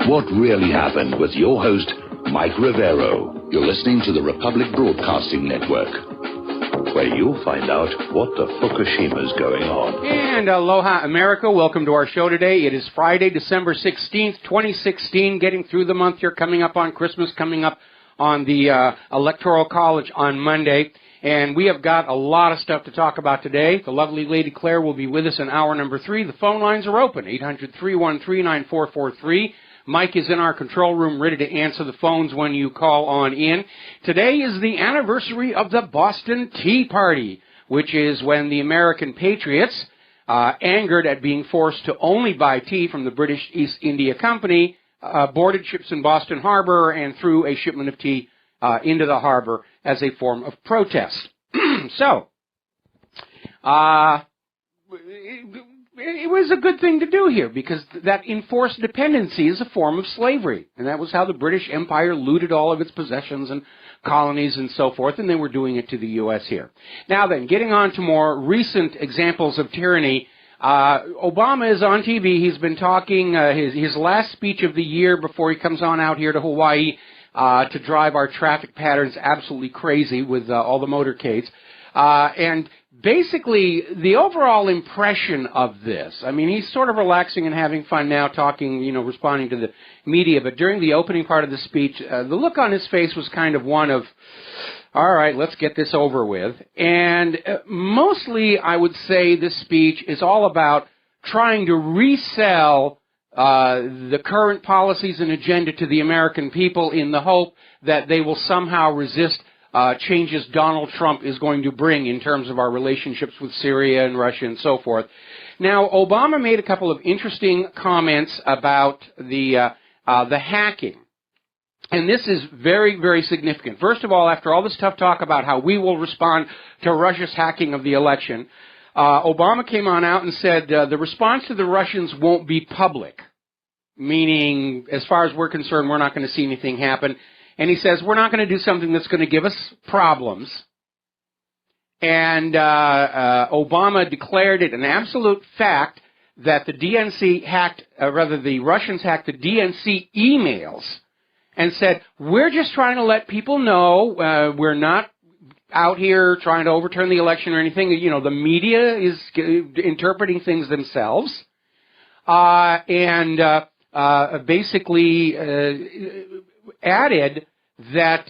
What Really Happened with your host, Mike Rivero. You're listening to the Republic Broadcasting Network, where you'll find out what the Fukushima's going on. And aloha, America. Welcome to our show today. It is Friday, December 16th, 2016, getting through the month here, coming up on Christmas, coming up on the Electoral College on Monday. And we have got a lot of stuff to talk about today. The lovely Lady Claire will be with us in hour number 3. The phone lines are open, 800-313-9443. Mike is in our control room ready to answer the phones when you call on in. Today is the anniversary of the Boston Tea Party, which is when the American patriots, angered at being forced to only buy tea from the British East India Company, boarded ships in Boston Harbor and threw a shipment of tea into the harbor as a form of protest. So, it was a good thing to do here because that enforced dependency is a form of slavery. And that was how the British Empire looted all of its possessions and colonies and so forth, and they were doing it to the U.S. here. Now then, getting on to more recent examples of tyranny, Obama is on TV. He's been talking, his last speech of the year before he comes on out here to Hawaii to drive our traffic patterns absolutely crazy with all the motorcades. And basically, the overall impression of this, I mean, he's sort of relaxing and having fun now, talking, responding to the media, but during the opening part of the speech, the look on his face was kind of one of, all right, let's get this over with. And mostly, I would say this speech is all about trying to resell the current policies and agenda to the American people in the hope that they will somehow resist changes Donald Trump is going to bring in terms of our relationships with Syria and Russia and so forth. Now, Obama made a couple of interesting comments about the hacking. And this is very, very significant. First of all, after all this tough talk about how we will respond to Russia's hacking of the election, Obama came on out and said the response to the Russians won't be public, meaning, as far as we're concerned, we're not going to see anything happen. And he says, we're not going to do something that's going to give us problems. And Obama declared it an absolute fact that the the Russians hacked the DNC emails and said, we're just trying to let people know we're not out here trying to overturn the election or anything. The media is interpreting things themselves. Basically added that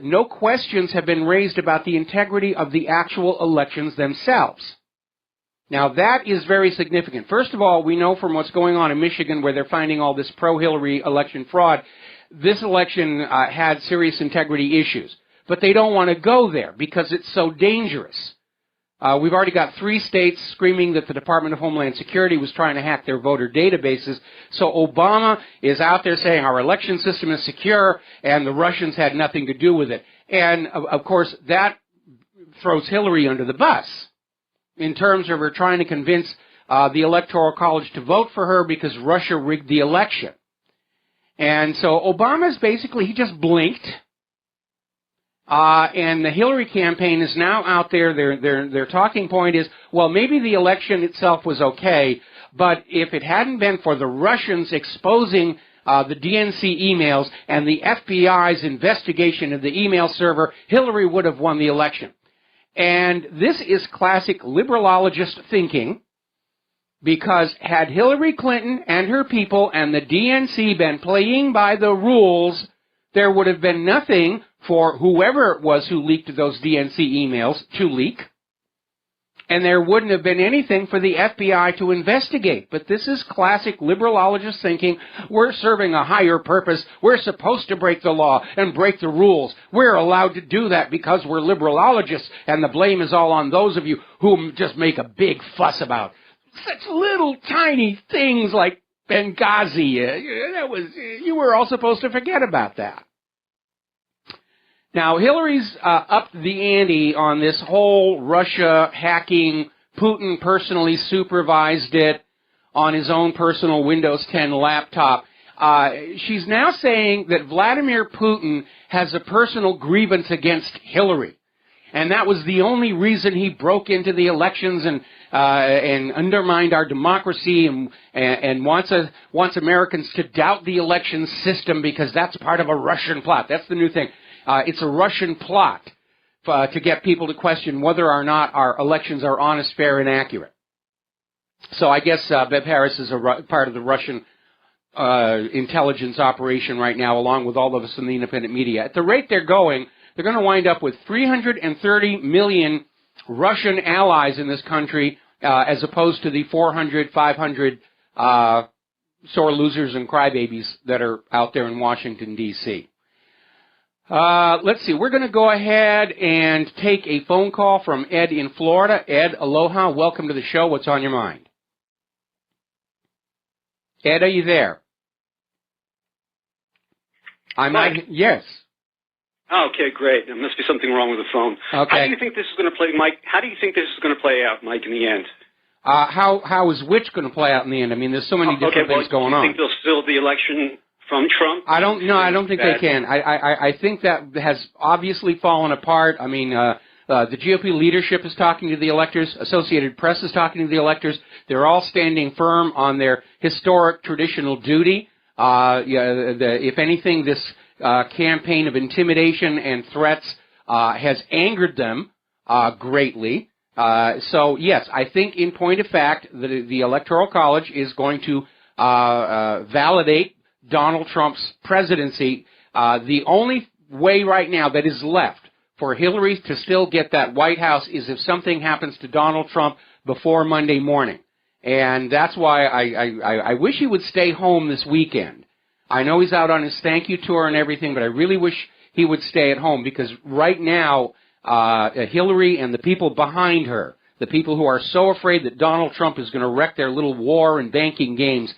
no questions have been raised about the integrity of the actual elections themselves. Now, that is very significant. First of all, we know from what's going on in Michigan where they're finding all this pro-Hillary election fraud, this election had serious integrity issues. But they don't want to go there because it's so dangerous. We've already got 3 states screaming that the Department of Homeland Security was trying to hack their voter databases. So Obama is out there saying our election system is secure and the Russians had nothing to do with it. And, of course, that throws Hillary under the bus in terms of her trying to convince the Electoral College to vote for her because Russia rigged the election. And so Obama's basically, he just blinked. And the Hillary campaign is now out there. Their talking point is, well, maybe the election itself was okay, but if it hadn't been for the Russians exposing the DNC emails and the FBI's investigation of the email server, Hillary would have won the election. And this is classic liberalologist thinking, because had Hillary Clinton and her people and the DNC been playing by the rules, there would have been nothing for whoever it was who leaked those DNC emails to leak, and there wouldn't have been anything for the FBI to investigate. But this is classic liberalologist thinking. We're serving a higher purpose. We're supposed to break the law and break the rules. We're allowed to do that because we're liberalologists, and the blame is all on those of you who just make a big fuss about such little tiny things like Benghazi. You were all supposed to forget about that. Now, Hillary's upped the ante on this whole Russia hacking. Putin personally supervised it on his own personal Windows 10 laptop. She's now saying that Vladimir Putin has a personal grievance against Hillary. And that was the only reason he broke into the elections and undermined our democracy and wants Americans to doubt the election system because that's part of a Russian plot. That's the new thing. It's a Russian plot to get people to question whether or not our elections are honest, fair, and accurate. So I guess Bev Harris is part of the Russian intelligence operation right now, along with all of us in the independent media. At the rate they're going to wind up with 330 million Russian allies in this country, as opposed to the 400, 500 sore losers and crybabies that are out there in Washington, D.C. Let's see. We're going to go ahead and take a phone call from Ed in Florida. Ed, aloha. Welcome to the show. What's on your mind? Ed, are you there? Yes. Oh, okay, great. There must be something wrong with the phone. Okay. How do you think this is going to play, Mike? How do you think this is going to play out, Mike, in the end? How is which going to play out in the end? I mean, there's so many different things going on. Do you think they'll steal the election from Trump? I don't think they can. I think that has obviously fallen apart. I mean, the GOP leadership is talking to the electors. Associated Press is talking to the electors. They're all standing firm on their historic traditional duty. If anything, this campaign of intimidation and threats has angered them greatly. So, yes, I think in point of fact, the Electoral College is going to validate Donald Trump's presidency. The only way right now that is left for Hillary to still get that White House is if something happens to Donald Trump before Monday morning. And that's why I wish he would stay home this weekend. I know he's out on his thank you tour and everything, but I really wish he would stay at home because right now, Hillary and the people behind her, the people who are so afraid that Donald Trump is going to wreck their little war and banking games,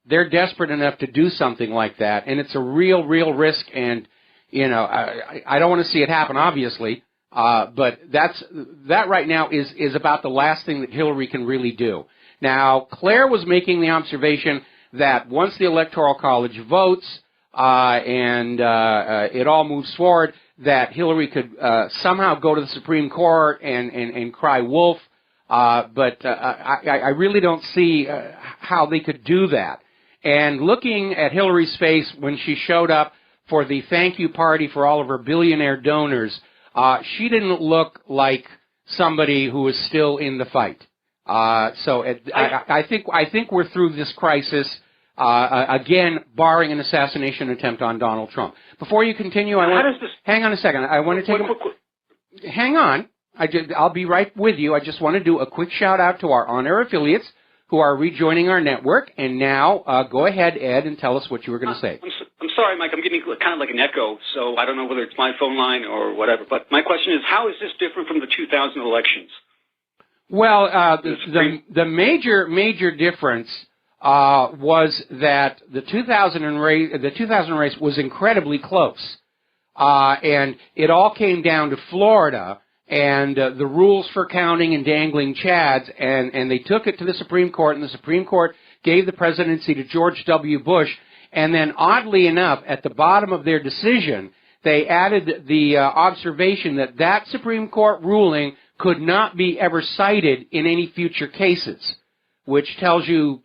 they're desperate enough to do something like that. And it's a real risk. And, I don't want to see it happen, obviously. But that right now is about the last thing that Hillary can really do. Now, Claire was making the observation that once the Electoral College votes and it all moves forward, that Hillary could somehow go to the Supreme Court and cry wolf. But I really don't see how they could do that. And looking at Hillary's face when she showed up for the thank you party for all of her billionaire donors, she didn't look like somebody who was still in the fight. I think we're through this crisis, again, barring an assassination attempt on Donald Trump. Before you continue, hang on a second. I want to take hang on. I'll be right with you. I just want to do a quick shout out to our on-air affiliates who are rejoining our network. And now, go ahead, Ed, and tell us what you were going to say. I'm sorry, Mike. I'm getting kind of like an echo, so I don't know whether it's my phone line or whatever. But my question is, how is this different from the 2000 elections? Well, the major difference was that the 2000 race was incredibly close, and it all came down to Florida and the rules for counting and dangling chads, and they took it to the Supreme Court, and the Supreme Court gave the presidency to George W. Bush, and then oddly enough, at the bottom of their decision, they added the observation that Supreme Court ruling could not be ever cited in any future cases, which tells you,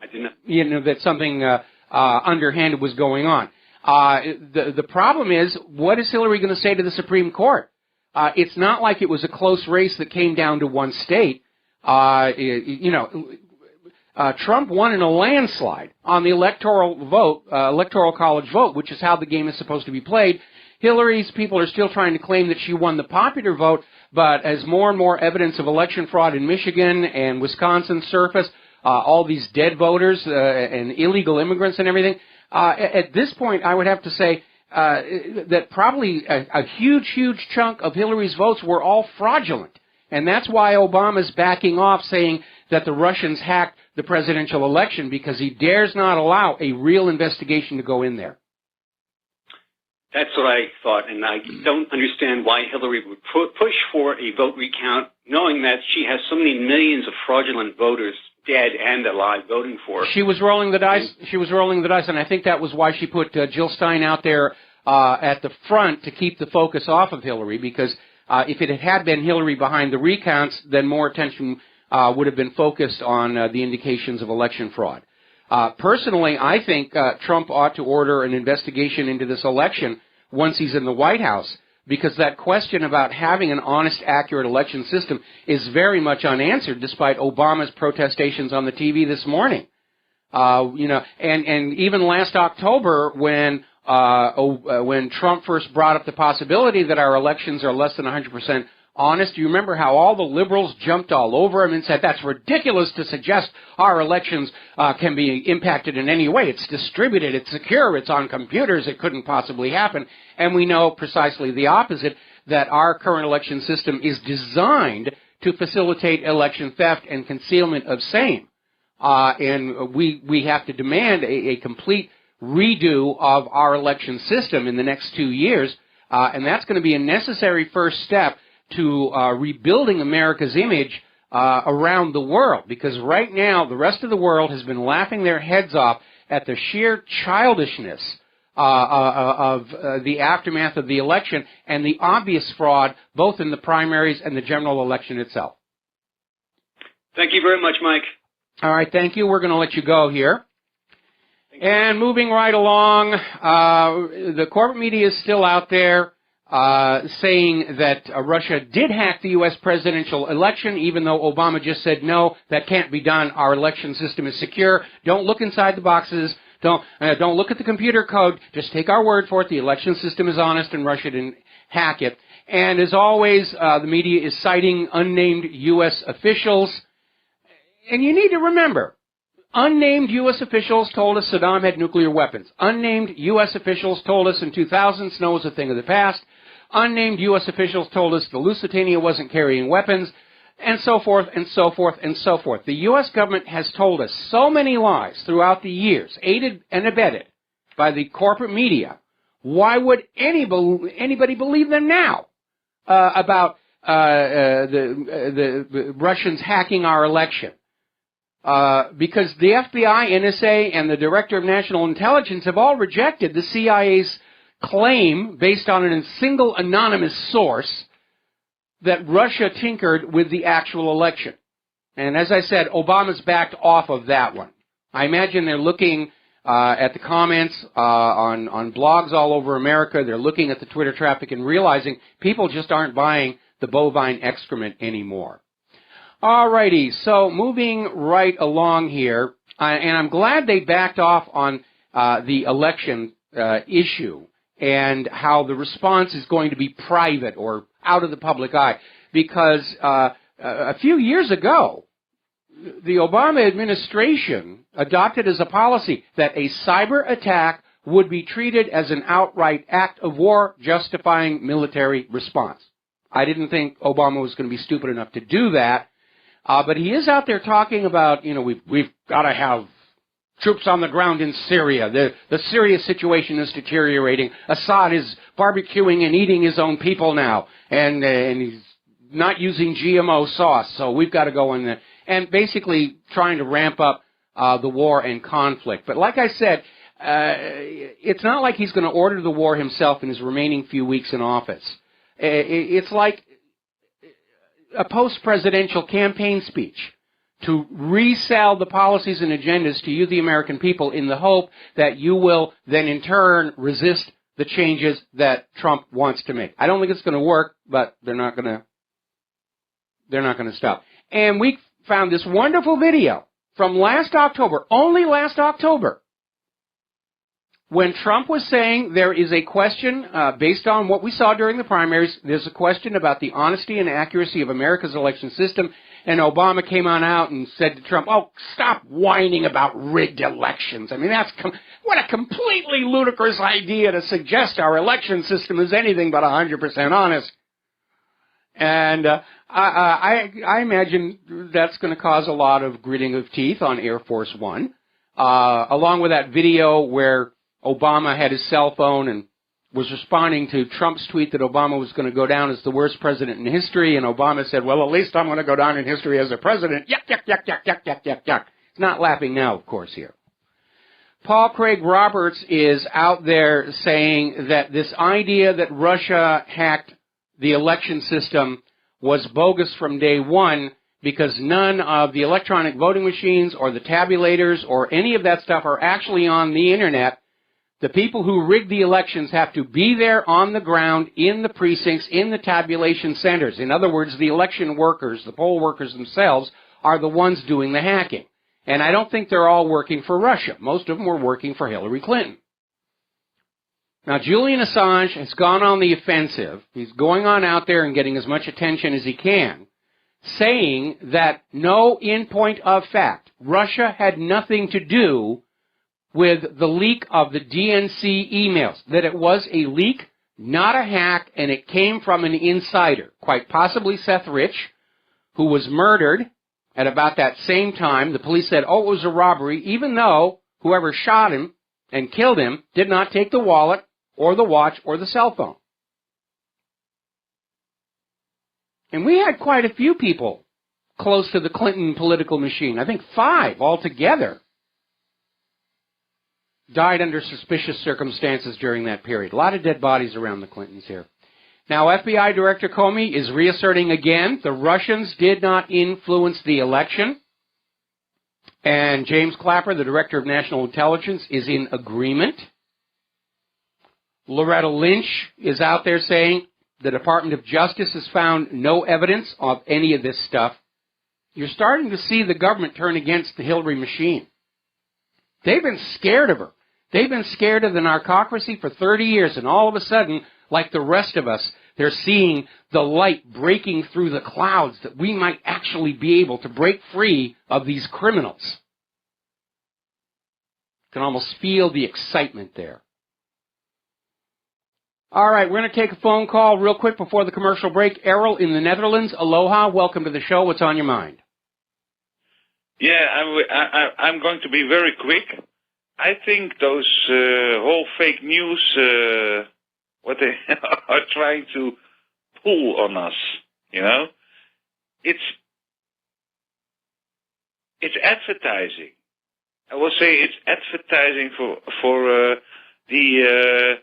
that something underhanded was going on. The problem is, what is Hillary going to say to the Supreme Court? It's not like it was a close race that came down to one state. Trump won in a landslide on the electoral college vote, which is how the game is supposed to be played. Hillary's people are still trying to claim that she won the popular vote, but as more and more evidence of election fraud in Michigan and Wisconsin surface, all these dead voters and illegal immigrants and everything, at this point I would have to say that probably a huge chunk of Hillary's votes were all fraudulent. And that's why Obama's backing off, saying that the Russians hacked the presidential election, because he dares not allow a real investigation to go in there. That's what I thought, and I don't understand why Hillary would push for a vote recount, knowing that she has so many millions of fraudulent voters, dead and alive, voting for her. She was rolling the dice. And I think that was why she put Jill Stein out there at the front to keep the focus off of Hillary, because if it had been Hillary behind the recounts, then more attention would have been focused on the indications of election fraud. Personally, I think Trump ought to order an investigation into this election once he's in the White House, because that question about having an honest, accurate election system is very much unanswered, despite Obama's protestations on the TV this morning. And even last October, when Trump first brought up the possibility that our elections are less than 100% honest, you remember how all the liberals jumped all over him and said, that's ridiculous to suggest our elections can be impacted in any way. It's distributed, it's secure, it's on computers, it couldn't possibly happen. And we know precisely the opposite, that our current election system is designed to facilitate election theft and concealment of same. And we have to demand a complete redo of our election system in the next 2 years, and that's going to be a necessary first step to rebuilding America's image around the world, because right now the rest of the world has been laughing their heads off at the sheer childishness of the aftermath of the election and the obvious fraud both in the primaries and the general election itself. Thank you very much, Mike. All right, thank you. We're going to let you go here. And moving right along, the corporate media is still out there saying that Russia did hack the U.S. presidential election, even though Obama just said, no, that can't be done. Our election system is secure. Don't look inside the boxes. Don't look at the computer code. Just take our word for it. The election system is honest, and Russia didn't hack it. And as always, the media is citing unnamed U.S. officials. And you need to remember, unnamed U.S. officials told us Saddam had nuclear weapons. Unnamed U.S. officials told us in 2000 snow was a thing of the past. Unnamed U.S. officials told us the Lusitania wasn't carrying weapons, and so forth, and so forth, and so forth. The U.S. government has told us so many lies throughout the years, aided and abetted by the corporate media. Why would anybody believe them now about the Russians hacking our election? Because the FBI, NSA, and the Director of National Intelligence have all rejected the CIA's claim, based on a single anonymous source, that Russia tinkered with the actual election. And as I said, Obama's backed off of that one. I imagine they're looking at the comments on blogs all over America. They're looking at the Twitter traffic and realizing people just aren't buying the bovine excrement anymore. All righty, so moving right along here, and I'm glad they backed off on the election issue and how the response is going to be private or out of the public eye, because a few years ago, the Obama administration adopted as a policy that a cyber attack would be treated as an outright act of war justifying military response. I didn't think Obama was going to be stupid enough to do that. But he is out there talking about, we've got to have troops on the ground in Syria. The Syria situation is deteriorating. Assad is barbecuing and eating his own people now, and he's not using GMO sauce, so we've got to go in there. And basically trying to ramp up the war and conflict. But like I said, it's not like he's going to order the war himself in his remaining few weeks in office. It's like a post-presidential campaign speech to resell the policies and agendas to you, the American people, in the hope that you will then in turn resist the changes that Trump wants to make. I don't think it's going to work, but they're not going to stop. And we found this wonderful video from last October, only last October, when Trump was saying there is a question, based on what we saw during the primaries, there's a question about the honesty and accuracy of America's election system, and Obama came on out and said to Trump, oh, stop whining about rigged elections. I mean, what a completely ludicrous idea to suggest our election system is anything but 100% honest. And I imagine that's going to cause a lot of gritting of teeth on Air Force One, along with that video where Obama had his cell phone and was responding to Trump's tweet that Obama was going to go down as the worst president in history, and Obama said, well, at least I'm going to go down in history as a president. Yuck, yuck, yuck, yuck, yuck, yuck, yuck, yuck. He's not laughing now, of course, here. Paul Craig Roberts is out there saying that this idea that Russia hacked the election system was bogus from day one, because none of the electronic voting machines or the tabulators or any of that stuff are actually on the internet. The people who rig the elections have to be there on the ground, in the precincts, in the tabulation centers. In other words, the election workers, the poll workers themselves, are the ones doing the hacking. And I don't think they're all working for Russia. Most of them were working for Hillary Clinton. Now, Julian Assange has gone on the offensive. He's going on out there and getting as much attention as he can, saying that no, in point of fact, Russia had nothing to do with the leak of the DNC emails, that it was a leak, not a hack, and it came from an insider, quite possibly Seth Rich, who was murdered at about that same time. The police said, oh, it was a robbery, even though whoever shot him and killed him did not take the wallet or the watch or the cell phone. And we had quite a few people close to the Clinton political machine. I think 5 altogether died under suspicious circumstances during that period. A lot of dead bodies around the Clintons here. Now, FBI Director Comey is reasserting again the Russians did not influence the election. And James Clapper, the Director of National Intelligence, is in agreement. Loretta Lynch is out there saying the Department of Justice has found no evidence of any of this stuff. You're starting to see the government turn against the Hillary machine. They've been scared of her. They've been scared of the narcocracy for 30 years, and all of a sudden, like the rest of us, they're seeing the light breaking through the clouds that we might actually be able to break free of these criminals. You can almost feel the excitement there. All right, we're going to take a phone call real quick before the commercial break. Errol in the Netherlands, aloha, welcome to the show. What's on your mind? Yeah, I'm going to be very quick. I think those whole fake news, what they are trying to pull on us, you know, it's advertising. I will say it's advertising for the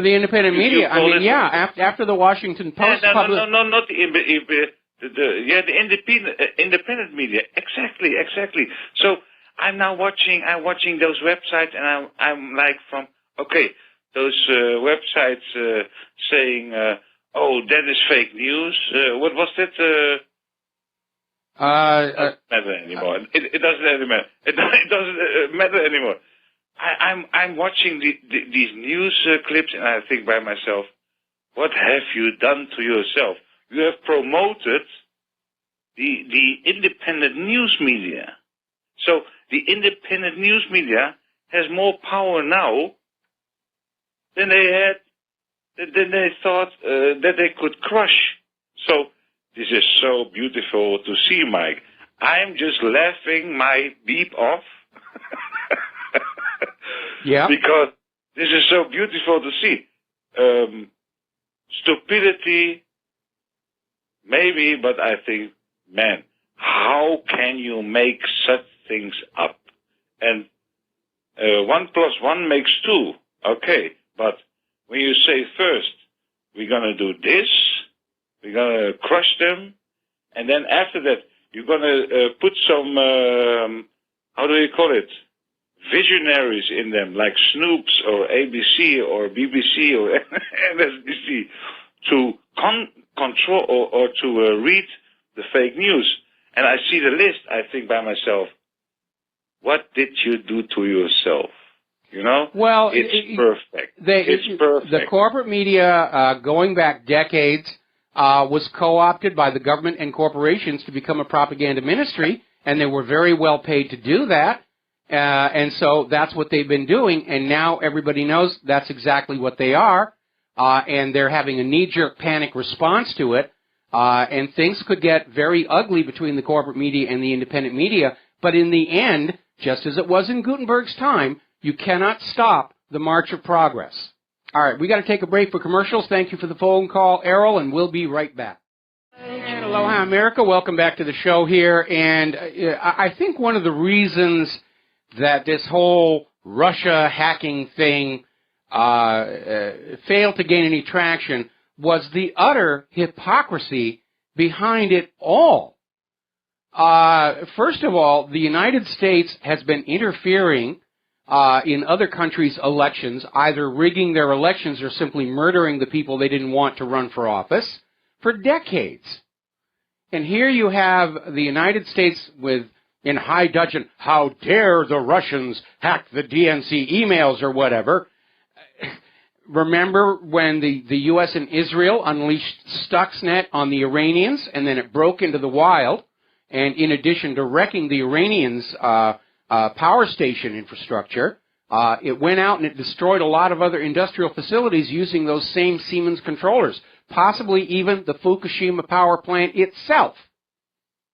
independent media. I mean, yeah, after the Washington Post. No, not the independent media. Exactly. So I'm now watching those websites, and I'm like, those websites saying, oh, that is fake news. What was that? Doesn't matter anymore. It doesn't matter. It doesn't matter anymore. I'm watching these news clips, and I think by myself, what have you done to yourself? You have promoted the independent news media. So the independent news media has more power now than they had, than they thought that they could crush. So this is so beautiful to see, Mike. I'm just laughing my beep off. Yeah. Because this is so beautiful to see. Stupidity, maybe, but I think, man, how can you make such things up? And 1 + 1 makes 2. Okay, but when you say first, we're going to do this, we're going to crush them, and then after that, you're going to put some, how do you call it? Visionaries in them, like Snoops or ABC or BBC or MSNBC, to control or to read the fake news. And I see the list, I think by myself, what did you do to yourself? You know? Well, it's perfect. It's perfect. The corporate media, going back decades, was co-opted by the government and corporations to become a propaganda ministry, and they were very well paid to do that. And so that's what they've been doing, and now everybody knows that's exactly what they are, and they're having a knee-jerk panic response to it, and things could get very ugly between the corporate media and the independent media, but in the end, just as it was in Gutenberg's time, you cannot stop the march of progress. All right, we got to take a break for commercials. Thank you for the phone call, Errol, and we'll be right back. And aloha, America. Welcome back to the show here, and I think one of the reasons that this whole Russia hacking thing failed to gain any traction was the utter hypocrisy behind it all. First of all, the United States has been interfering in other countries' elections, either rigging their elections or simply murdering the people they didn't want to run for office for decades. And here you have the United States in high dudgeon, how dare the Russians hack the DNC emails or whatever. Remember when the U.S. and Israel unleashed Stuxnet on the Iranians, and then it broke into the wild, and in addition to wrecking the Iranians' power station infrastructure, it went out and it destroyed a lot of other industrial facilities using those same Siemens controllers, possibly even the Fukushima power plant itself,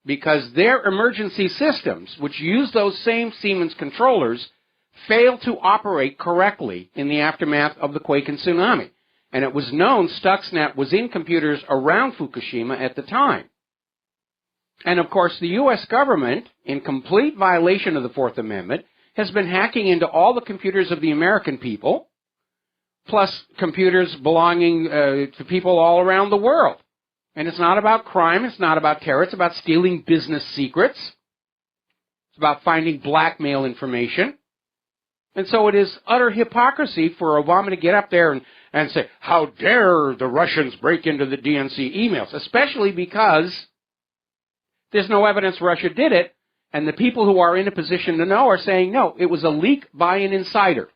because their emergency systems, which use those same Siemens controllers, failed to operate correctly in the aftermath of the quake and tsunami. And it was known Stuxnet was in computers around Fukushima at the time. And of course, the U.S. government, in complete violation of the Fourth Amendment, has been hacking into all the computers of the American people, plus computers belonging to people all around the world. And it's not about crime, it's not about terror, it's about stealing business secrets. It's about finding blackmail information. And so it is utter hypocrisy for Obama to get up there and say, how dare the Russians break into the DNC emails, especially because there's no evidence Russia did it, and the people who are in a position to know are saying, no, it was a leak by an insider.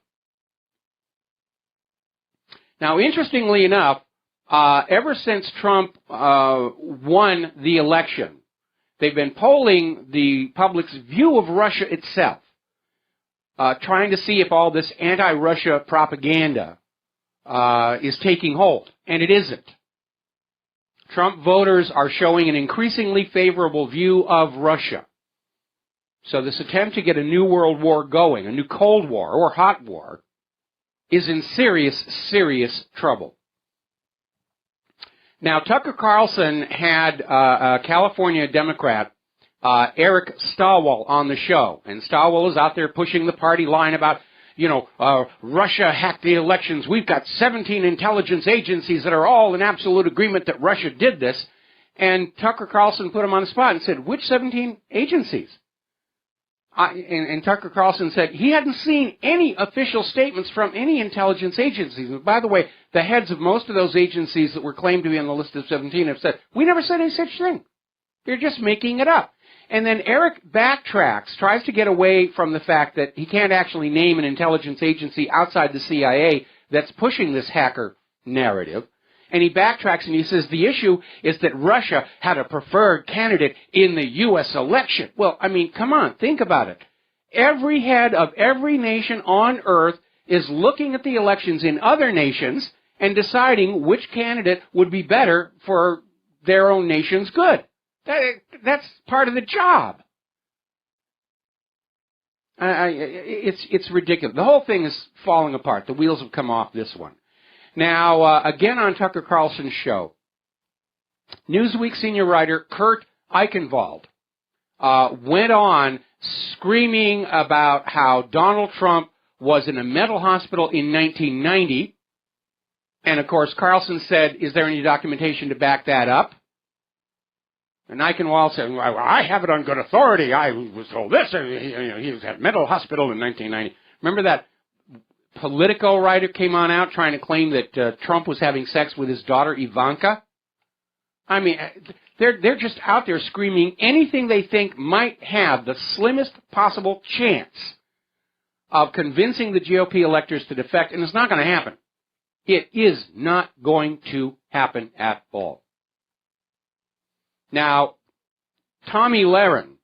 Now, interestingly enough, ever since Trump won the election, they've been polling the public's view of Russia itself, trying to see if all this anti-Russia propaganda is taking hold, and it isn't. Trump voters are showing an increasingly favorable view of Russia. So this attempt to get a new world war going, a new Cold War or hot war, is in serious, serious trouble. Now, Tucker Carlson had a California Democrat, Eric Stawell, on the show. And Stawell is out there pushing the party line about, Russia hacked the elections. We've got 17 intelligence agencies that are all in absolute agreement that Russia did this. And Tucker Carlson put him on the spot and said, which 17 agencies? And Tucker Carlson said he hadn't seen any official statements from any intelligence agencies. And by the way, the heads of most of those agencies that were claimed to be on the list of 17 have said, we never said any such thing. You're just making it up. And then Eric backtracks, tries to get away from the fact that he can't actually name an intelligence agency outside the CIA that's pushing this hacker narrative. And he backtracks and he says the issue is that Russia had a preferred candidate in the U.S. election. Well, I mean, come on, think about it. Every head of every nation on earth is looking at the elections in other nations and deciding which candidate would be better for their own nation's good. That's part of the job. It's ridiculous. The whole thing is falling apart. The wheels have come off this one. Now, again on Tucker Carlson's show, Newsweek senior writer Kurt Eichenwald went on screaming about how Donald Trump was in a mental hospital in 1990. And, of course, Carlson said, is there any documentation to back that up? And Eichenwald said, well, I have it on good authority. I was told this. He was at a mental hospital in 1990. Remember that Politico writer came on out trying to claim that Trump was having sex with his daughter Ivanka? I mean, they're just out there screaming anything they think might have the slimmest possible chance of convincing the GOP electors to defect, and it's not going to happen. It is not going to happen at all. Now, Tommy Lahren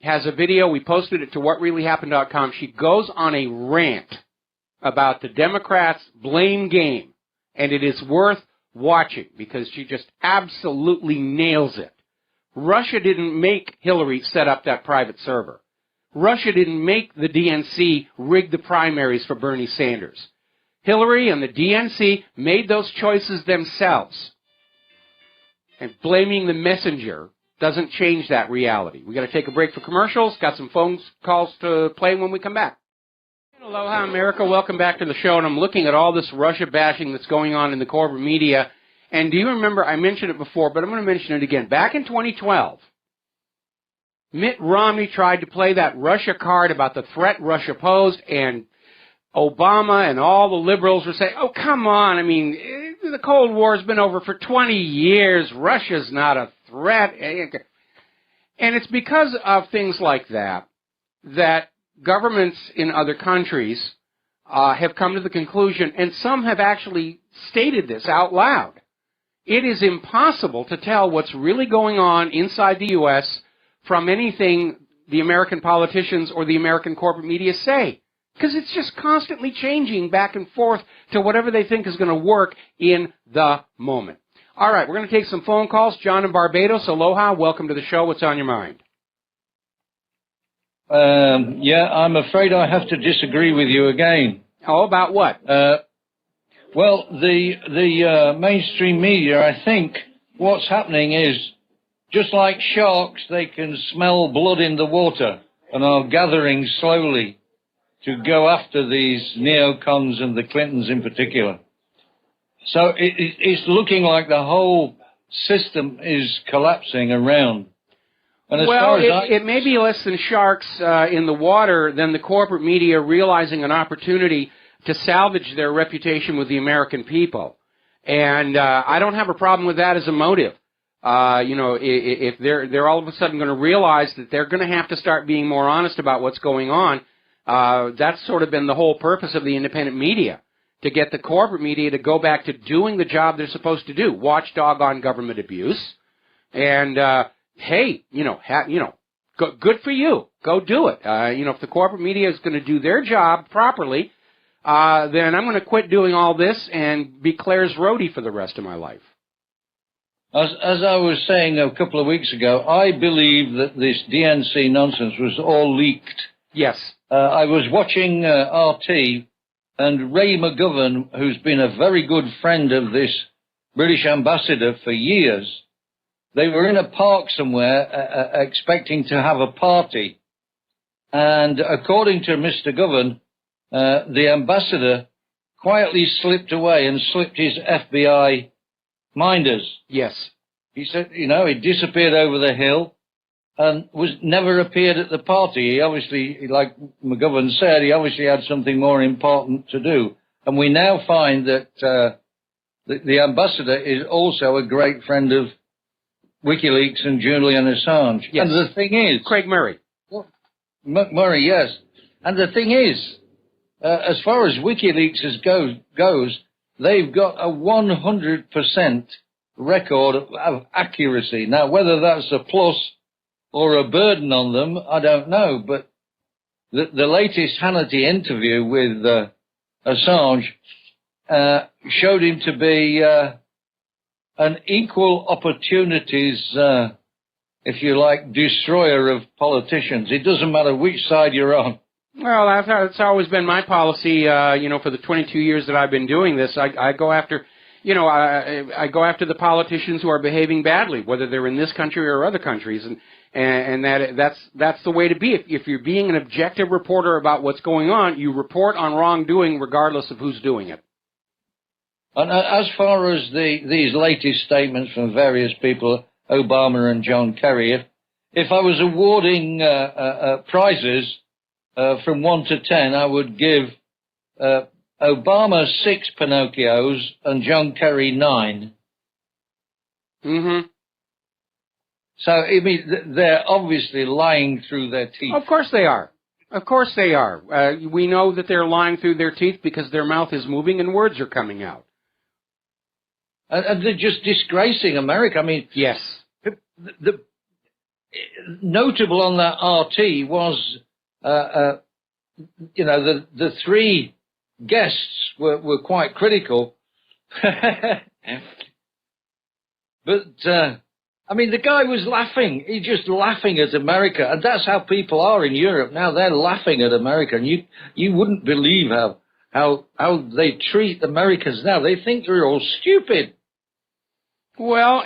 has a video. We posted it to WhatReallyHappened.com. She goes on a rant about the Democrats' blame game, and it is worth watching because she just absolutely nails it. Russia didn't make Hillary set up that private server. Russia didn't make the DNC rig the primaries for Bernie Sanders. Hillary and the DNC made those choices themselves. And blaming the messenger doesn't change that reality. We've got to take a break for commercials. Got some phone calls to play when we come back. Aloha, America. Welcome back to the show. And I'm looking at all this Russia bashing that's going on in the corporate media. And do you remember, I mentioned it before, but I'm going to mention it again. Back in 2012, Mitt Romney tried to play that Russia card about the threat Russia posed, and Obama and all the liberals were saying, oh, come on, I mean, the Cold War's been over for 20 years. Russia's not a threat. And it's because of things like that that governments in other countries have come to the conclusion, and some have actually stated this out loud. It is impossible to tell what's really going on inside the U.S. from anything the American politicians or the American corporate media say, because it's just constantly changing back and forth to whatever they think is going to work in the moment. All right, we're going to take some phone calls. John in Barbados, aloha. Welcome to the show. What's on your mind? Yeah, I'm afraid I have to disagree with you again. Oh, about what? Well, the mainstream media, I think what's happening is, just like sharks, they can smell blood in the water and are gathering slowly to go after these neocons and the Clintons in particular. So it's looking like the whole system is collapsing around. And well, it may be less than sharks in the water than the corporate media realizing an opportunity to salvage their reputation with the American people. And I don't have a problem with that as a motive. If they're all of a sudden going to realize that they're going to have to start being more honest about what's going on, that's sort of been the whole purpose of the independent media, to get the corporate media to go back to doing the job they're supposed to do, watchdog on government abuse, and hey, good for you. Go do it. If the corporate media is going to do their job properly, then I'm going to quit doing all this and be Claire's roadie for the rest of my life. As I was saying a couple of weeks ago, I believe that this DNC nonsense was all leaked. Yes. I was watching RT, and Ray McGovern, who's been a very good friend of this British ambassador for years, they were in a park somewhere expecting to have a party. And according to Mr. Govern, the ambassador quietly slipped away and slipped his FBI minders. Yes. He said, he disappeared over the hill and never appeared at the party. He obviously, like McGovern said, he obviously had something more important to do. And we now find that the ambassador is also a great friend of WikiLeaks and Julian Assange. Yes. And the thing is... Craig Murray. Murray, yes. And the thing is, as far as WikiLeaks goes, they've got a 100% record of accuracy. Now, whether that's a plus or a burden on them, I don't know. But the latest Hannity interview with Assange showed him to be an equal opportunities, if you like, destroyer of politicians. It doesn't matter which side you're on. Well, that's always been my policy, for the 22 years that I've been doing this. I go after, I go after the politicians who are behaving badly, whether they're in this country or other countries, and that's the way to be. If you're being an objective reporter about what's going on, you report on wrongdoing regardless of who's doing it. And as far as these latest statements from various people, Obama and John Kerry, if I was awarding prizes from 1 to 10, I would give Obama 6 Pinocchios and John Kerry 9. Mm-hmm. So, I mean, they're obviously lying through their teeth. Of course they are. Of course they are. We know that they're lying through their teeth because their mouth is moving and words are coming out. And they're just disgracing America. I mean, yes. The notable on that RT was, the 3 guests were quite critical. But, I mean, the guy was laughing. He's just laughing at America. And that's how people are in Europe now. They're laughing at America. And you wouldn't believe how they treat Americans now. They think they're all stupid. Well,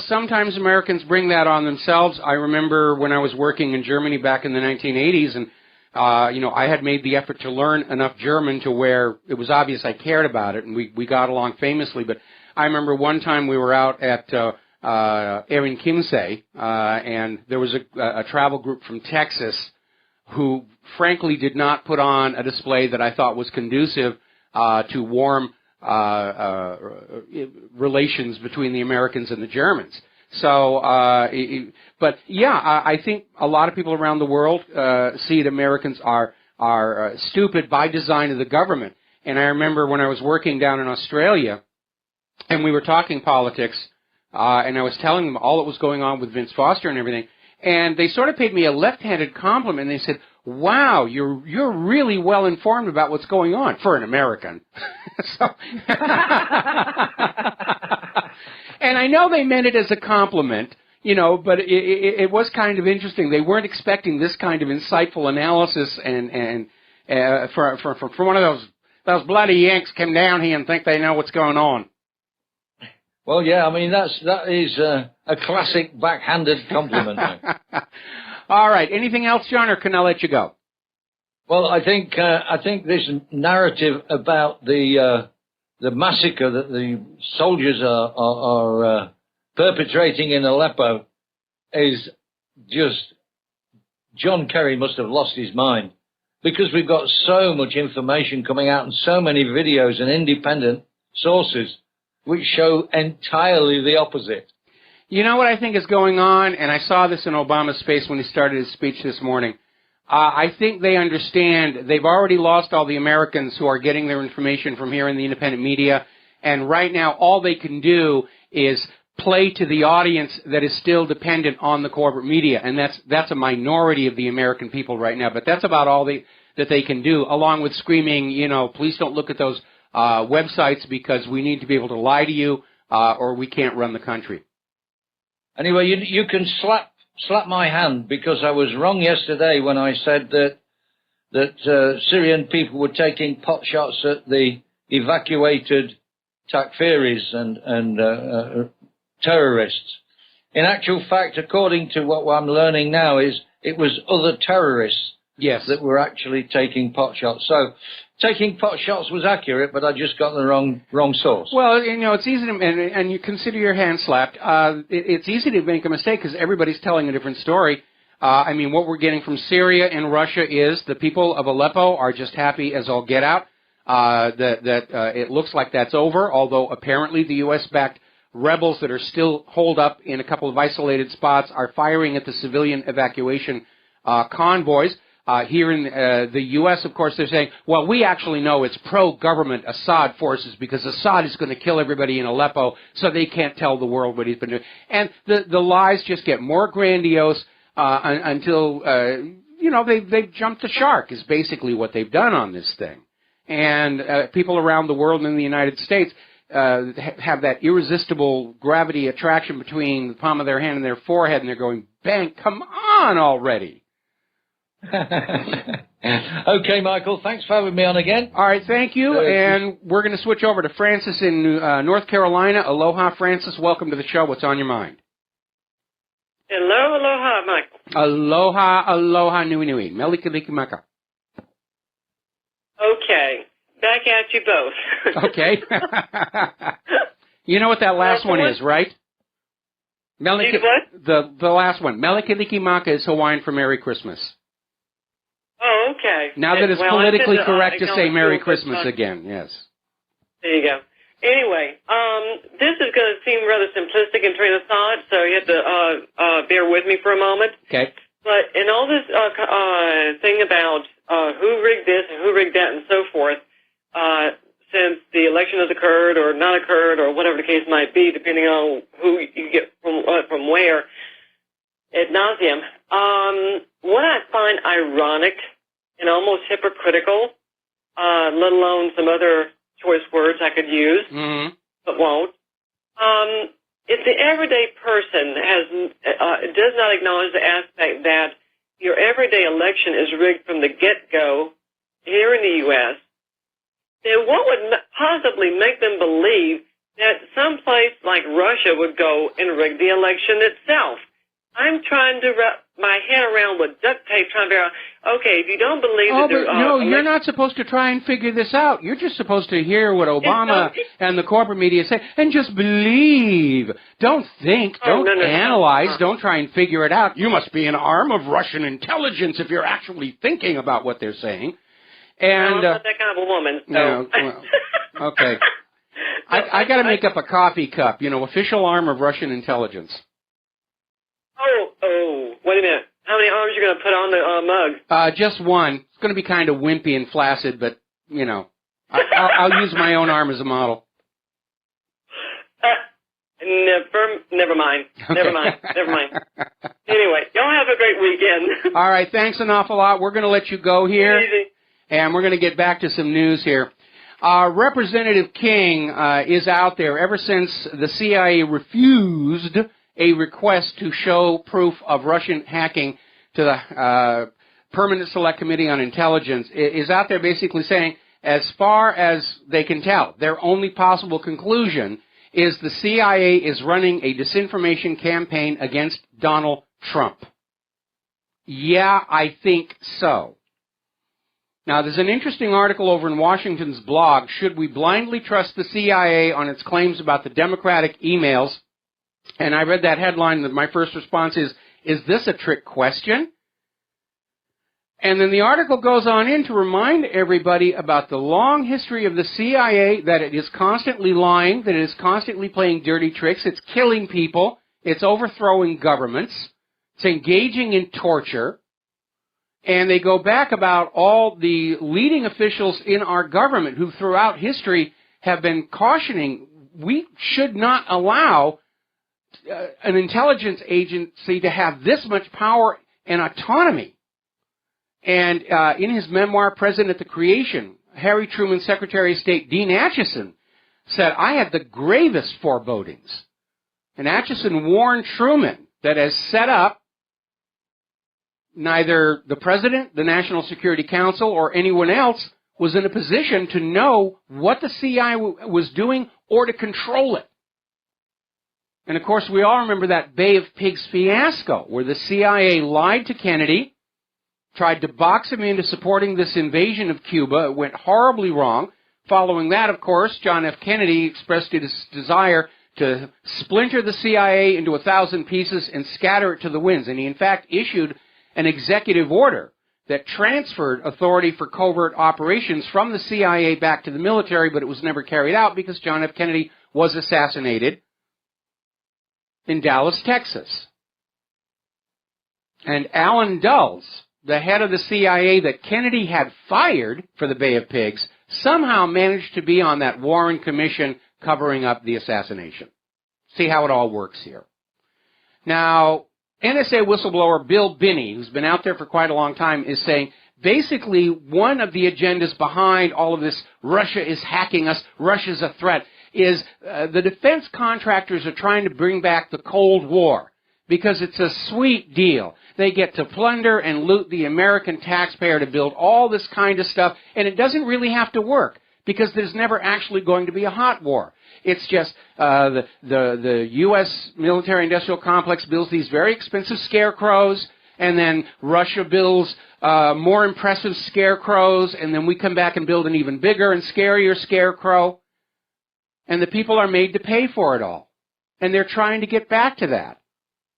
sometimes Americans bring that on themselves. I remember when I was working in Germany back in the 1980s, and, I had made the effort to learn enough German to where it was obvious I cared about it, and we got along famously. But I remember one time we were out at Erin Kimsey, and there was a travel group from Texas who frankly did not put on a display that I thought was conducive to warm relations between the Americans and the Germans. So, but yeah, I think a lot of people around the world see that Americans are stupid by design of the government. And I remember when I was working down in Australia, and we were talking politics, and I was telling them all that was going on with Vince Foster and everything, and they sort of paid me a left-handed compliment, and they said, "Wow, you're really well informed about what's going on for an American." So, and I know they meant it as a compliment, you know, but it was kind of interesting. They weren't expecting this kind of insightful analysis, and from one of those bloody Yanks come down here and think they know what's going on. Well, yeah, I mean, that is a classic backhanded compliment. All right. Anything else, John, or can I let you go? Well, I think this narrative about the massacre that the soldiers are perpetrating in Aleppo is just, John Kerry must have lost his mind, because we've got so much information coming out and so many videos and independent sources which show entirely the opposite. You know what I think is going on, and I saw this in Obama's face when he started his speech this morning. I think they understand they've already lost all the Americans who are getting their information from here in the independent media, and right now all they can do is play to the audience that is still dependent on the corporate media, and that's a minority of the American people right now, but that's about all that they can do, along with screaming, you know, please don't look at those websites because we need to be able to lie to you or we can't run the country. Anyway, you can slap my hand, because I was wrong yesterday when I said that Syrian people were taking pot shots at the evacuated Takfiris and terrorists. In actual fact, according to what I'm learning now, is it was other terrorists that were actually taking pot shots. So taking pot shots was accurate, but I just got the wrong source. Well, you know, it's easy to, and you consider your hand slapped. It's easy to make a mistake because everybody's telling a different story. I mean, what we're getting from Syria and Russia is the people of Aleppo are just happy as all get out. It looks like that's over, although apparently the U.S.-backed rebels that are still holed up in a couple of isolated spots are firing at the civilian evacuation convoys. Here in the U.S., of course, they're saying, well, we actually know it's pro-government Assad forces because Assad is going to kill everybody in Aleppo, so they can't tell the world what he's been doing. And the lies just get more grandiose until, you know, they've jumped the shark is basically what they've done on this thing. And people around the world and in the United States have that irresistible gravity attraction between the palm of their hand and their forehead, and they're going, bang, come on already. Okay, Michael, thanks for having me on again. All right, thank you, and we're going to switch over to Francis in North Carolina. Aloha, Francis. Welcome to the show. What's on your mind? Hello, aloha, Michael. Aloha, aloha, nui nui. Melikalikimaka. Okay, back at you both. Okay. You know what that last one is, right? What? The last one. Melikalikimaka is Hawaiian for Merry Christmas. Oh, okay. Now that it's politically correct to say Merry Christmas again, yes. There you go. Anyway, this is going to seem rather simplistic in train of thought, so you have to bear with me for a moment. Okay. But in all this thing about who rigged this and who rigged that and so forth, since the election has occurred or not occurred or whatever the case might be, depending on who you get from where, ad nauseum, what I find ironic and almost hypocritical, let alone some other choice words I could use, but won't, if the everyday person does not acknowledge the aspect that your everyday election is rigged from the get-go here in the U.S., then what would possibly make them believe that someplace like Russia would go and rig the election itself? I'm trying to wrap my head around with duct tape, trying to figure out, okay, if you don't believe that but no, you're not supposed to try and figure this out. You're just supposed to hear what Obama and the corporate media say and just believe. Don't think. Don't analyze. Don't try and figure it out. You must be an arm of Russian intelligence if you're actually thinking about what they're saying. And I'm not that kind of a woman. So. No, well, okay. I got to make up a coffee cup, official arm of Russian intelligence. Oh, wait a minute. How many arms are you going to put on the mug? Just one. It's going to be kind of wimpy and flaccid, but, I'll use my own arm as a model. Never mind. Okay. Never mind. Anyway, y'all have a great weekend. All right, thanks an awful lot. We're going to let you go here, and we're going to get back to some news here. Representative King is out there ever since the CIA refused a request to show proof of Russian hacking to the Permanent Select Committee on Intelligence, is out there basically saying, as far as they can tell, their only possible conclusion is the CIA is running a disinformation campaign against Donald Trump. Yeah, I think so. Now, there's an interesting article over in Washington's blog, Should We Blindly Trust the CIA on its claims about the Democratic emails? And I read that headline, and my first response is this a trick question? And then the article goes on in to remind everybody about the long history of the CIA, that it is constantly lying, that it is constantly playing dirty tricks, it's killing people, it's overthrowing governments, it's engaging in torture. And they go back about all the leading officials in our government who throughout history have been cautioning we should not allow an intelligence agency to have this much power and autonomy. And in his memoir, President at the Creation, Harry Truman's Secretary of State, Dean Acheson, said, I had the gravest forebodings. And Acheson warned Truman that as set up, neither the President, the National Security Council, or anyone else was in a position to know what the CIA was doing or to control it. And, of course, we all remember that Bay of Pigs fiasco where the CIA lied to Kennedy, tried to box him into supporting this invasion of Cuba. It went horribly wrong. Following that, of course, John F. Kennedy expressed his desire to splinter the CIA into 1,000 pieces and scatter it to the winds. And he, in fact, issued an executive order that transferred authority for covert operations from the CIA back to the military, but it was never carried out because John F. Kennedy was assassinated in Dallas, Texas. And Alan Dulles, the head of the CIA that Kennedy had fired for the Bay of Pigs, somehow managed to be on that Warren Commission covering up the assassination. See how it all works here. Now, NSA whistleblower Bill Binney, who's been out there for quite a long time, is saying basically one of the agendas behind all of this, Russia is hacking us, Russia's a threat, is the defense contractors are trying to bring back the Cold War because it's a sweet deal. They get to plunder and loot the American taxpayer to build all this kind of stuff, and it doesn't really have to work because there's never actually going to be a hot war. It's just the U.S. military-industrial complex builds these very expensive scarecrows, and then Russia builds more impressive scarecrows, and then we come back and build an even bigger and scarier scarecrow, and the people are made to pay for it all. And they're trying to get back to that.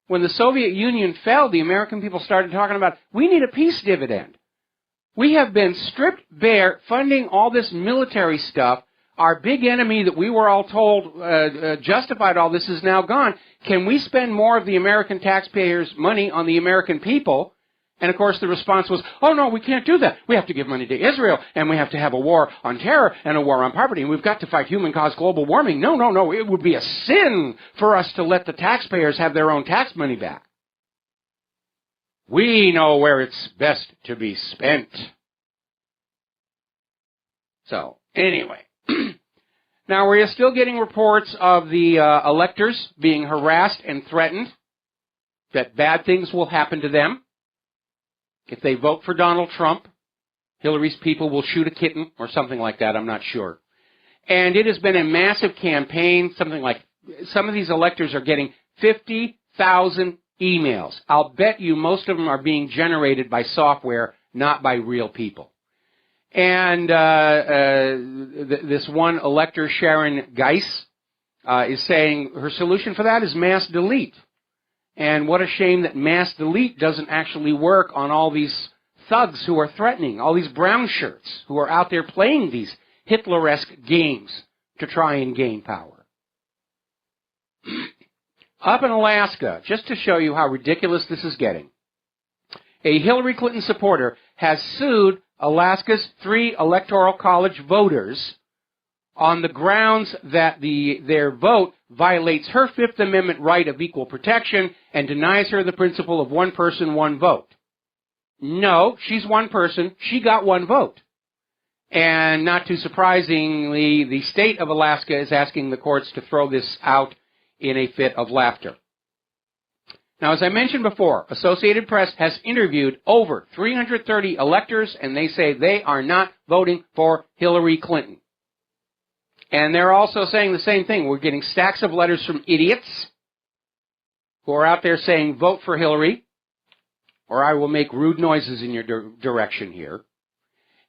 When the Soviet Union fell, the American people started talking about, we need a peace dividend. We have been stripped bare funding all this military stuff. Our big enemy that we were all told justified all this is now gone. Can we spend more of the American taxpayers' money on the American people? And, of course, the response was, oh, no, we can't do that. We have to give money to Israel, and we have to have a war on terror and a war on poverty, and we've got to fight human-caused global warming. No. It would be a sin for us to let the taxpayers have their own tax money back. We know where it's best to be spent. So, anyway. Now, we are still getting reports of the electors being harassed and threatened, that bad things will happen to them. If they vote for Donald Trump, Hillary's people will shoot a kitten or something like that, I'm not sure. And it has been a massive campaign, something like, some of these electors are getting $50,000 emails. I'll bet you most of them are being generated by software, not by real people. And this one elector, Sharon Geis, is saying her solution for that is mass delete. And what a shame that mass delete doesn't actually work on all these thugs who are threatening, all these brown shirts who are out there playing these Hitler-esque games to try and gain power. Up in Alaska, just to show you how ridiculous this is getting, a Hillary Clinton supporter has sued Alaska's 3 electoral college voters on the grounds that their vote violates her Fifth Amendment right of equal protection and denies her the principle of one person, one vote. No, she's one person. She got one vote. And not too surprisingly, the state of Alaska is asking the courts to throw this out in a fit of laughter. Now, as I mentioned before, Associated Press has interviewed over 330 electors, and they say they are not voting for Hillary Clinton. And they're also saying the same thing. We're getting stacks of letters from idiots who are out there saying, vote for Hillary, or I will make rude noises in your direction here.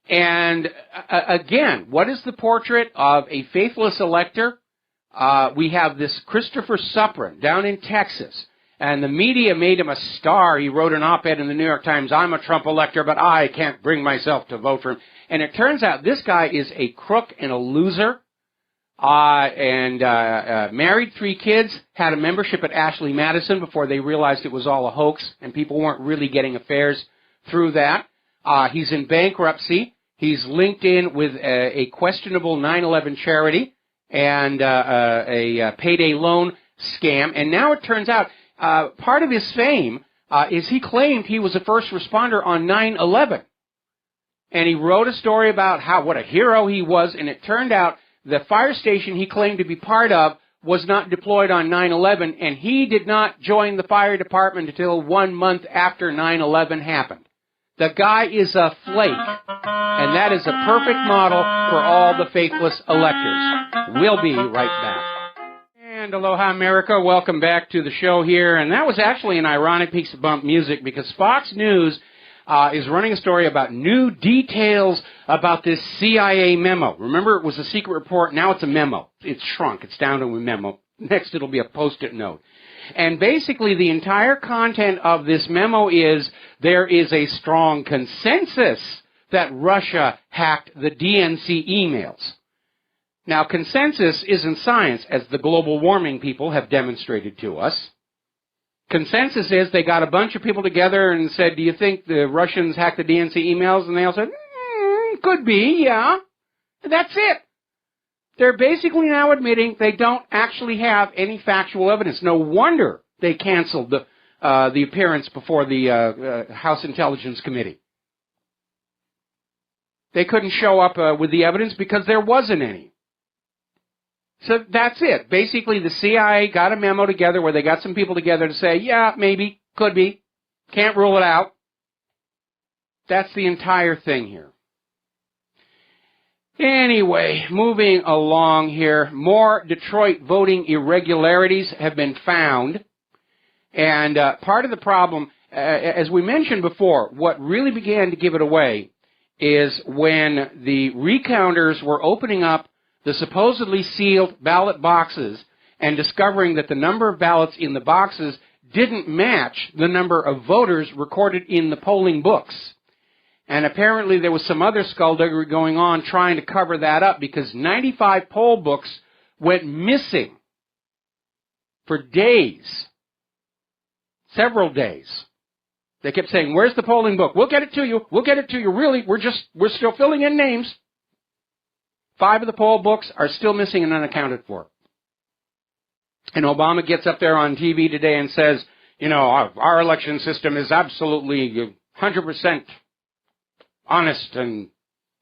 And again, what is the portrait of a faithless elector? We have this Christopher Suprin down in Texas, and the media made him a star. He wrote an op-ed in the New York Times, I'm a Trump elector, but I can't bring myself to vote for him. And it turns out this guy is a crook and a loser. Married 3 kids, had a membership at Ashley Madison before they realized it was all a hoax and people weren't really getting affairs through that. He's in bankruptcy. He's linked in with a questionable 9/11 charity and a payday loan scam. And now it turns out part of his fame is he claimed he was a first responder on 9/11. And he wrote a story about what a hero he was, and it turned out the fire station he claimed to be part of was not deployed on 9/11, and he did not join the fire department until 1 month after 9/11 happened. The guy is a flake, and that is a perfect model for all the faithless electors. We'll be right back. And aloha, America. Welcome back to the show here. And that was actually an ironic piece of bump music because Fox News is running a story about new details about this CIA memo. Remember, it was a secret report. Now it's a memo. It's shrunk. It's down to a memo. Next, it'll be a Post-it note. And basically, the entire content of this memo is there is a strong consensus that Russia hacked the DNC emails. Now, consensus isn't science, as the global warming people have demonstrated to us. Consensus is they got a bunch of people together and said, do you think the Russians hacked the DNC emails? And they all said, could be, yeah. That's it. They're basically now admitting they don't actually have any factual evidence. No wonder they canceled the appearance before the House Intelligence Committee. They couldn't show up with the evidence because there wasn't any. So that's it. Basically, the CIA got a memo together where they got some people together to say, yeah, maybe, could be, can't rule it out. That's the entire thing here. Anyway, moving along here, more Detroit voting irregularities have been found. And part of the problem, as we mentioned before, what really began to give it away is when the recounters were opening up the supposedly sealed ballot boxes and discovering that the number of ballots in the boxes didn't match the number of voters recorded in the polling books. And apparently there was some other skullduggery going on trying to cover that up because 95 poll books went missing for days, several days. They kept saying, where's the polling book? We'll get it to you. We'll get it to you. Really, we're still filling in names. 5 of the poll books are still missing and unaccounted for. And Obama gets up there on TV today and says, you know, our election system is absolutely 100% honest and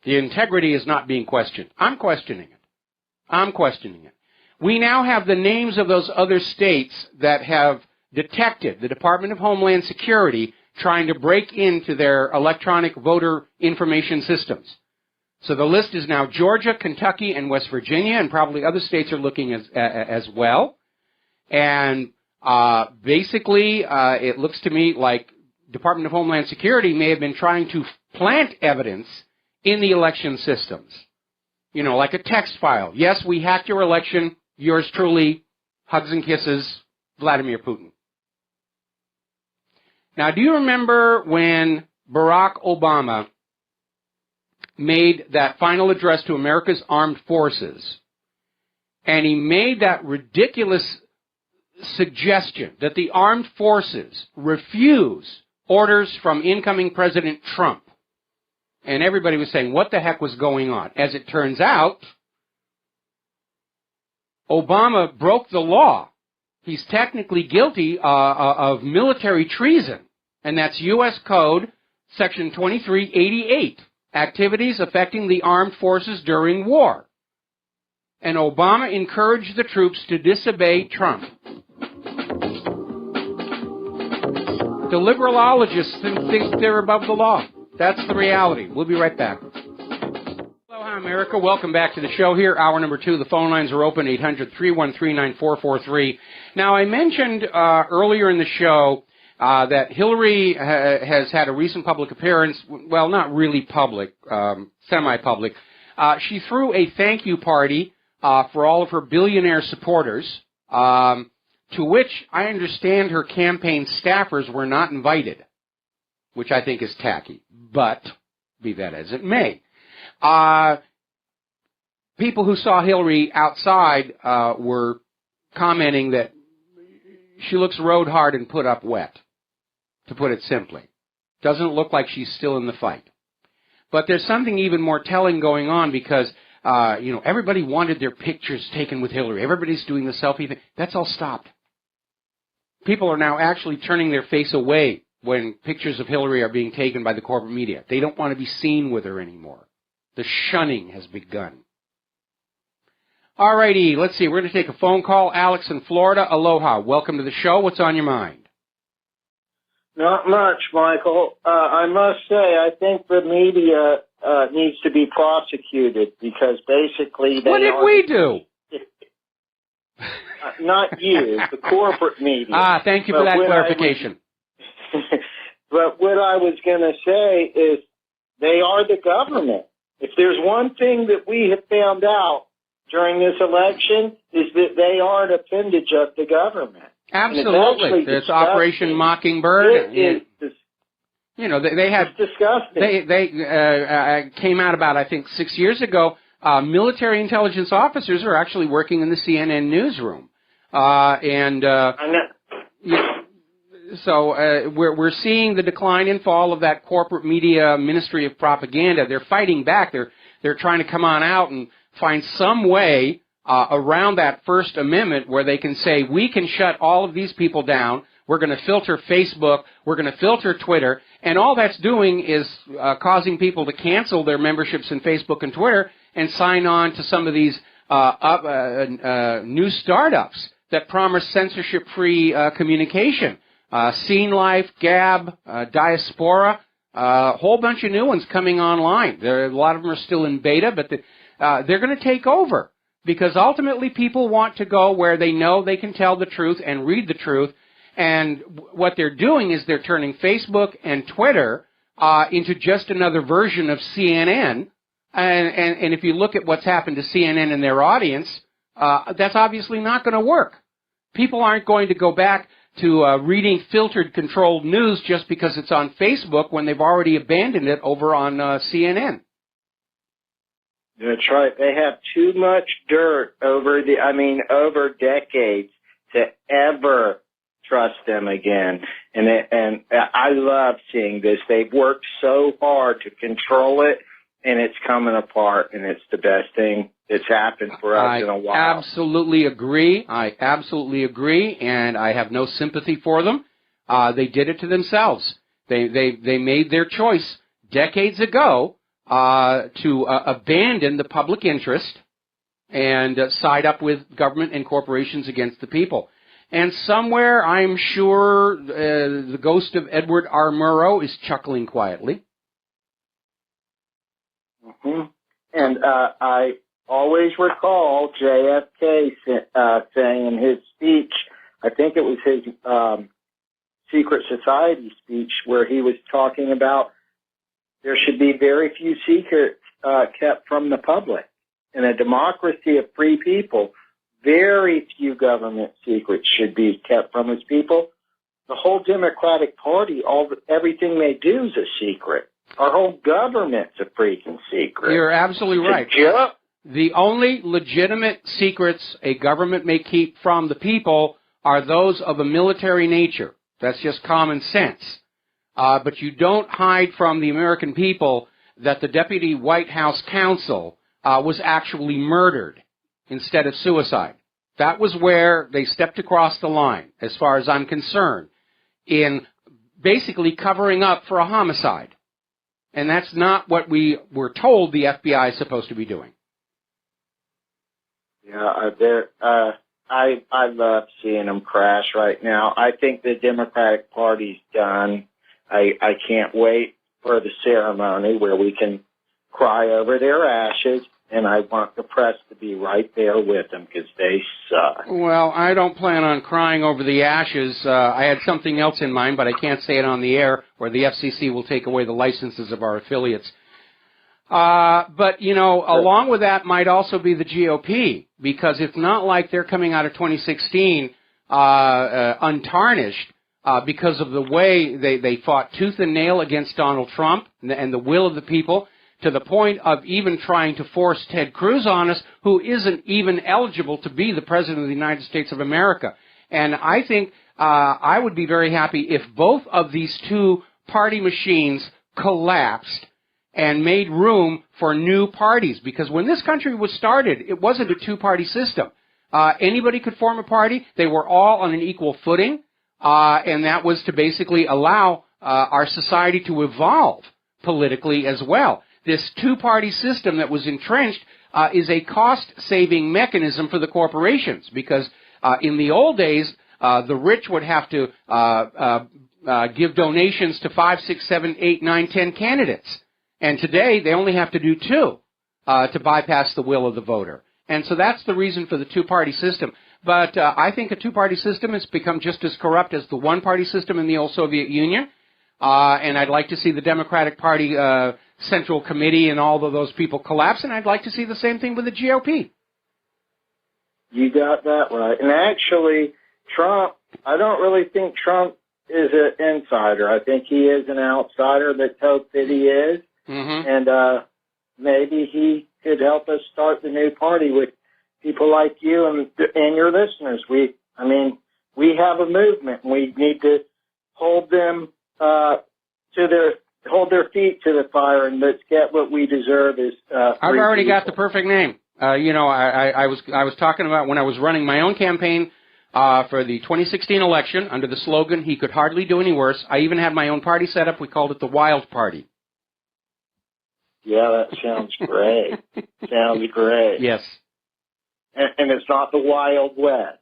the integrity is not being questioned. I'm questioning it. We now have the names of those other states that have detected the Department of Homeland Security trying to break into their electronic voter information systems. So the list is now Georgia, Kentucky, and West Virginia, and probably other states are looking as well. And Basically, it looks to me like Department of Homeland Security may have been trying to plant evidence in the election systems. You know, like a text file. Yes, we hacked your election. Yours truly, hugs and kisses, Vladimir Putin. Now, do you remember when Barack Obama made that final address to America's armed forces, and he made that ridiculous suggestion that the armed forces refuse orders from incoming President Trump? And everybody was saying, what the heck was going on? As it turns out, Obama broke the law. He's technically guilty of military treason, and that's U.S. Code Section 2388, activities affecting the armed forces during war. And Obama encouraged the troops to disobey Trump. The liberalologists think they're above the law. That's the reality. We'll be right back. Aloha, America. Welcome back to the show here. Hour number 2. The phone lines are open, 800-313-9443. Now, I mentioned earlier in the show that Hillary has had a recent public appearance. Well, not really public, semi-public. She threw a thank you party for all of her billionaire supporters, to which I understand her campaign staffers were not invited, which I think is tacky. But, be that as it may. People who saw Hillary outside were commenting that she looks rode hard and put up wet, to put it simply. Doesn't look like she's still in the fight. But there's something even more telling going on because, everybody wanted their pictures taken with Hillary. Everybody's doing the selfie thing. That's all stopped. People are now actually turning their face away when pictures of Hillary are being taken by the corporate media. They don't want to be seen with her anymore. The shunning has begun. All righty, let's see. We're going to take a phone call. Alex in Florida. Aloha. Welcome to the show. What's on your mind? Not much, Michael. I must say, I think the media needs to be prosecuted because basically they What did we do? Not you, the corporate media. Thank you for that clarification. But what I was going to say is they are the government. If there's one thing that we have found out during this election is that they are an appendage of the government. Absolutely. There's Operation Mockingbird. They had disgusting. They came out about, I think, 6 years ago. Military intelligence officers are actually working in the CNN newsroom. I know. So we're seeing the decline and fall of that corporate media ministry of propaganda. They're fighting back. They're trying to come on out and find some way around that First Amendment where they can say, we can shut all of these people down. We're going to filter Facebook. We're going to filter Twitter. And all that's doing is causing people to cancel their memberships in Facebook and Twitter and sign on to some of these new startups that promise censorship-free communication. Scene Life, Gab, Diaspora, a whole bunch of new ones coming online. A lot of them are still in beta, but they're going to take over because ultimately people want to go where they know they can tell the truth and read the truth. And what they're doing is they're turning Facebook and Twitter into just another version of CNN. And if you look at what's happened to CNN and their audience, that's obviously not going to work. People aren't going to go back to reading filtered, controlled news just because it's on Facebook when they've already abandoned it over on CNN. That's right. They have too much dirt over decades to ever trust them again. And I love seeing this. They've worked so hard to control it, and it's coming apart, and it's the best thing that's happened for us in a while. I absolutely agree, and I have no sympathy for them. They did it to themselves. They made their choice decades ago to abandon the public interest and side up with government and corporations against the people. And somewhere, I'm sure, the ghost of Edward R. Murrow is chuckling quietly. Mm-hmm. And I always recall JFK saying in his speech I think it was his secret society speech where he was talking about there should be very few secrets kept from the public. In a democracy of free people, very few government secrets should be kept from its people. The whole Democratic Party, everything they do is a secret. Our whole government's a freaking secret. You're absolutely right. The only legitimate secrets a government may keep from the people are those of a military nature. That's just common sense. But you don't hide from the American people that the Deputy White House Counsel was actually murdered instead of suicide. That was where they stepped across the line, as far as I'm concerned, in basically covering up for a homicide. And that's not what we were told the FBI is supposed to be doing. Yeah, I love seeing them crash right now. I think the Democratic Party's done. I can't wait for the ceremony where we can cry over their ashes, and I want the press to be right there with them because they suck. Well, I don't plan on crying over the ashes. I had something else in mind, but I can't say it on the air, or the FCC will take away the licenses of our affiliates. But, you know, along with that might also be the GOP, because it's not like they're coming out of 2016 untarnished because of the way they fought tooth and nail against Donald Trump and the will of the people, to the point of even trying to force Ted Cruz on us, who isn't even eligible to be the President of the United States of America. And I think I would be very happy if both of these two party machines collapsed and made room for new parties. Because when this country was started, it wasn't a two-party system. Anybody could form a party. They were all on an equal footing, and that was to basically allow our society to evolve politically as well. This two-party system that was entrenched is a cost-saving mechanism for the corporations, because in the old days, the rich would have to give donations to 5, 6, 7, 8, 9, 10 candidates. And today, they only have to do 2 to bypass the will of the voter. And so that's the reason for the two-party system. But I think a two-party system has become just as corrupt as the one-party system in the old Soviet Union. And I'd like to see the Democratic Party Central Committee and all of those people collapse, and I'd like to see the same thing with the GOP. You got that right. And actually, Trump, I don't really think Trump is an insider. I think he is an outsider. Let's hope that he is. Mm-hmm. And maybe he could help us start the new party with people like you and your listeners. We have a movement, and we need to hold them hold their feet to the fire, and let's get what we deserve. I've already got the perfect name. I was talking about when I was running my own campaign for the 2016 election under the slogan, "He could hardly do any worse." I even had my own party set up. We called it the Wild Party. Yeah, that sounds great. Sounds great. Yes. And it's not the Wild West.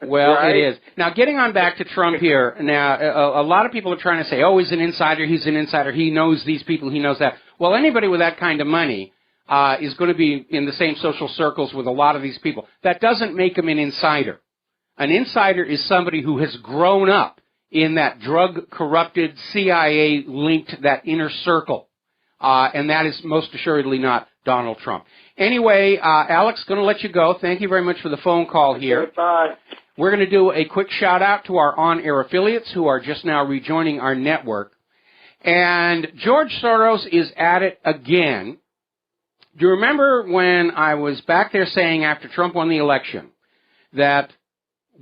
Well, right? It is. Now, getting on back to Trump here, now, a lot of people are trying to say, oh, he's an insider, he knows these people, he knows that. Well, anybody with that kind of money is going to be in the same social circles with a lot of these people. That doesn't make him an insider. An insider is somebody who has grown up in that drug-corrupted, CIA-linked, that inner circle. And that is most assuredly not Donald Trump. Anyway, Alex, going to let you go. Thank you very much for the phone call here. Bye. We're going to do a quick shout-out to our on-air affiliates who are just now rejoining our network. And George Soros is at it again. Do you remember when I was back there saying after Trump won the election that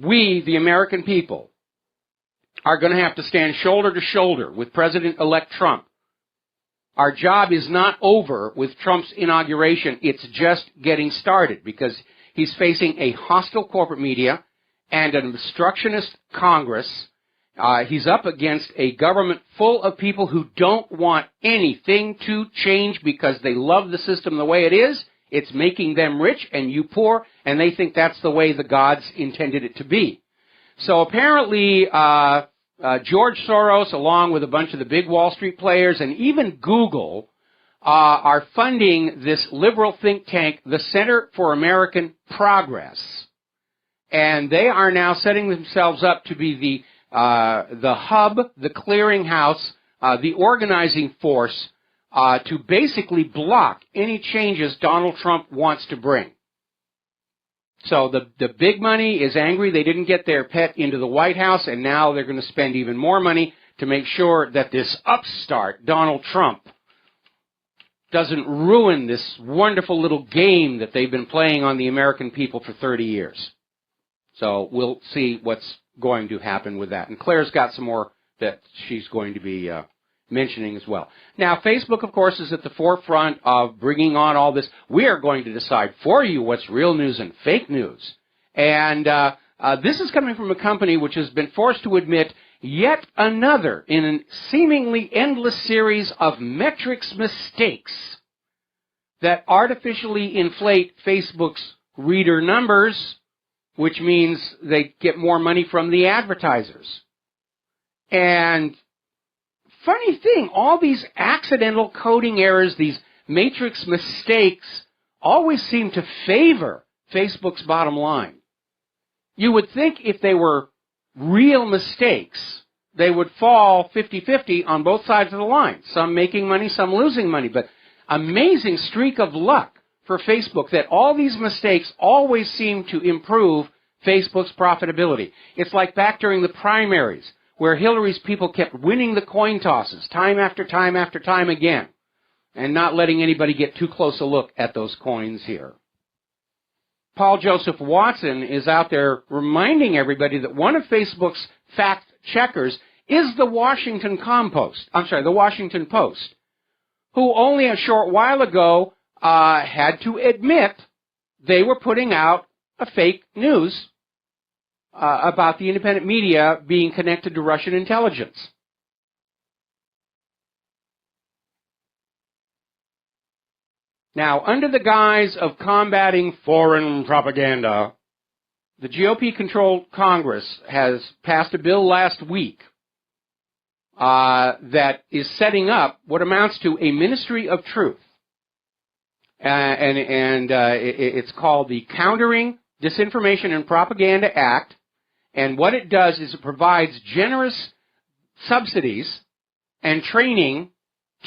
we, the American people, are going to have to stand shoulder to shoulder with President-elect Trump? Our job is not over with Trump's inauguration. It's just getting started, because he's facing a hostile corporate media and an obstructionist Congress. He's up against a government full of people who don't want anything to change because they love the system the way it is. It's making them rich and you poor, and they think that's the way the gods intended it to be. So apparently, George Soros, along with a bunch of the big Wall Street players and even Google, are funding this liberal think tank, the Center for American Progress. And they are now setting themselves up to be the hub, the clearinghouse, the organizing force to basically block any changes Donald Trump wants to bring. So the big money is angry they didn't get their pet into the White House, and now they're going to spend even more money to make sure that this upstart, Donald Trump, doesn't ruin this wonderful little game that they've been playing on the American people for 30 years. So we'll see what's going to happen with that. And Claire's got some more that she's going to be mentioning as well. Now, Facebook, of course, is at the forefront of bringing on all this. We are going to decide for you what's real news and fake news. And this is coming from a company which has been forced to admit yet another in a seemingly endless series of metrics mistakes that artificially inflate Facebook's reader numbers, which means they get more money from the advertisers. And funny thing, all these accidental coding errors, these matrix mistakes, always seem to favor Facebook's bottom line. You would think if they were real mistakes, they would fall 50-50 on both sides of the line, some making money, some losing money. But amazing streak of luck for Facebook that all these mistakes always seem to improve Facebook's profitability. It's like back during the primaries, where Hillary's people kept winning the coin tosses time after time after time again, and not letting anybody get too close a look at those coins here. Paul Joseph Watson is out there reminding everybody that one of Facebook's fact checkers is the Washington Post, who only a short while ago had to admit they were putting out a fake news about the independent media being connected to Russian intelligence. Now, under the guise of combating foreign propaganda, the GOP-controlled Congress has passed a bill last week that is setting up what amounts to a Ministry of Truth. It's called the Countering Disinformation and Propaganda Act. And what it does is it provides generous subsidies and training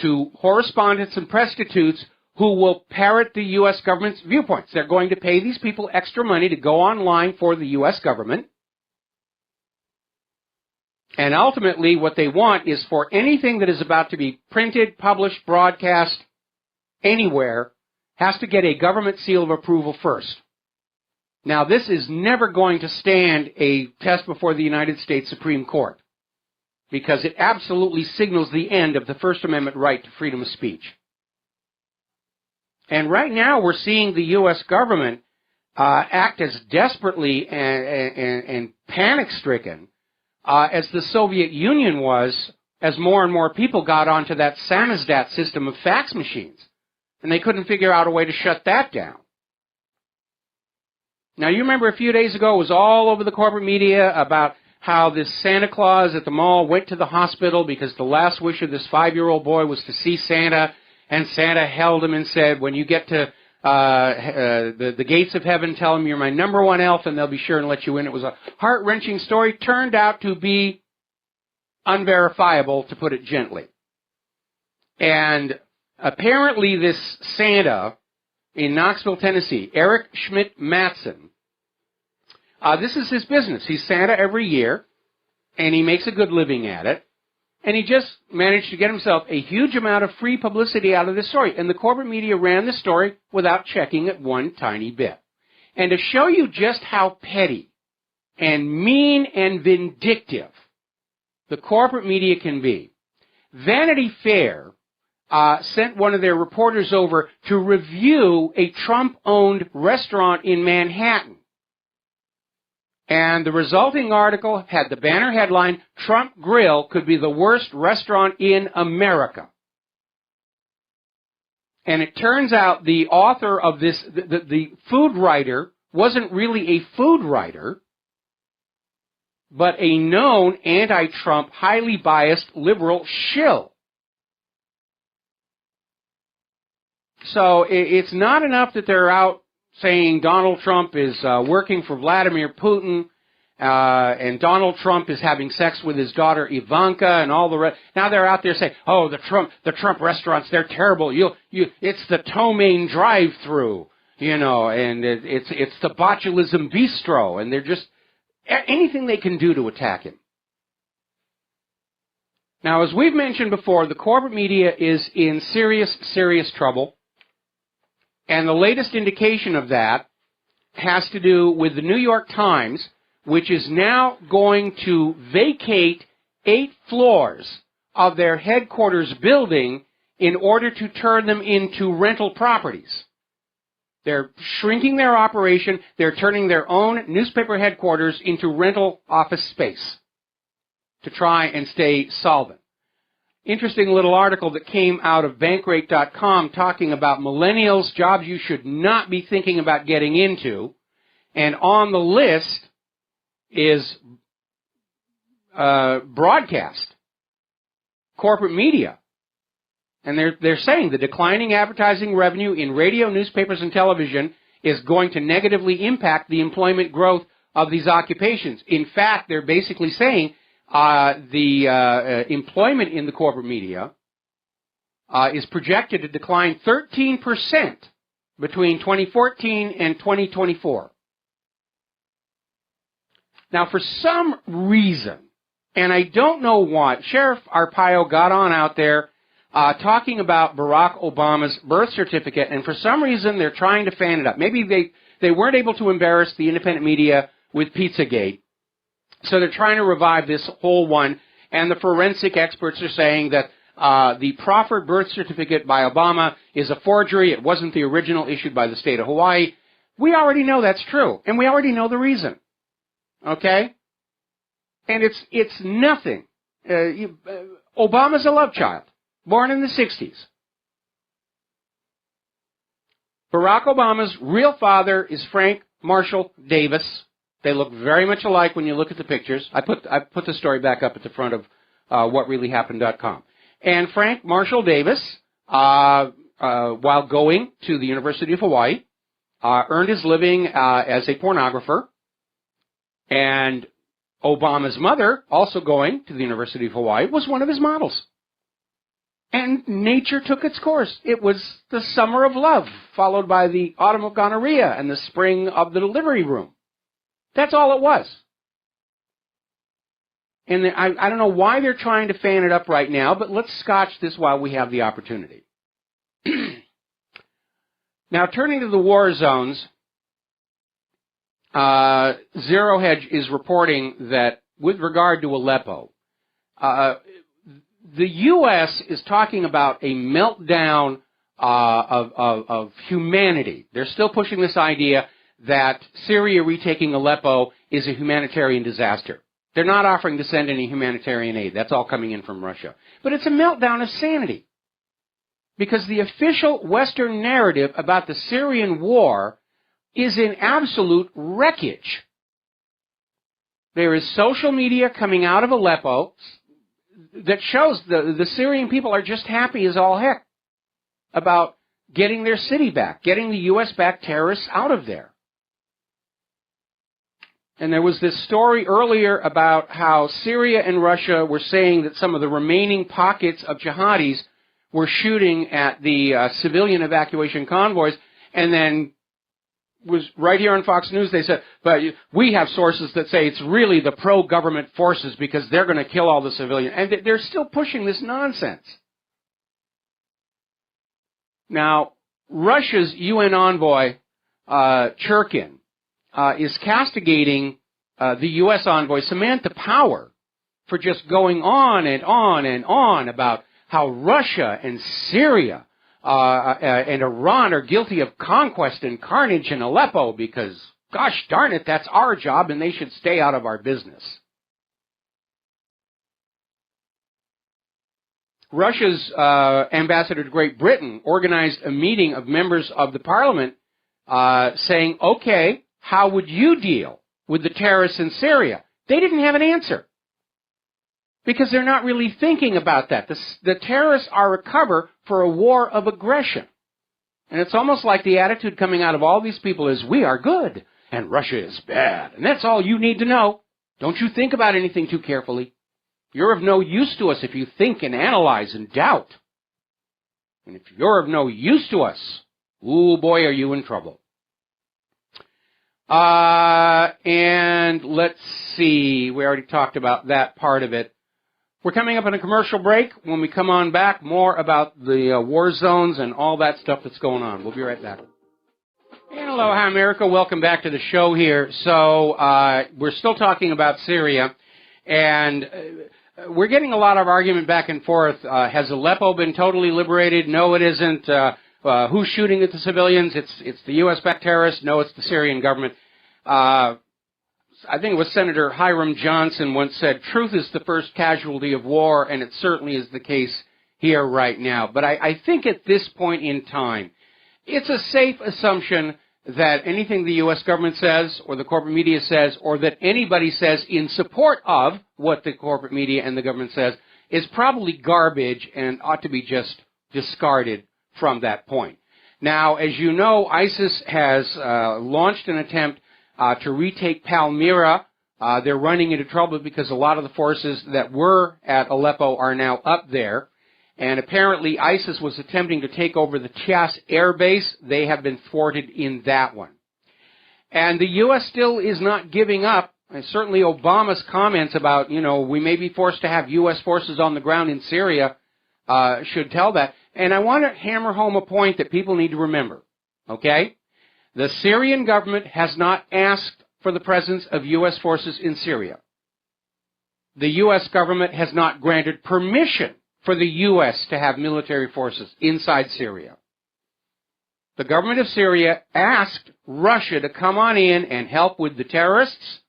to correspondents and prostitutes who will parrot the U.S. government's viewpoints. They're going to pay these people extra money to go online for the U.S. government. And ultimately, what they want is for anything that is about to be printed, published, broadcast, anywhere, has to get a government seal of approval first. Now, this is never going to stand a test before the United States Supreme Court, because it absolutely signals the end of the First Amendment right to freedom of speech. And right now, we're seeing the U.S. government act as desperately and panic-stricken as the Soviet Union was, as more and more people got onto that samizdat system of fax machines. And they couldn't figure out a way to shut that down. Now, you remember a few days ago, it was all over the corporate media about how this Santa Claus at the mall went to the hospital because the last wish of this 5-year-old boy was to see Santa, and Santa held him and said, when you get to the gates of heaven, tell him you're my number one elf, and they'll be sure and let you in. It was a heart-wrenching story, turned out to be unverifiable, to put it gently. And apparently this Santa in Knoxville, Tennessee, Eric Schmidt Matson, this is his business. He's Santa every year, and he makes a good living at it. And he just managed to get himself a huge amount of free publicity out of this story. And the corporate media ran the story without checking it one tiny bit. And to show you just how petty and mean and vindictive the corporate media can be, Vanity Fair sent one of their reporters over to review a Trump-owned restaurant in Manhattan. And the resulting article had the banner headline, Trump Grill could be the worst restaurant in America. And it turns out the author of this, the food writer, wasn't really a food writer, but a known anti-Trump, highly biased liberal shill. So it's not enough that they're out saying Donald Trump is working for Vladimir Putin, and Donald Trump is having sex with his daughter Ivanka, and all the rest. Now they're out there saying, "Oh, the Trump restaurants, they're terrible. It's the Tomaine drive-through, and it's the botulism bistro," and they're just anything they can do to attack him. Now, as we've mentioned before, the corporate media is in serious, serious trouble. And the latest indication of that has to do with the New York Times, which is now going to vacate 8 floors of their headquarters building in order to turn them into rental properties. They're shrinking their operation. They're turning their own newspaper headquarters into rental office space to try and stay solvent. Interesting little article that came out of Bankrate.com talking about millennials, jobs you should not be thinking about getting into. And on the list is broadcast, corporate media. And they're saying the declining advertising revenue in radio, newspapers, and television is going to negatively impact the employment growth of these occupations. In fact, they're basically saying the employment in the corporate media is projected to decline 13% between 2014 and 2024. Now, for some reason, and I don't know why, Sheriff Arpaio got on out there talking about Barack Obama's birth certificate, and for some reason they're trying to fan it up. Maybe they weren't able to embarrass the independent media with Pizzagate, so they're trying to revive this whole one, and the forensic experts are saying that the proffered birth certificate by Obama is a forgery. It wasn't the original issued by the state of Hawaii. We already know that's true, and we already know the reason. Okay? And it's nothing. Obama's a love child, born in the 60s. Barack Obama's real father is Frank Marshall Davis. They look very much alike when you look at the pictures. I put the story back up at the front of WhatReallyHappened.com. And Frank Marshall Davis, while going to the University of Hawaii, earned his living as a pornographer. And Obama's mother, also going to the University of Hawaii, was one of his models. And nature took its course. It was the summer of love, followed by the autumn of gonorrhea and the spring of the delivery room. That's all it was. And I don't know why they're trying to fan it up right now, but let's scotch this while we have the opportunity. Now, turning to the war zones, Zero Hedge is reporting that with regard to Aleppo, the U.S. is talking about a meltdown of humanity. They're still pushing this idea that Syria retaking Aleppo is a humanitarian disaster. They're not offering to send any humanitarian aid. That's all coming in from Russia. But it's a meltdown of sanity. Because the official Western narrative about the Syrian war is in absolute wreckage. There is social media coming out of Aleppo that shows the Syrian people are just happy as all heck about getting their city back, getting the U.S.-backed terrorists out of there. And there was this story earlier about how Syria and Russia were saying that some of the remaining pockets of jihadis were shooting at the civilian evacuation convoys, and then was right here on Fox News, they said, but we have sources that say it's really the pro-government forces because they're going to kill all the civilians. And they're still pushing this nonsense. Now, Russia's UN envoy, Churkin, is castigating the U.S. envoy, Samantha Power, for just going on and on and on about how Russia and Syria and Iran are guilty of conquest and carnage in Aleppo because, gosh darn it, that's our job and they should stay out of our business. Russia's ambassador to Great Britain organized a meeting of members of the parliament saying, okay, how would you deal with the terrorists in Syria? They didn't have an answer because they're not really thinking about that. The terrorists are a cover for a war of aggression. And it's almost like the attitude coming out of all these people is, we are good, and Russia is bad. And that's all you need to know. Don't you think about anything too carefully. You're of no use to us if you think and analyze and doubt. And if you're of no use to us, ooh, boy, are you in trouble. And let's see. We already talked about that part of it. We're coming up on a commercial break. When we come on back, more about the war zones and all that stuff that's going on. We'll be right back. And aloha, America. Welcome back to the show here. So we're still talking about Syria, and we're getting a lot of argument back and forth. Has Aleppo been totally liberated? No, it isn't. Who's shooting at the civilians? It's the U.S.-backed terrorists. No, it's the Syrian government. I think it was Senator Hiram Johnson once said, truth is the first casualty of war, and it certainly is the case here right now. But I think at this point in time, it's a safe assumption that anything the U.S. government says or the corporate media says or that anybody says in support of what the corporate media and the government says is probably garbage and ought to be just discarded from that point. Now, as you know, ISIS has launched an attempt to retake Palmyra. They're running into trouble because a lot of the forces that were at Aleppo are now up there. And apparently ISIS was attempting to take over the Tias air base. They have been thwarted in that one. And the U.S. still is not giving up. And certainly Obama's comments about, we may be forced to have U.S. forces on the ground in Syria should tell that. And I want to hammer home a point that people need to remember, okay? The Syrian government has not asked for the presence of U.S. forces in Syria. The U.S. government has not granted permission for the U.S. to have military forces inside Syria. The government of Syria asked Russia to come on in and help with the terrorists,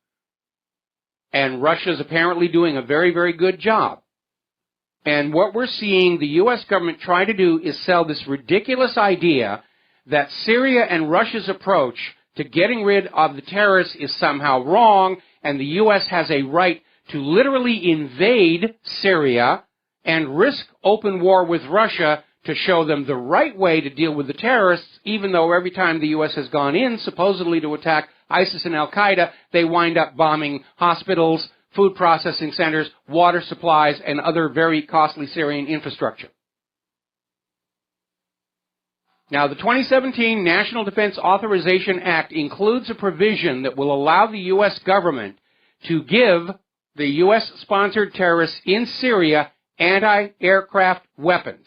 and Russia's apparently doing a very, very good job. And what we're seeing the U.S. government try to do is sell this ridiculous idea that Syria and Russia's approach to getting rid of the terrorists is somehow wrong, and the U.S. has a right to literally invade Syria and risk open war with Russia to show them the right way to deal with the terrorists, even though every time the U.S. has gone in, supposedly to attack ISIS and Al-Qaeda, they wind up bombing hospitals, food processing centers, water supplies, and other very costly Syrian infrastructure. Now, the 2017 National Defense Authorization Act includes a provision that will allow the U.S. government to give the U.S.-sponsored terrorists in Syria anti-aircraft weapons.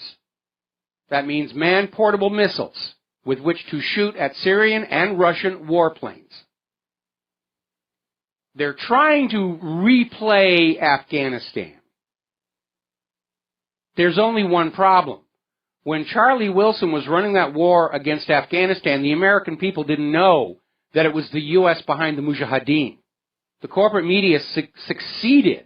That means man-portable missiles with which to shoot at Syrian and Russian warplanes. They're trying to replay Afghanistan. There's only one problem. When Charlie Wilson was running that war against Afghanistan, the American people didn't know that it was the U.S. behind the Mujahideen. The corporate media succeeded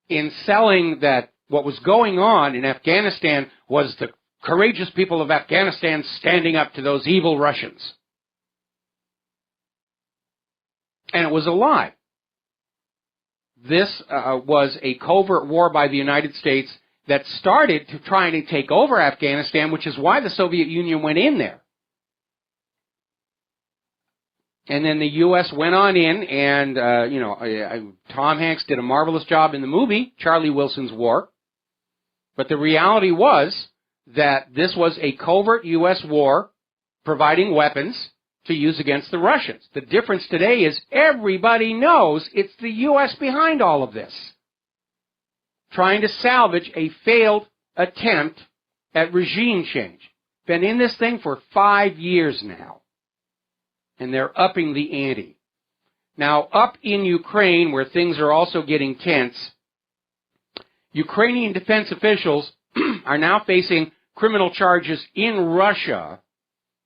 in selling that what was going on in Afghanistan was the courageous people of Afghanistan standing up to those evil Russians. And it was a lie. This was a covert war by the United States that started to try to take over Afghanistan, which is why the Soviet Union went in there. And then the U.S. went on in, and, Tom Hanks did a marvelous job in the movie, Charlie Wilson's War. But the reality was that this was a covert U.S. war providing weapons to use against the Russians. The difference today is everybody knows it's the U.S. behind all of this, trying to salvage a failed attempt at regime change. Been in this thing for 5 years now, and they're upping the ante. Now, up in Ukraine, where things are also getting tense, Ukrainian defense officials are now facing criminal charges in Russia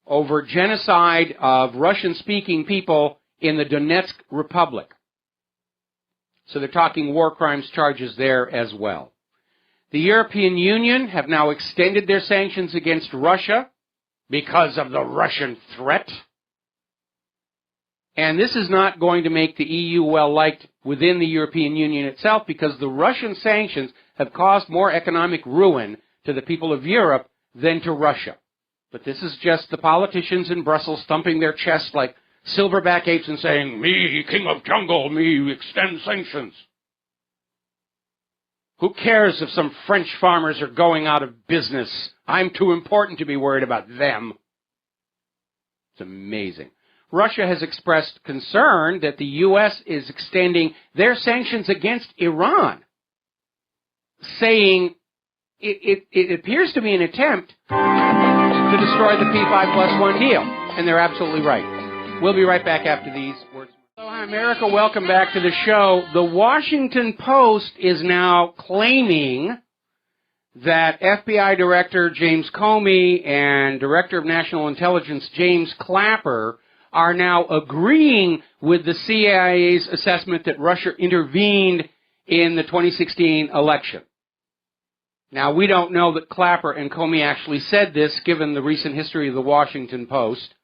over genocide of Russian-speaking people in the Donetsk Republic. So they're talking war crimes charges there as well. The European Union have now extended their sanctions against Russia because of the Russian threat. And this is not going to make the EU well-liked within the European Union itself, because the Russian sanctions have caused more economic ruin to the people of Europe than to Russia. But this is just the politicians in Brussels thumping their chests like silverback apes and saying, me, king of jungle, me, extend sanctions. Who cares if some French farmers are going out of business? I'm too important to be worried about them. It's amazing. Russia has expressed concern that the U.S. is extending their sanctions against Iran, saying it appears to be an attempt to destroy the P5+1 deal. And they're absolutely right. We'll be right back after these words. Hello, hi, America. Welcome back to the show. The Washington Post is now claiming that FBI Director James Comey and Director of National Intelligence James Clapper are now agreeing with the CIA's assessment that Russia intervened in the 2016 election. Now, we don't know that Clapper and Comey actually said this, given the recent history of the Washington Post.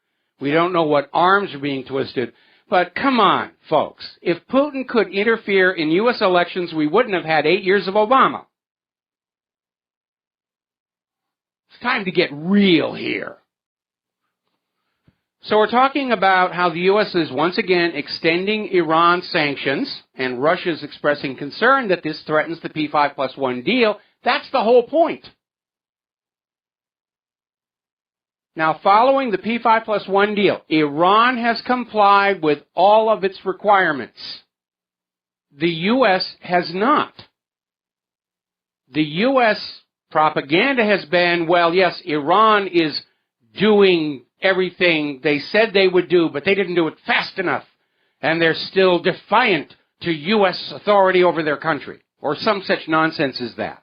We don't know what arms are being twisted. But come on, folks. If Putin could interfere in U.S. elections, we wouldn't have had 8 years of Obama. It's time to get real here. So we're talking about how the U.S. is once again extending Iran sanctions, and Russia is expressing concern that this threatens the P5+1 deal. That's the whole point. Now, following the P5+1 deal, Iran has complied with all of its requirements. The U.S. has not. The U.S. propaganda has been, well, yes, Iran is doing everything they said they would do, but they didn't do it fast enough, and they're still defiant to U.S. authority over their country, or some such nonsense as that.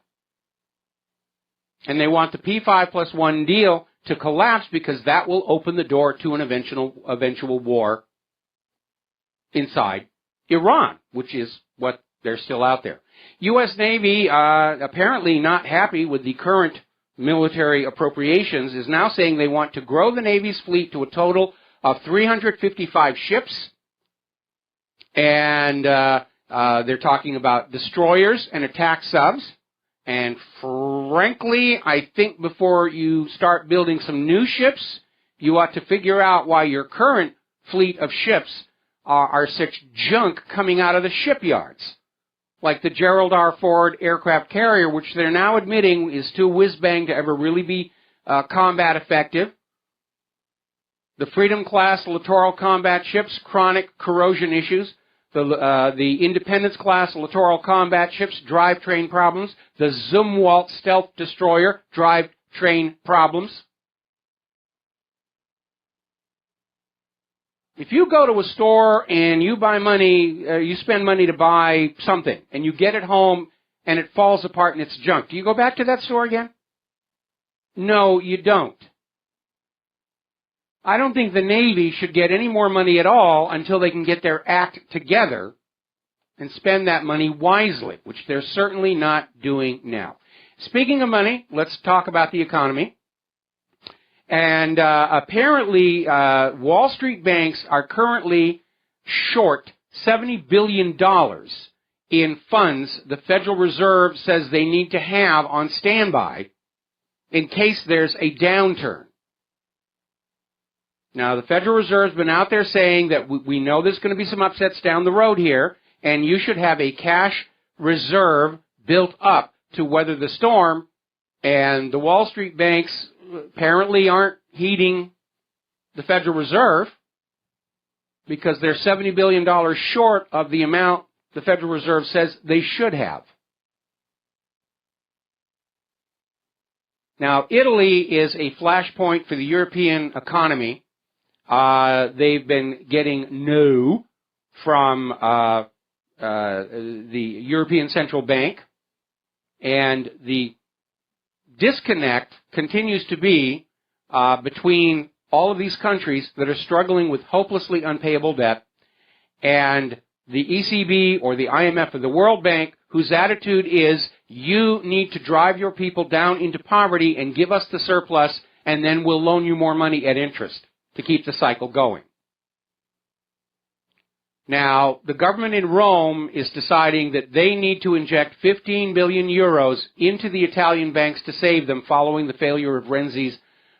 And they want the P5+1 deal to collapse because that will open the door to an eventual war inside Iran, which is what they're still out there. U.S. Navy, apparently not happy with the current military appropriations, is now saying they want to grow the Navy's fleet to a total of 355 ships. And they're talking about destroyers and attack subs. And frankly, I think before you start building some new ships, you ought to figure out why your current fleet of ships are such junk coming out of the shipyards. Like the Gerald R. Ford aircraft carrier, which they're now admitting is too whiz-bang to ever really be combat effective. The Freedom-class littoral combat ships, chronic corrosion issues. The Independence-class littoral combat ships, drivetrain problems. The Zumwalt stealth destroyer, drivetrain problems. If you go to a store and you buy money, you spend money to buy something, and you get it home and it falls apart and it's junk, do you go back to that store again? No, you don't. I don't think the Navy should get any more money at all until they can get their act together and spend that money wisely, which they're certainly not doing now. Speaking of money, let's talk about the economy. And apparently, Wall Street banks are currently short $70 billion in funds the Federal Reserve says they need to have on standby in case there's a downturn. Now, the Federal Reserve's been out there saying that we know there's going to be some upsets down the road here, and you should have a cash reserve built up to weather the storm, and the Wall Street banks apparently aren't heeding the Federal Reserve because they're $70 billion short of the amount the Federal Reserve says they should have. Now, Italy is a flashpoint for the European economy. They've been getting no from the European Central Bank, and the disconnect continues to be between all of these countries that are struggling with hopelessly unpayable debt and the ECB or the IMF or the World Bank, whose attitude is, you need to drive your people down into poverty and give us the surplus, and then we'll loan you more money at interest to keep the cycle going. Now, the government in Rome is deciding that they need to inject 15 billion euros into the Italian banks to save them following the failure of Renzi's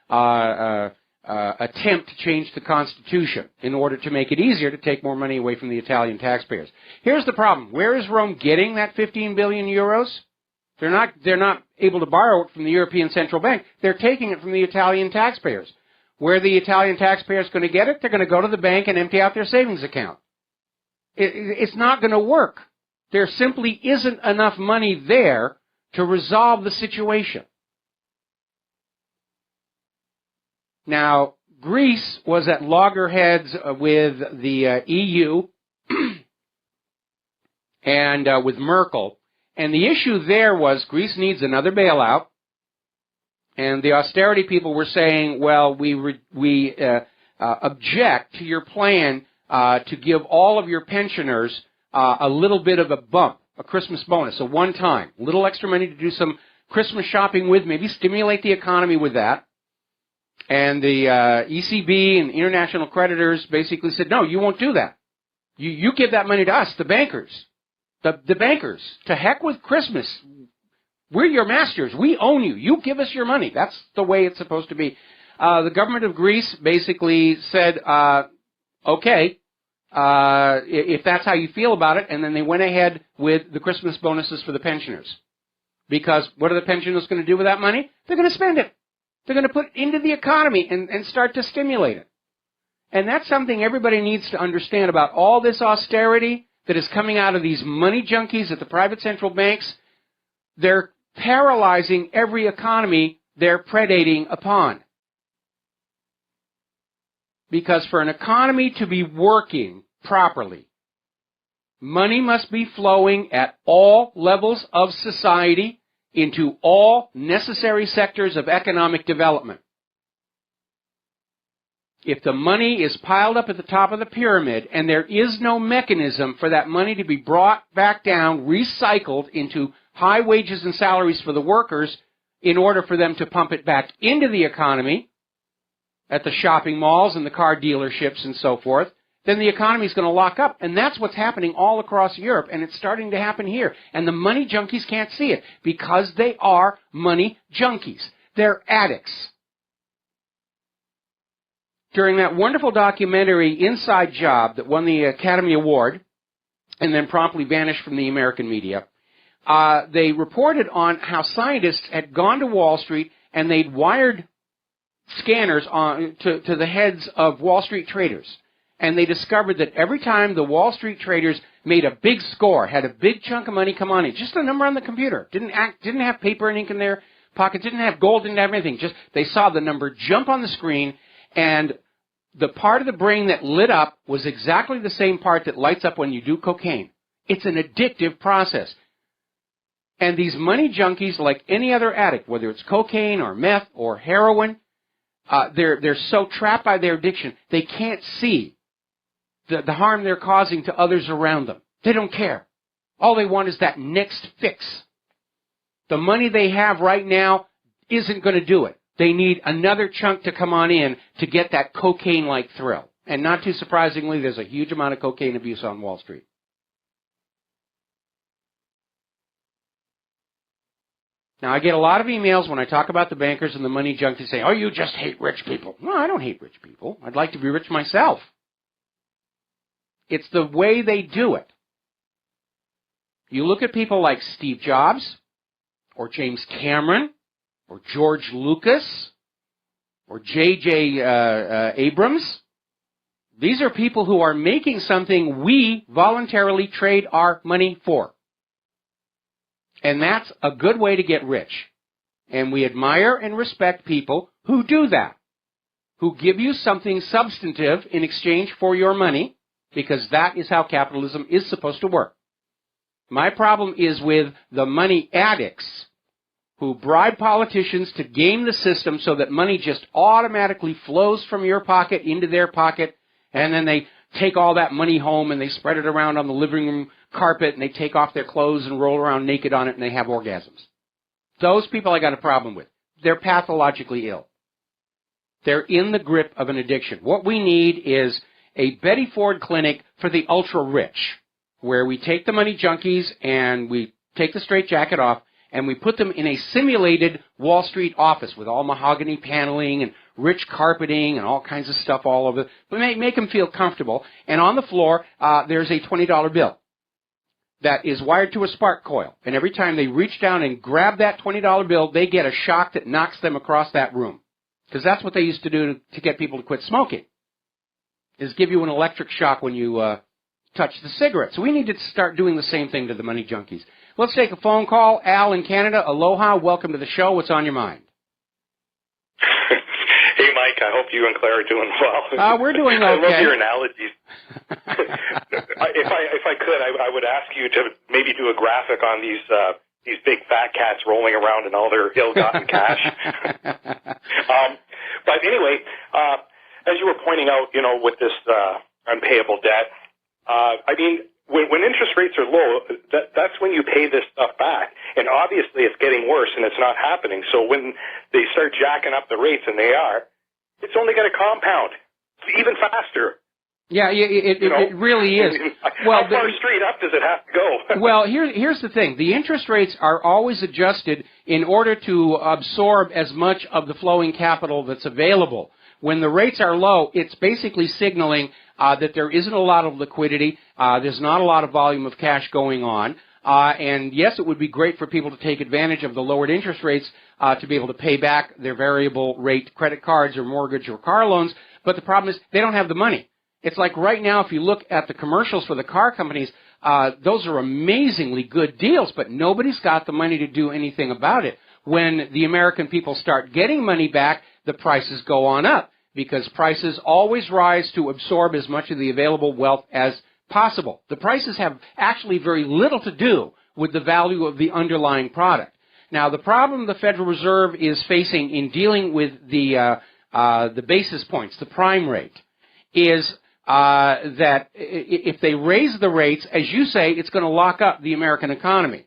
attempt to change the Constitution in order to make it easier to take more money away from the Italian taxpayers. Here's the problem. Where is Rome getting that 15 billion euros? They're not able to borrow it from the European Central Bank. They're taking it from the Italian taxpayers. Where the Italian taxpayers going to get it? They're going to go to the bank and empty out their savings account. It's not going to work. There simply isn't enough money there to resolve the situation. Now, Greece was at loggerheads with the EU and with Merkel. And the issue there was Greece needs another bailout. And the austerity people were saying, well, we object to your plan to give all of your pensioners a little bit of a bump, a Christmas bonus, a one-time, little extra money to do some Christmas shopping with, maybe stimulate the economy with that. And the ECB and international creditors basically said, no, you won't do that. You give that money to us, the bankers. The bankers. To heck with Christmas. We're your masters. We own you. You give us your money. That's the way it's supposed to be. The government of Greece basically said, okay, if that's how you feel about it, and then they went ahead with the Christmas bonuses for the pensioners. Because what are the pensioners going to do with that money? They're going to spend it. They're going to put it into the economy and start to stimulate it. And that's something everybody needs to understand about all this austerity that is coming out of these money junkies at the private central banks. They're paralyzing every economy they're predating upon. Because for an economy to be working properly, money must be flowing at all levels of society into all necessary sectors of economic development. If the money is piled up at the top of the pyramid and there is no mechanism for that money to be brought back down, recycled into high wages and salaries for the workers in order for them to pump it back into the economy at the shopping malls and the car dealerships and so forth, then the economy is going to lock up. And that's what's happening all across Europe, and it's starting to happen here. And the money junkies can't see it because they are money junkies. They're addicts. During that wonderful documentary, Inside Job, that won the Academy Award and then promptly vanished from the American media, they reported on how scientists had gone to Wall Street and they'd wired scanners to the heads of Wall Street traders. And they discovered that every time the Wall Street traders made a big score, had a big chunk of money come on in, just a number on the computer, didn't have paper and ink in their pockets, didn't have gold, didn't have anything, just they saw the number jump on the screen, and the part of the brain that lit up was exactly the same part that lights up when you do cocaine. It's an addictive process. And these money junkies, like any other addict, whether it's cocaine or meth or heroin, they're so trapped by their addiction, they can't see the harm they're causing to others around them. They don't care. All they want is that next fix. The money they have right now isn't going to do it. They need another chunk to come on in to get that cocaine-like thrill. And not too surprisingly, there's a huge amount of cocaine abuse on Wall Street. Now, I get a lot of emails when I talk about the bankers and the money junkies saying, oh, you just hate rich people. No, I don't hate rich people. I'd like to be rich myself. It's the way they do it. You look at people like Steve Jobs, or James Cameron, or George Lucas, or J.J. Abrams. These are people who are making something we voluntarily trade our money for. And that's a good way to get rich. And we admire and respect people who do that, who give you something substantive in exchange for your money, because that is how capitalism is supposed to work. My problem is with the money addicts who bribe politicians to game the system so that money just automatically flows from your pocket into their pocket, and then they take all that money home and they spread it around on the living room carpet and they take off their clothes and roll around naked on it and they have orgasms. Those people I got a problem with. They're pathologically ill. They're in the grip of an addiction. What we need is a Betty Ford clinic for the ultra-rich, where we take the money junkies and we take the straitjacket off and we put them in a simulated Wall Street office with all mahogany paneling and rich carpeting and all kinds of stuff all over. We make them feel comfortable. And on the floor, there's a $20 bill that is wired to a spark coil. And every time they reach down and grab that $20 bill, they get a shock that knocks them across that room. Because that's what they used to do to get people to quit smoking, is give you an electric shock when you touch the cigarette. So we need to start doing the same thing to the money junkies. Let's take a phone call. Al in Canada, aloha, welcome to the show. What's on your mind? Hey, Mike, I hope you and Claire are doing well. We're doing okay. I love your analogies. If I could, I would ask you to maybe do a graphic on these big fat cats rolling around in all their ill-gotten cash. But anyway, as you were pointing out, with this unpayable debt, I mean, when interest rates are low, that's when you pay this stuff back. And obviously it's getting worse and it's not happening. So when they start jacking up the rates, and they are, it's only going to compound even faster. Yeah, it really is. Well, how far straight up does it have to go? Well, here's the thing. The interest rates are always adjusted in order to absorb as much of the flowing capital that's available. When the rates are low, it's basically signaling that there isn't a lot of liquidity. There's not a lot of volume of cash going on. And yes, it would be great for people to take advantage of the lowered interest rates to be able to pay back their variable rate credit cards or mortgage or car loans. But the problem is they don't have the money. It's like right now, if you look at the commercials for the car companies, those are amazingly good deals, but nobody's got the money to do anything about it. When the American people start getting money back, the prices go on up, because prices always rise to absorb as much of the available wealth as possible. The prices have actually very little to do with the value of the underlying product. Now, the problem the Federal Reserve is facing in dealing with the basis points, the prime rate, is that if they raise the rates, as you say, it's going to lock up the American economy.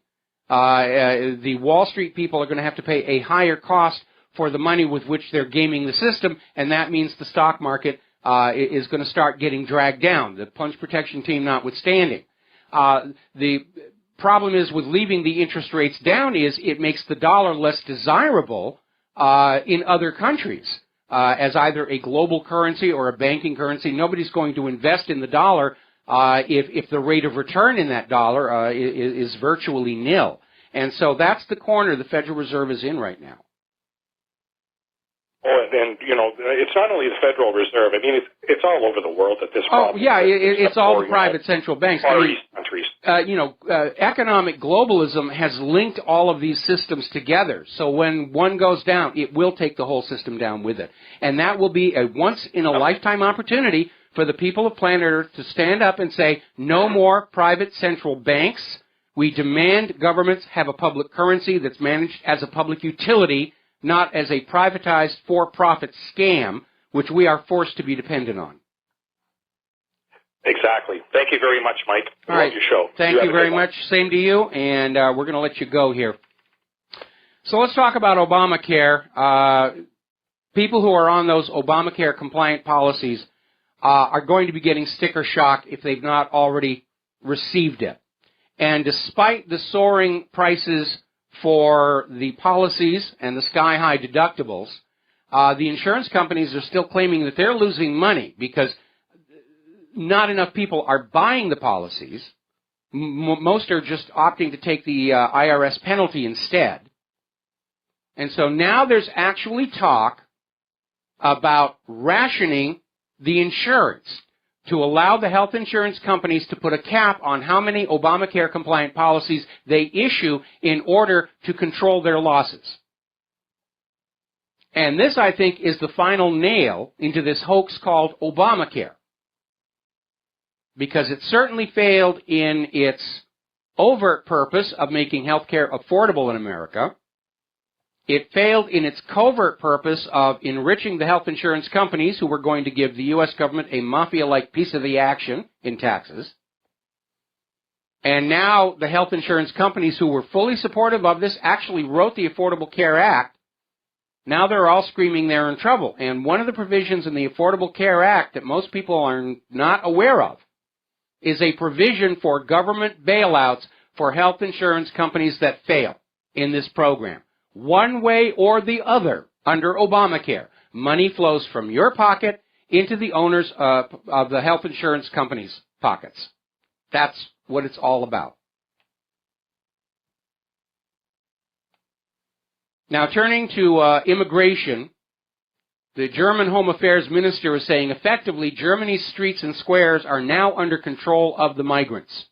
The Wall Street people are going to have to pay a higher cost for the money with which they're gaming the system, and that means the stock market is going to start getting dragged down, the punch protection team notwithstanding. The problem is with leaving the interest rates down is it makes the dollar less desirable in other countries. As either a global currency or a banking currency. Nobody's going to invest in the dollar if the rate of return in that dollar is virtually nil. And so that's the corner the Federal Reserve is in right now. Oh, and it's not only the Federal Reserve. I mean, it's all over the world at this point. Oh, yeah, it's all the private central banks. Far East countries. Economic globalism has linked all of these systems together. So when one goes down, it will take the whole system down with it. And that will be a once-in-a-lifetime opportunity for the people of planet Earth to stand up and say, no more private central banks. We demand governments have a public currency that's managed as a public utility, not as a privatized for-profit scam, which we are forced to be dependent on. Exactly. Thank you very much, Mike. All right. Love your show. Thank you very much. Same to you, and we're going to let you go here. So let's talk about Obamacare. People who are on those Obamacare-compliant policies are going to be getting sticker shock if they've not already received it. And despite the soaring prices for the policies and the sky-high deductibles, the insurance companies are still claiming that they're losing money because not enough people are buying the policies. Most are just opting to take the IRS penalty instead. And so now there's actually talk about rationing the insurance to allow the health insurance companies to put a cap on how many Obamacare-compliant policies they issue in order to control their losses. And this, I think, is the final nail into this hoax called Obamacare, because it certainly failed in its overt purpose of making health care affordable in America. It failed in its covert purpose of enriching the health insurance companies who were going to give the U.S. government a mafia-like piece of the action in taxes. And now the health insurance companies who were fully supportive of this actually wrote the Affordable Care Act. Now they're all screaming they're in trouble. And one of the provisions in the Affordable Care Act that most people are not aware of is a provision for government bailouts for health insurance companies that fail. in this program. One way or the other, under Obamacare, money flows from your pocket into the owners of the health insurance companies' pockets. That's what it's all about. Now, turning to immigration, the German Home Affairs Minister is saying, effectively, Germany's streets and squares are now under control of the migrants.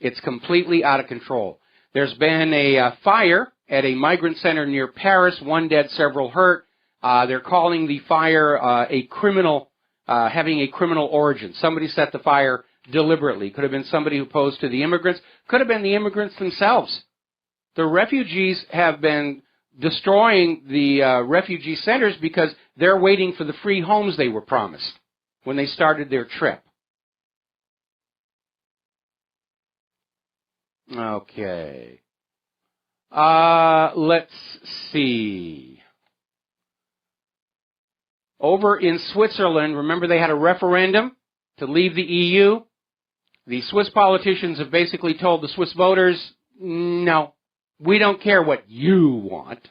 It's completely out of control. There's been a fire at a migrant center near Paris, 1 dead, several hurt. They're calling the fire having a criminal origin. Somebody set the fire deliberately. Could have been somebody who posed to the immigrants. Could have been the immigrants themselves. The refugees have been destroying the refugee centers because they're waiting for the free homes they were promised when they started their trip. Okay. Let's see. Over in Switzerland, remember they had a referendum to leave the EU? The Swiss politicians have basically told the Swiss voters, no, we don't care what you want.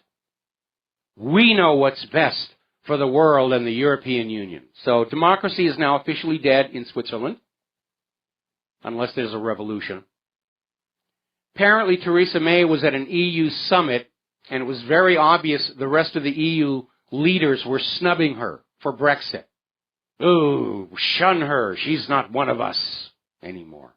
We know what's best for the world and the European Union. So democracy is now officially dead in Switzerland, unless there's a revolution. Apparently, Theresa May was at an EU summit, and it was very obvious the rest of the EU leaders were snubbing her for Brexit. Ooh, shun her. She's not one of us anymore.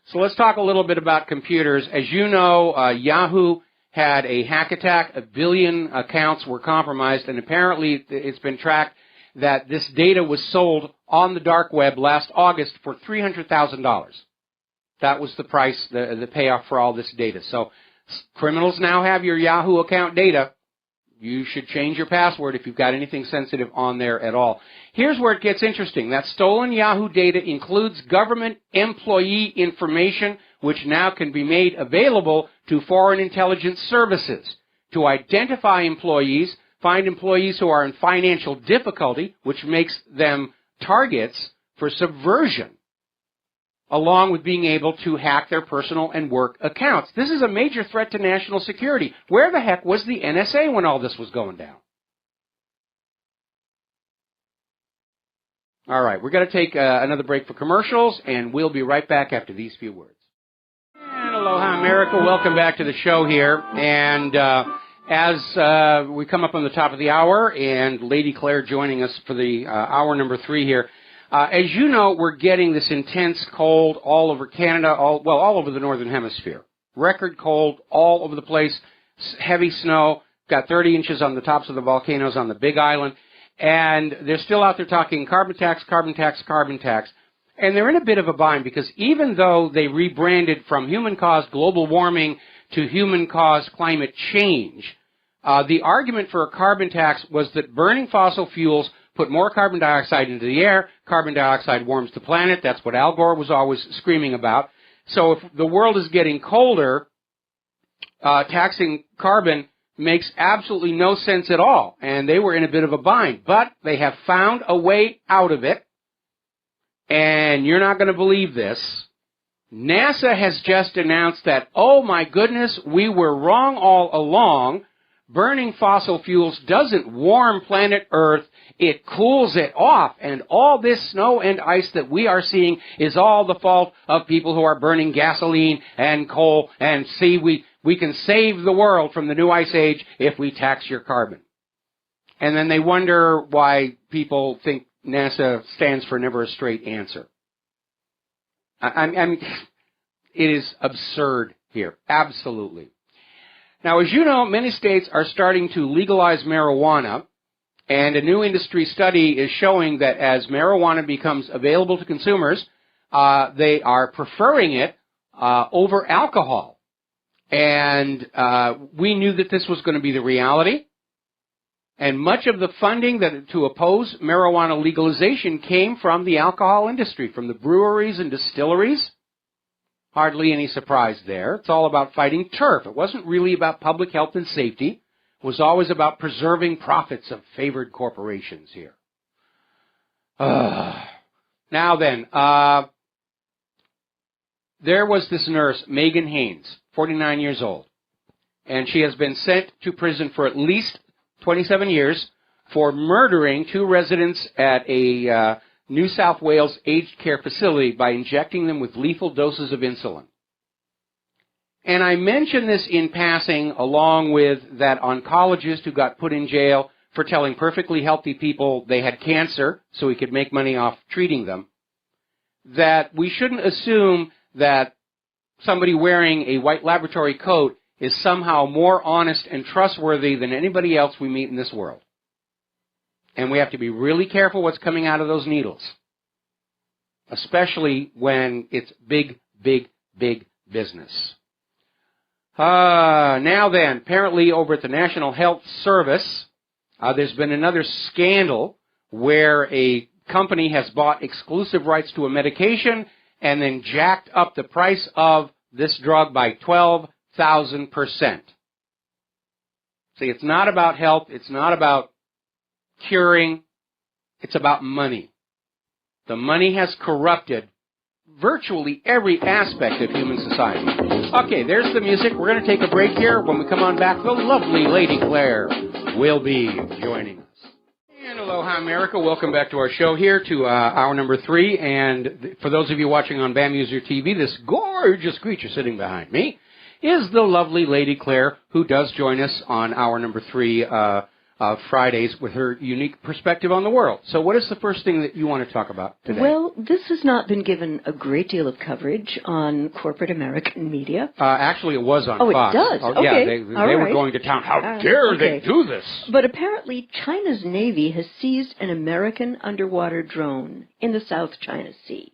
So let's talk a little bit about computers. As you know, Yahoo had a hack attack. 1 billion accounts were compromised, and apparently it's been tracked that this data was sold on the dark web last August for $300,000. That was the price, the payoff for all this data. So criminals now have your Yahoo account data. You should change your password if you've got anything sensitive on there at all. Here's where it gets interesting. That stolen Yahoo data includes government employee information, which now can be made available to foreign intelligence services to identify employees, find employees who are in financial difficulty, which makes them targets for subversion, along with being able to hack their personal and work accounts. This is a major threat to national security. Where the heck was the NSA when all this was going down? All right, we're going to take another break for commercials, and we'll be right back after these few words. And aloha, America. Welcome back to the show here. And as we come up on the top of the hour, and Lady Claire joining us for the hour number 3 here, as you know, we're getting this intense cold all over Canada, all over the Northern Hemisphere. Record cold all over the place, heavy snow, got 30 inches on the tops of the volcanoes on the Big Island, and they're still out there talking carbon tax, carbon tax, carbon tax. And they're in a bit of a bind because even though they rebranded from human-caused global warming to human-caused climate change, the argument for a carbon tax was that burning fossil fuels put more carbon dioxide into the air. Carbon dioxide warms the planet. That's what Al Gore was always screaming about. So if the world is getting colder, taxing carbon makes absolutely no sense at all. And they were in a bit of a bind. But they have found a way out of it. And you're not going to believe this. NASA has just announced that, oh my goodness, we were wrong all along. Burning fossil fuels doesn't warm planet Earth. It cools it off. And all this snow and ice that we are seeing is all the fault of people who are burning gasoline and coal. And see, we can save the world from the new ice age if we tax your carbon. And then they wonder why people think NASA stands for never a straight answer. I mean, it is absurd here. Absolutely. Now, as you know, many states are starting to legalize marijuana, and a new industry study is showing that as marijuana becomes available to consumers, they are preferring it over alcohol. And we knew that this was going to be the reality. And much of the funding to oppose marijuana legalization came from the alcohol industry, from the breweries and distilleries. Hardly any surprise there. It's all about fighting turf. It wasn't really about public health and safety. It was always about preserving profits of favored corporations here. Now then, there was this nurse, Megan Haynes, 49 years old. and she has been sent to prison for at least 27 years for murdering 2 residents at a New South Wales aged care facility by injecting them with lethal doses of insulin. And I mention this in passing along with that oncologist who got put in jail for telling perfectly healthy people they had cancer so he could make money off treating them, that we shouldn't assume that somebody wearing a white laboratory coat is somehow more honest and trustworthy than anybody else we meet in this world. And we have to be really careful what's coming out of those needles, especially when it's big, big, big business. Now then, apparently over at the National Health Service, there's been another scandal where a company has bought exclusive rights to a medication and then jacked up the price of this drug by 12,000%. See, it's not about health, it's not about curing, it's about money. The money has corrupted virtually every aspect of human society. Okay, there's the music. We're going to take a break here. When we come on back, the lovely Lady Claire will be joining us. And aloha, America. Welcome back to our show here, to hour number 3. And for those of you watching on BAM User TV, this gorgeous creature sitting behind me is the lovely Lady Claire, who does join us on hour number 3 Fridays with her unique perspective on the world. So what is the first thing that you want to talk about today? Well, this has not been given a great deal of coverage on corporate American media. Actually, it was on Fox. Oh, it does? Oh, okay. Yeah, they were going to town. How dare they do this? But apparently, China's Navy has seized an American underwater drone in the South China Sea.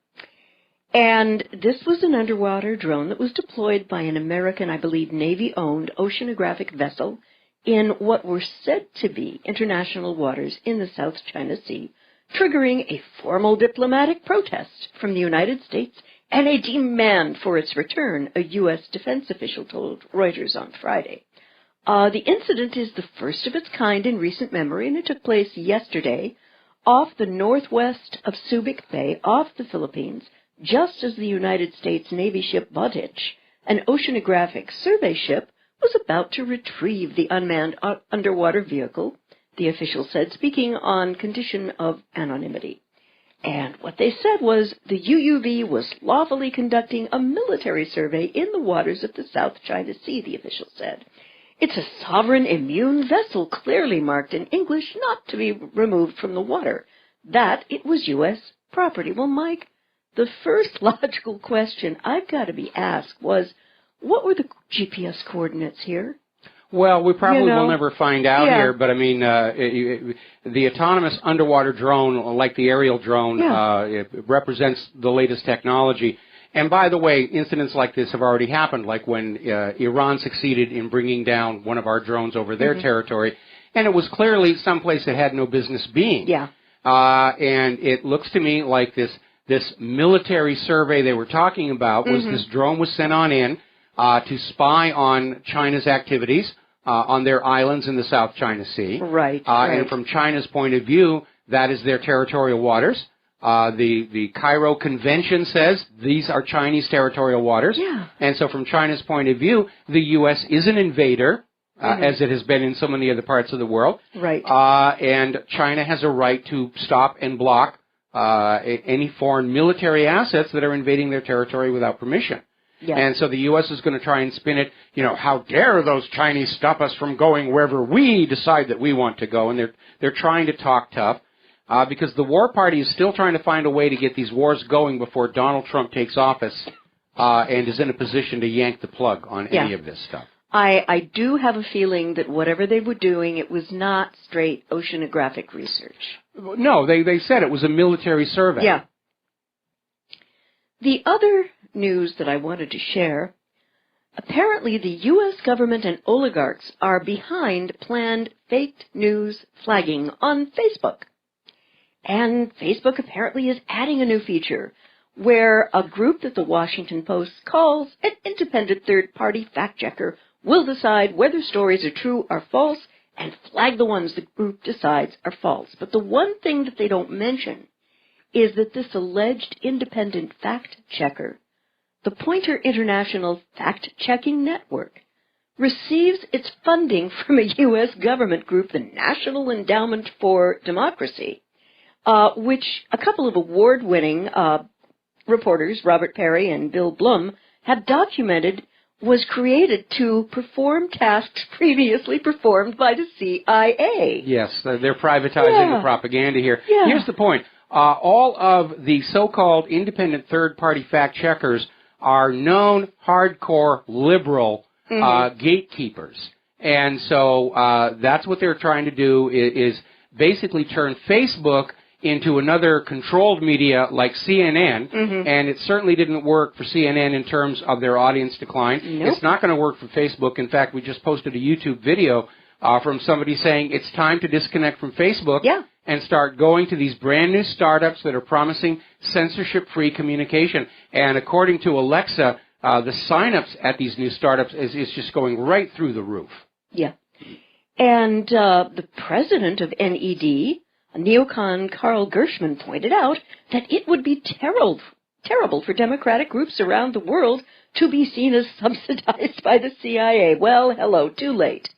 And this was an underwater drone that was deployed by an American, I believe, Navy-owned oceanographic vessel in what were said to be international waters in the South China Sea, triggering a formal diplomatic protest from the United States and a demand for its return, a U.S. defense official told Reuters on Friday. The incident is the first of its kind in recent memory, and it took place yesterday off the northwest of Subic Bay, off the Philippines, just as the United States Navy ship Botich, an oceanographic survey ship, was about to retrieve the unmanned underwater vehicle, the official said, speaking on condition of anonymity. And what they said was the UUV was lawfully conducting a military survey in the waters of the South China Sea, the official said. It's a sovereign immune vessel, clearly marked in English, not to be removed from the water. That it was U.S. property. Well, Mike, the first logical question I've got to be asked was, what were the GPS coordinates here? Well, we probably will never find out here, but I mean, the autonomous underwater drone, like the aerial drone, it represents the latest technology. And by the way, incidents like this have already happened, like when Iran succeeded in bringing down one of our drones over their territory, and it was clearly someplace it had no business being. Yeah. And it looks to me like this military survey they were talking about was this drone was sent on in to spy on China's activities on their islands in the South China Sea. Right. And from China's point of view, that is their territorial waters. The Cairo Convention says these are Chinese territorial waters. Yeah. And so from China's point of view, the U.S. is an invader, as it has been in so many other parts of the world. Right. And China has a right to stop and block any foreign military assets that are invading their territory without permission. Yeah. And so the U.S. is going to try and spin it, how dare those Chinese stop us from going wherever we decide that we want to go. And they're trying to talk tough because the war party is still trying to find a way to get these wars going before Donald Trump takes office and is in a position to yank the plug on any of this stuff. I do have a feeling that whatever they were doing, it was not straight oceanographic research. No, they said it was a military survey. Yeah. The other news that I wanted to share, apparently the U.S. government and oligarchs are behind planned fake news flagging on Facebook. And Facebook apparently is adding a new feature where a group that the Washington Post calls an independent third-party fact-checker will decide whether stories are true or false and flag the ones the group decides are false. But the one thing that they don't mention is that this alleged independent fact-checker, the Pointer International Fact-Checking Network, receives its funding from a U.S. government group, the National Endowment for Democracy, which a couple of award-winning reporters, Robert Perry and Bill Blum, have documented was created to perform tasks previously performed by the CIA. Yes, they're privatizing the propaganda here. Yeah. Here's the point. All of the so-called independent third-party fact-checkers are known hardcore liberal gatekeepers. And so that's what they're trying to do is basically turn Facebook into another controlled media like CNN, and it certainly didn't work for CNN in terms of their audience decline. Nope. It's not going to work for Facebook. In fact, we just posted a YouTube video from somebody saying it's time to disconnect from Facebook and start going to these brand new startups that are promising censorship-free communication. And according to Alexa, the sign-ups at these new startups is just going right through the roof. Yeah. And the president of NED, neocon Carl Gershman, pointed out that it would be terrible for democratic groups around the world to be seen as subsidized by the CIA. Well, hello, too late.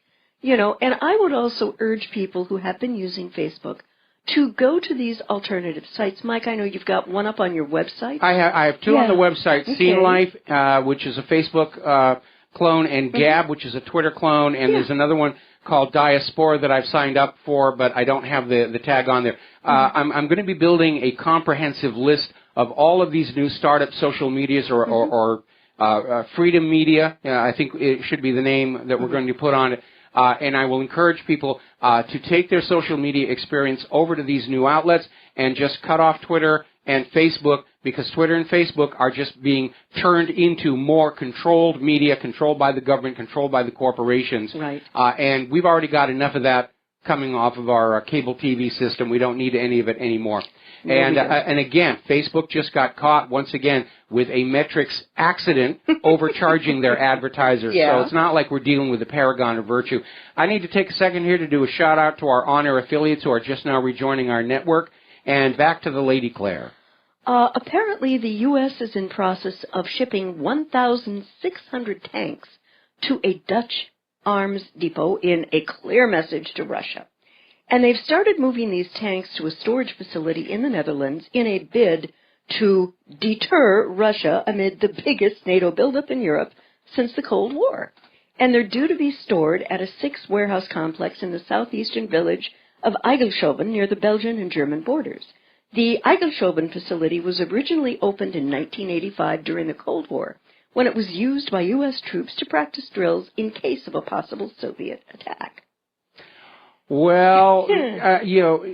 You know, and I would also urge people who have been using Facebook to go to these alternative sites. Mike, I know you've got one up on your website. I have two on the website, Scene Life, which is a Facebook clone, and Gab, which is a Twitter clone, and there's another one called Diaspora that I've signed up for, but I don't have the tag on there. I'm going to be building a comprehensive list of all of these new startup social medias or Freedom Media. I think it should be the name that we're going to put on it. And I will encourage people to take their social media experience over to these new outlets and just cut off Twitter and Facebook, because Twitter and Facebook are just being turned into more controlled media, controlled by the government, controlled by the corporations. Right. And we've already got enough of that coming off of our cable TV system. We don't need any of it anymore. No, and again, Facebook just got caught once again with a metrics accident overcharging their advertisers. So it's not like we're dealing with a paragon of virtue. I need to take a second here to do a shout out to our on-air affiliates who are just now rejoining our network. And back to the Lady Claire. Apparently, the U.S. is in process of shipping 1,600 tanks to a Dutch arms depot in a clear message to Russia. And they've started moving these tanks to a storage facility in the Netherlands in a bid to deter Russia amid the biggest NATO buildup in Europe since the Cold War. And they're due to be stored at a 6-warehouse complex in the southeastern village of Eygelshoven near the Belgian and German borders. The Eygelshoven facility was originally opened in 1985 during the Cold War, when it was used by U.S. troops to practice drills in case of a possible Soviet attack. Well, you know,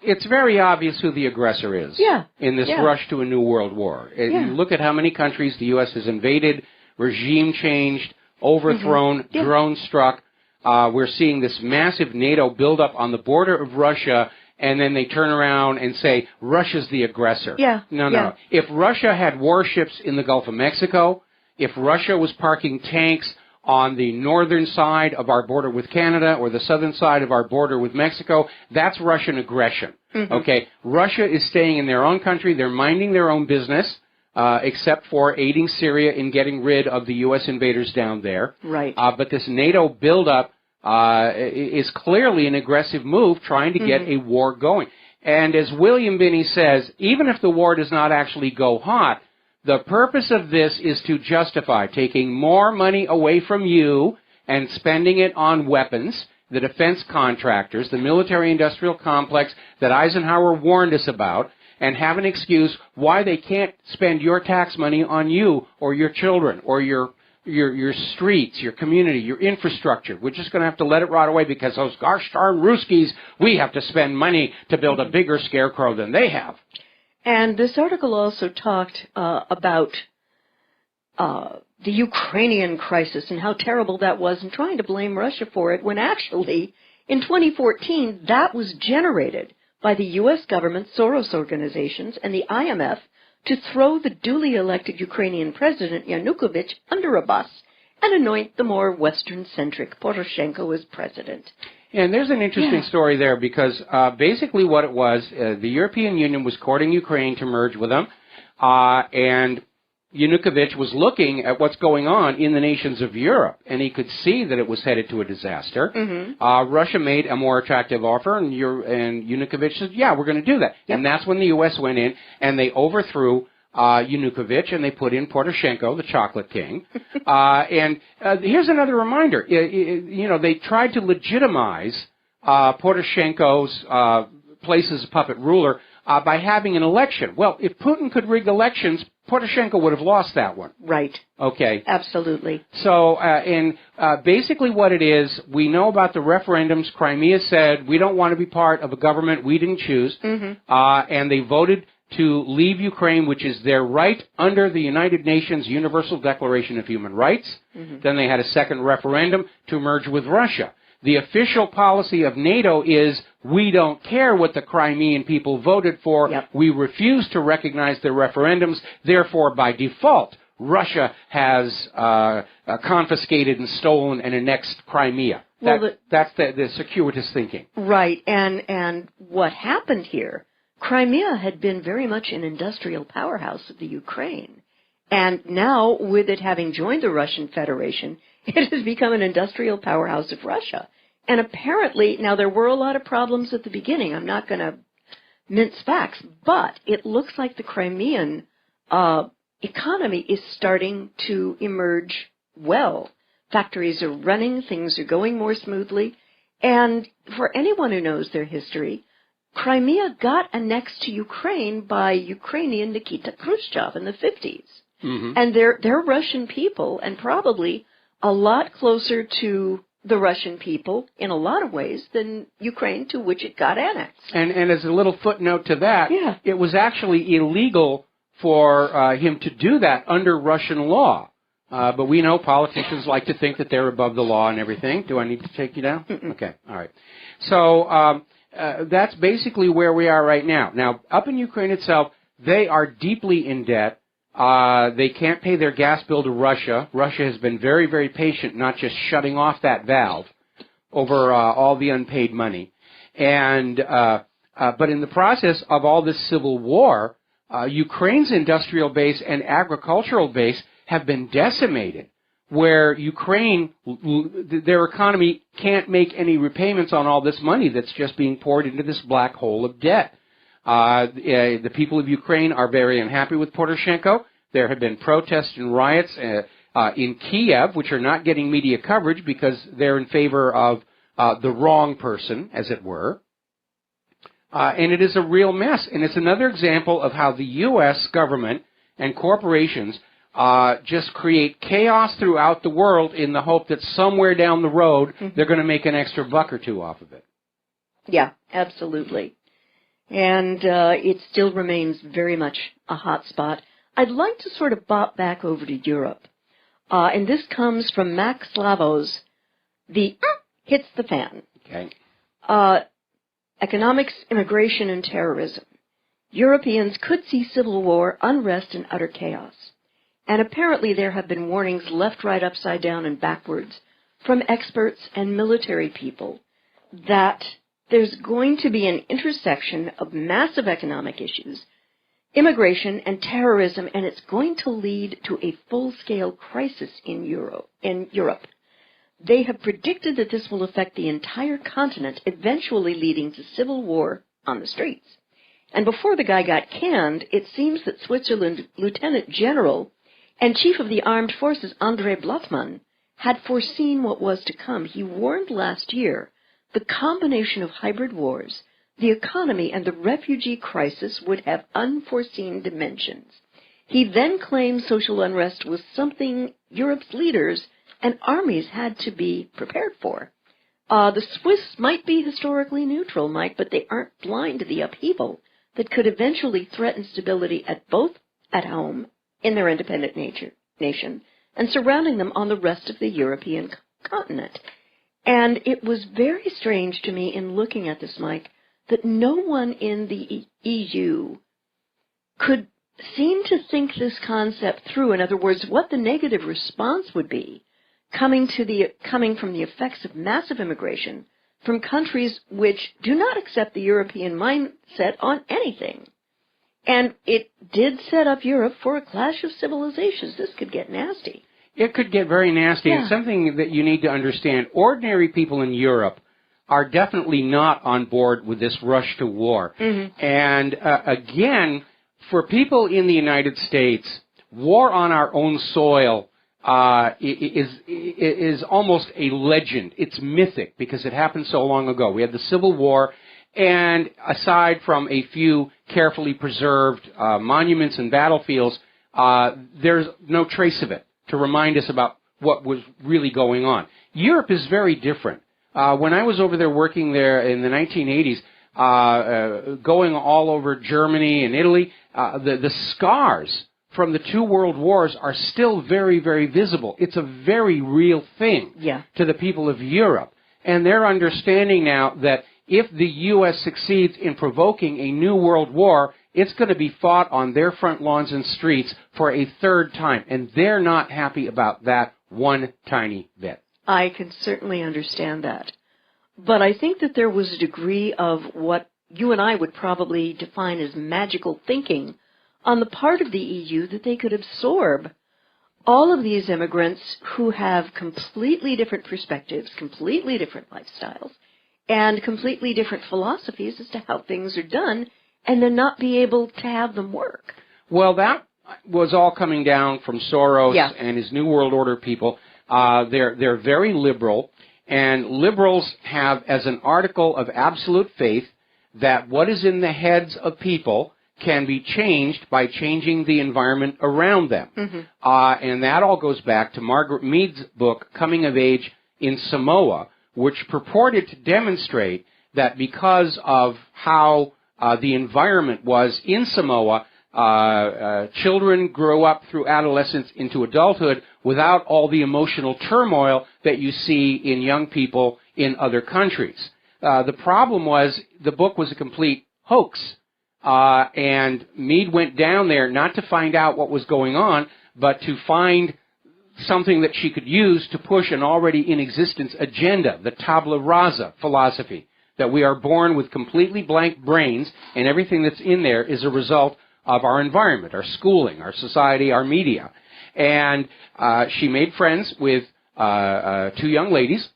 it's very obvious who the aggressor is in this rush to a new world war. You look at how many countries the U.S. has invaded, regime changed, overthrown, drone struck. We're seeing this massive NATO buildup on the border of Russia, and then they turn around and say, Russia's the aggressor. No. If Russia had warships in the Gulf of Mexico, if Russia was parking tanks on the northern side of our border with Canada or the southern side of our border with Mexico, that's Russian aggression. Okay? Russia is staying in their own country. They're minding their own business, except for aiding Syria in getting rid of the U.S. invaders down there. Right. But this NATO buildup is clearly an aggressive move trying to get a war going. And as William Binney says, even if the war does not actually go hot, the purpose of this is to justify taking more money away from you and spending it on weapons, the defense contractors, the military-industrial complex that Eisenhower warned us about, and have an excuse why they can't spend your tax money on you or your children or your streets, your community, your infrastructure. We're just going to have to let it rot away because those gosh darn Ruskies, we have to spend money to build a bigger scarecrow than they have. And this article also talked about the Ukrainian crisis and how terrible that was and trying to blame Russia for it when actually in 2014 that was generated by the U.S. government, Soros organizations, and the IMF to throw the duly elected Ukrainian president Yanukovych under a bus and anoint the more Western-centric Poroshenko as president. And there's an interesting story there because basically what it was, the European Union was courting Ukraine to merge with them, and Yanukovych was looking at what's going on in the nations of Europe, and he could see that it was headed to a disaster. Mm-hmm. Russia made a more attractive offer, and Yanukovych said, yeah, we're going to do that. Yep. And that's when the U.S. went in, and they overthrew Yanukovych, and they put in Poroshenko, the chocolate king. Here's another reminder. They tried to legitimize Poroshenko's place as a puppet ruler by having an election. Well, if Putin could rig elections, Poroshenko would have lost that one. Right. Okay. Absolutely. So, basically what it is, we know about the referendums. Crimea said, we don't want to be part of a government we didn't choose. Mm-hmm. And they voted to leave Ukraine, which is their right under the United Nations Universal Declaration of Human Rights. Mm-hmm. Then they had a second referendum to merge with Russia. The official policy of NATO is we don't care what the Crimean people voted for. Yep. We refuse to recognize their referendums. Therefore, by default, Russia has confiscated and stolen and annexed Crimea. That's the circuitous thinking. Right. And what happened here, Crimea had been very much an industrial powerhouse of the Ukraine. And now, with it having joined the Russian Federation, it has become an industrial powerhouse of Russia. And apparently, now there were a lot of problems at the beginning. I'm not going to mince facts, but it looks like the Crimean economy is starting to emerge well. Factories are running, things are going more smoothly. And for anyone who knows their history, Crimea got annexed to Ukraine by Ukrainian Nikita Khrushchev in the 50s. Mm-hmm. And they're Russian people, and probably a lot closer to the Russian people in a lot of ways than Ukraine, to which it got annexed. And as a little footnote to that, yeah. It was actually illegal for him to do that under Russian law. But we know politicians like to think that they're above the law and everything. Do I need to take you down? Mm-mm. Okay, all right. So that's basically where we are right now. Now, up in Ukraine itself, they are deeply in debt. They can't pay their gas bill to Russia. Russia has been very, very patient, not just shutting off that valve over all the unpaid money. And but in the process of all this civil war, Ukraine's industrial base and agricultural base have been decimated, where Ukraine, their economy can't make any repayments on all this money that's just being poured into this black hole of debt. The people of Ukraine are very unhappy with Poroshenko. There have been protests and riots in Kiev, which are not getting media coverage because they're in favor of the wrong person, as it were. And it is a real mess. And it's another example of how the U.S. government and corporations just create chaos throughout the world in the hope that somewhere down the road they're going to make an extra buck or two off of it. Yeah, absolutely. And it still remains very much a hot spot. I'd like to sort of bop back over to Europe. And this comes from Max Slavos. The hits the fan. Okay. Economics, immigration, and terrorism. Europeans could see civil war, unrest, and utter chaos. And apparently there have been warnings left, right, upside down, and backwards from experts and military people that there's going to be an intersection of massive economic issues, immigration, and terrorism, and it's going to lead to a full-scale crisis in Europe. They have predicted that this will affect the entire continent, eventually leading to civil war on the streets. And before the guy got canned, it seems that Switzerland Lieutenant General and Chief of the Armed Forces André Blattmann had foreseen what was to come. He warned last year the combination of hybrid wars, the economy, and the refugee crisis would have unforeseen dimensions. He then claimed social unrest was something Europe's leaders and armies had to be prepared for. The Swiss might be historically neutral, Mike, but they aren't blind to the upheaval that could eventually threaten stability both at home in their independent nation and surrounding them on the rest of the European continent. And it was very strange to me in looking at this, Mike, that no one in the EU could seem to think this concept through. In other words, what the negative response would be coming from the effects of massive immigration from countries which do not accept the European mindset on anything. And it did set up Europe for a clash of civilizations. This could get nasty. It could get very nasty. Yeah. And something that you need to understand, ordinary people in Europe are definitely not on board with this rush to war. Mm-hmm. And again, for people in the United States, war on our own soil is almost a legend. It's mythic because it happened so long ago. We had the Civil War, and aside from a few carefully preserved monuments and battlefields, there's no trace of it to remind us about what was really going on. Europe is very different. When I was over there working there in the 1980s, going all over Germany and Italy, the scars from the two world wars are still very, very visible. It's a very real thing to the people of Europe. And they're understanding now that if the U.S. succeeds in provoking a new world war, it's going to be fought on their front lawns and streets for a third time. And they're not happy about that one tiny bit. I can certainly understand that. But I think that there was a degree of what you and I would probably define as magical thinking on the part of the EU that they could absorb all of these immigrants who have completely different perspectives, completely different lifestyles, and completely different philosophies as to how things are done, and then not be able to have them work. Well, that was all coming down from Soros and his New World Order people. They're very liberal, and liberals have as an article of absolute faith that what is in the heads of people can be changed by changing the environment around them. Mm-hmm. And that all goes back to Margaret Mead's book, Coming of Age in Samoa, which purported to demonstrate that because of how the environment was in Samoa, children grow up through adolescence into adulthood without all the emotional turmoil that you see in young people in other countries. The problem was the book was a complete hoax, and Mead went down there not to find out what was going on, but to find something that she could use to push an already in existence agenda, the tabula rasa philosophy, that we are born with completely blank brains, and everything that's in there is a result of our environment, our schooling, our society, our media. And she made friends with two young ladies,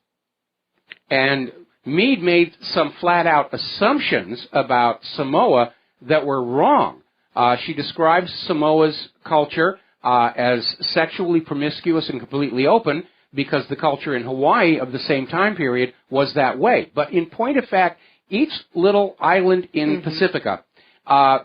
and Mead made some flat-out assumptions about Samoa that were wrong. She describes Samoa's culture as sexually promiscuous and completely open because the culture in Hawaii of the same time period was that way. But in point of fact, each little island in Pacifica,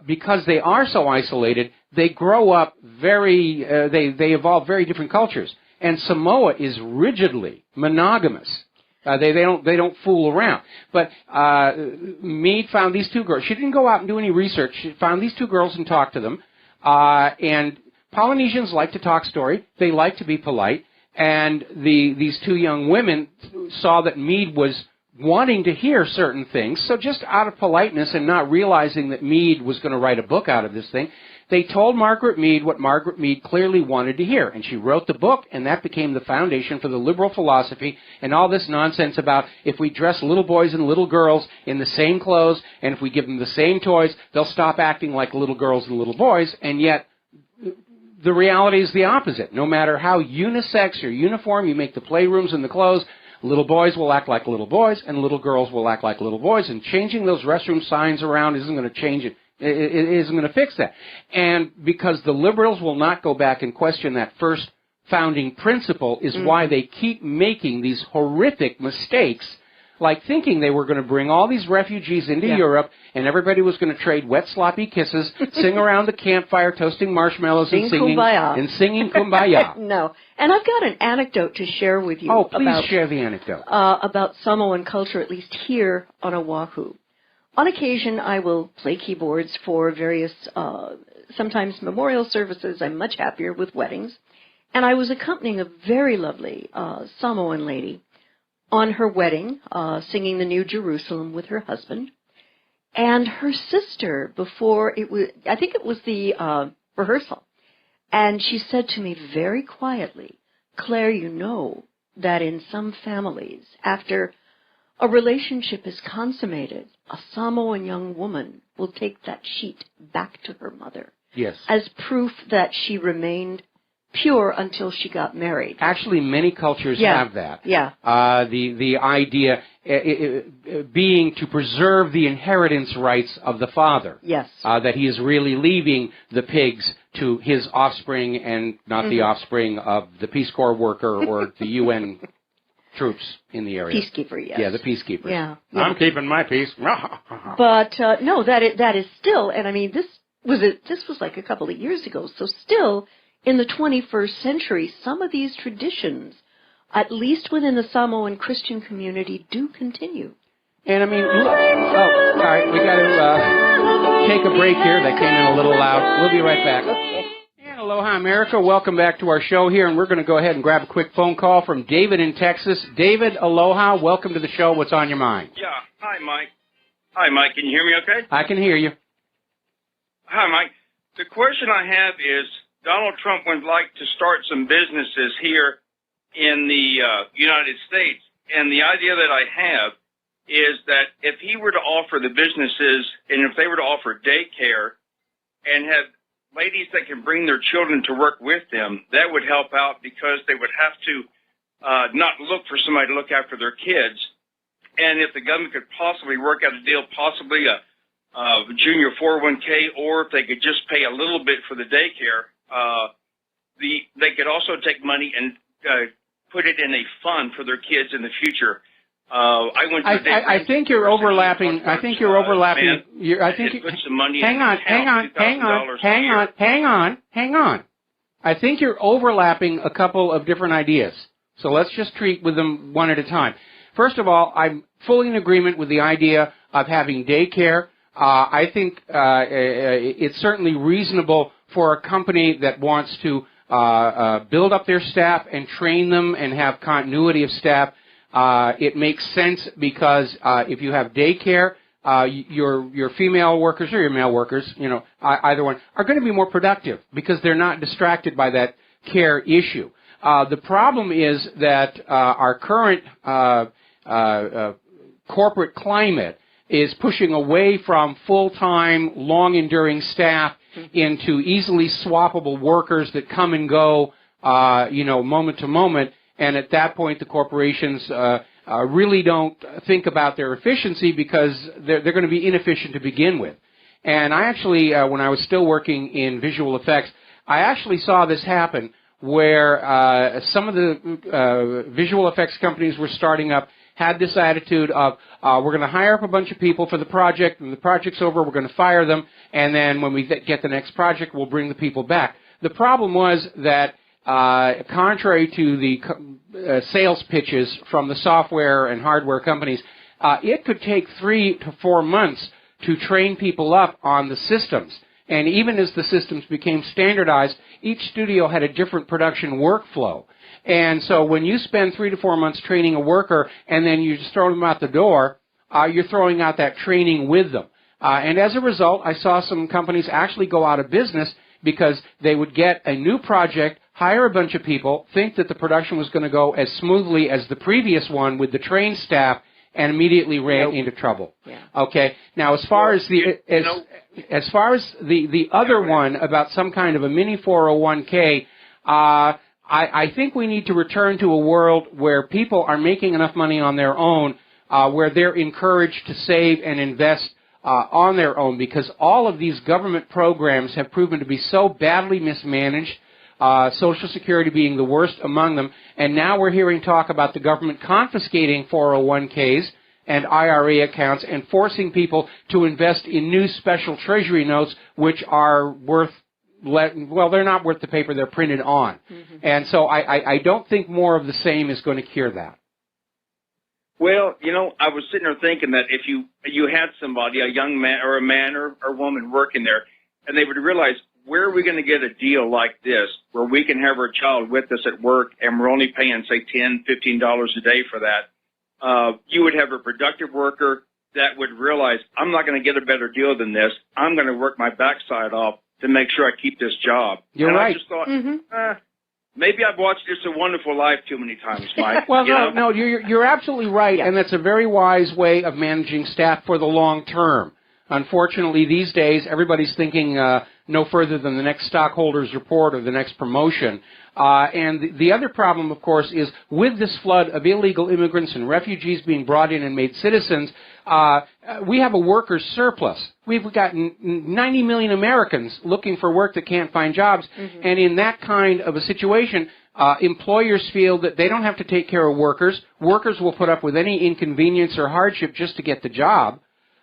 because they are so isolated, they grow up they evolve very different cultures. And Samoa is rigidly monogamous. They don't fool around. But Mead found these two girls. She didn't go out and do any research. She found these two girls and talked to them. And Polynesians like to talk story. They like to be polite. And these two young women saw that Mead was wanting to hear certain things. So just out of politeness and not realizing that Mead was going to write a book out of this thing, they told Margaret Mead what Margaret Mead clearly wanted to hear. And she wrote the book, and that became the foundation for the liberal philosophy and all this nonsense about if we dress little boys and little girls in the same clothes, and if we give them the same toys, they'll stop acting like little girls and little boys. And yet, the reality is the opposite. No matter how unisex or uniform you make the playrooms and the clothes, little boys will act like little boys, and little girls will act like little boys, and changing those restroom signs around isn't going to change it. It isn't going to fix that. And because the liberals will not go back and question that first founding principle is why they keep making these horrific mistakes, like thinking they were going to bring all these refugees into Europe and everybody was going to trade wet, sloppy kisses, sing around the campfire, toasting marshmallows and singing Kumbaya. No. And I've got an anecdote to share with you. Oh, please share the anecdote. About Samoan culture, at least here on Oahu. On occasion, I will play keyboards for various, sometimes memorial services. I'm much happier with weddings. And I was accompanying a very lovely Samoan lady on her wedding, singing the New Jerusalem with her husband. And her sister, before it was, I think it was the rehearsal, and she said to me very quietly, "Claire, you know that in some families, after a relationship is consummated, a Samoan young woman will take that sheet back to her mother. Yes. As proof that she remained pure until she got married. Actually, many cultures have that. Yeah. The idea being to preserve the inheritance rights of the father. Yes. That he is really leaving the pigs to his offspring and not the offspring of the Peace Corps worker or the UN troops in the area. Peacekeeper, yes. Yeah, the peacekeepers. Yeah. I'm keeping my peace. But no, that is still, and I mean, this was like a couple of years ago, so still in the 21st century, some of these traditions, at least within the Samoan Christian community, do continue. And I mean, look, all right, we got to take a break here. That came in a little loud. We'll be right back. And aloha, America. Welcome back to our show here, and we're going to go ahead and grab a quick phone call from David in Texas. David, aloha. Welcome to the show. What's on your mind? Yeah. Hi, Mike. Hi, Mike. Can you hear me okay? I can hear you. Hi, Mike. The question I have is, Donald Trump would like to start some businesses here in the United States, and the idea that I have is that if he were to offer the businesses, and if they were to offer daycare and have ladies that can bring their children to work with them, that would help out because they would have to not look for somebody to look after their kids. And if the government could possibly work out a deal, possibly a junior 401k, or if they could just pay a little bit for the daycare, they could also take money and put it in a fund for their kids in the future. I think you're overlapping. I think you're overlapping. I think. Put some money hang on. I think you're overlapping a couple of different ideas. So let's just treat with them one at a time. First of all, I'm fully in agreement with the idea of having daycare. I think it's certainly reasonable for a company that wants to build up their staff and train them and have continuity of staff. It makes sense because if you have daycare, your female workers or your male workers, either one, are going to be more productive because they're not distracted by that care issue. The problem is that our current corporate climate is pushing away from full-time, long-enduring staff into easily swappable workers that come and go, moment to moment. And at that point, the corporations really don't think about their efficiency because they're going to be inefficient to begin with. And I actually, when I was still working in visual effects, I actually saw this happen where some of the visual effects companies were starting up had this attitude of, we're going to hire up a bunch of people for the project, and the project's over, we're going to fire them, and then when we get the next project, we'll bring the people back. The problem was that, contrary to the sales pitches from the software and hardware companies, it could take 3 to 4 months to train people up on the systems. And even as the systems became standardized, each studio had a different production workflow. And so when you spend 3 to 4 months training a worker and then you just throw them out the door, you're throwing out that training with them. And as a result, I saw some companies actually go out of business because they would get a new project, hire a bunch of people, think that the production was going to go as smoothly as the previous one with the trained staff, and immediately ran into trouble. Yeah. Okay. Now, as far as the other one about some kind of a mini 401k, I think we need to return to a world where people are making enough money on their own, where they're encouraged to save and invest on their own, because all of these government programs have proven to be so badly mismanaged, Social Security being the worst among them, and now we're hearing talk about the government confiscating 401ks and IRA accounts and forcing people to invest in new special treasury notes, which are worth, they're not worth the paper they're printed on. Mm-hmm. And so I don't think more of the same is going to cure that. Well, I was sitting there thinking that if you had somebody, a young man or woman working there, and they would realize, where are we going to get a deal like this where we can have our child with us at work and we're only paying, say, $10, $15 a day for that? You would have a productive worker that would realize, I'm not going to get a better deal than this. I'm going to work my backside off to make sure I keep this job. You're right. I just thought, Maybe I've watched It's a Wonderful Life too many times, Mike. Well, no, you're absolutely right, and that's a very wise way of managing staff for the long term. Unfortunately, these days, everybody's thinking no further than the next stockholders report or the next promotion. And the other problem, of course, is with this flood of illegal immigrants and refugees being brought in and made citizens, we have a workers' surplus. We've got 90 million Americans looking for work that can't find jobs. Mm-hmm. And in that kind of a situation, employers feel that they don't have to take care of workers. Workers will put up with any inconvenience or hardship just to get the job.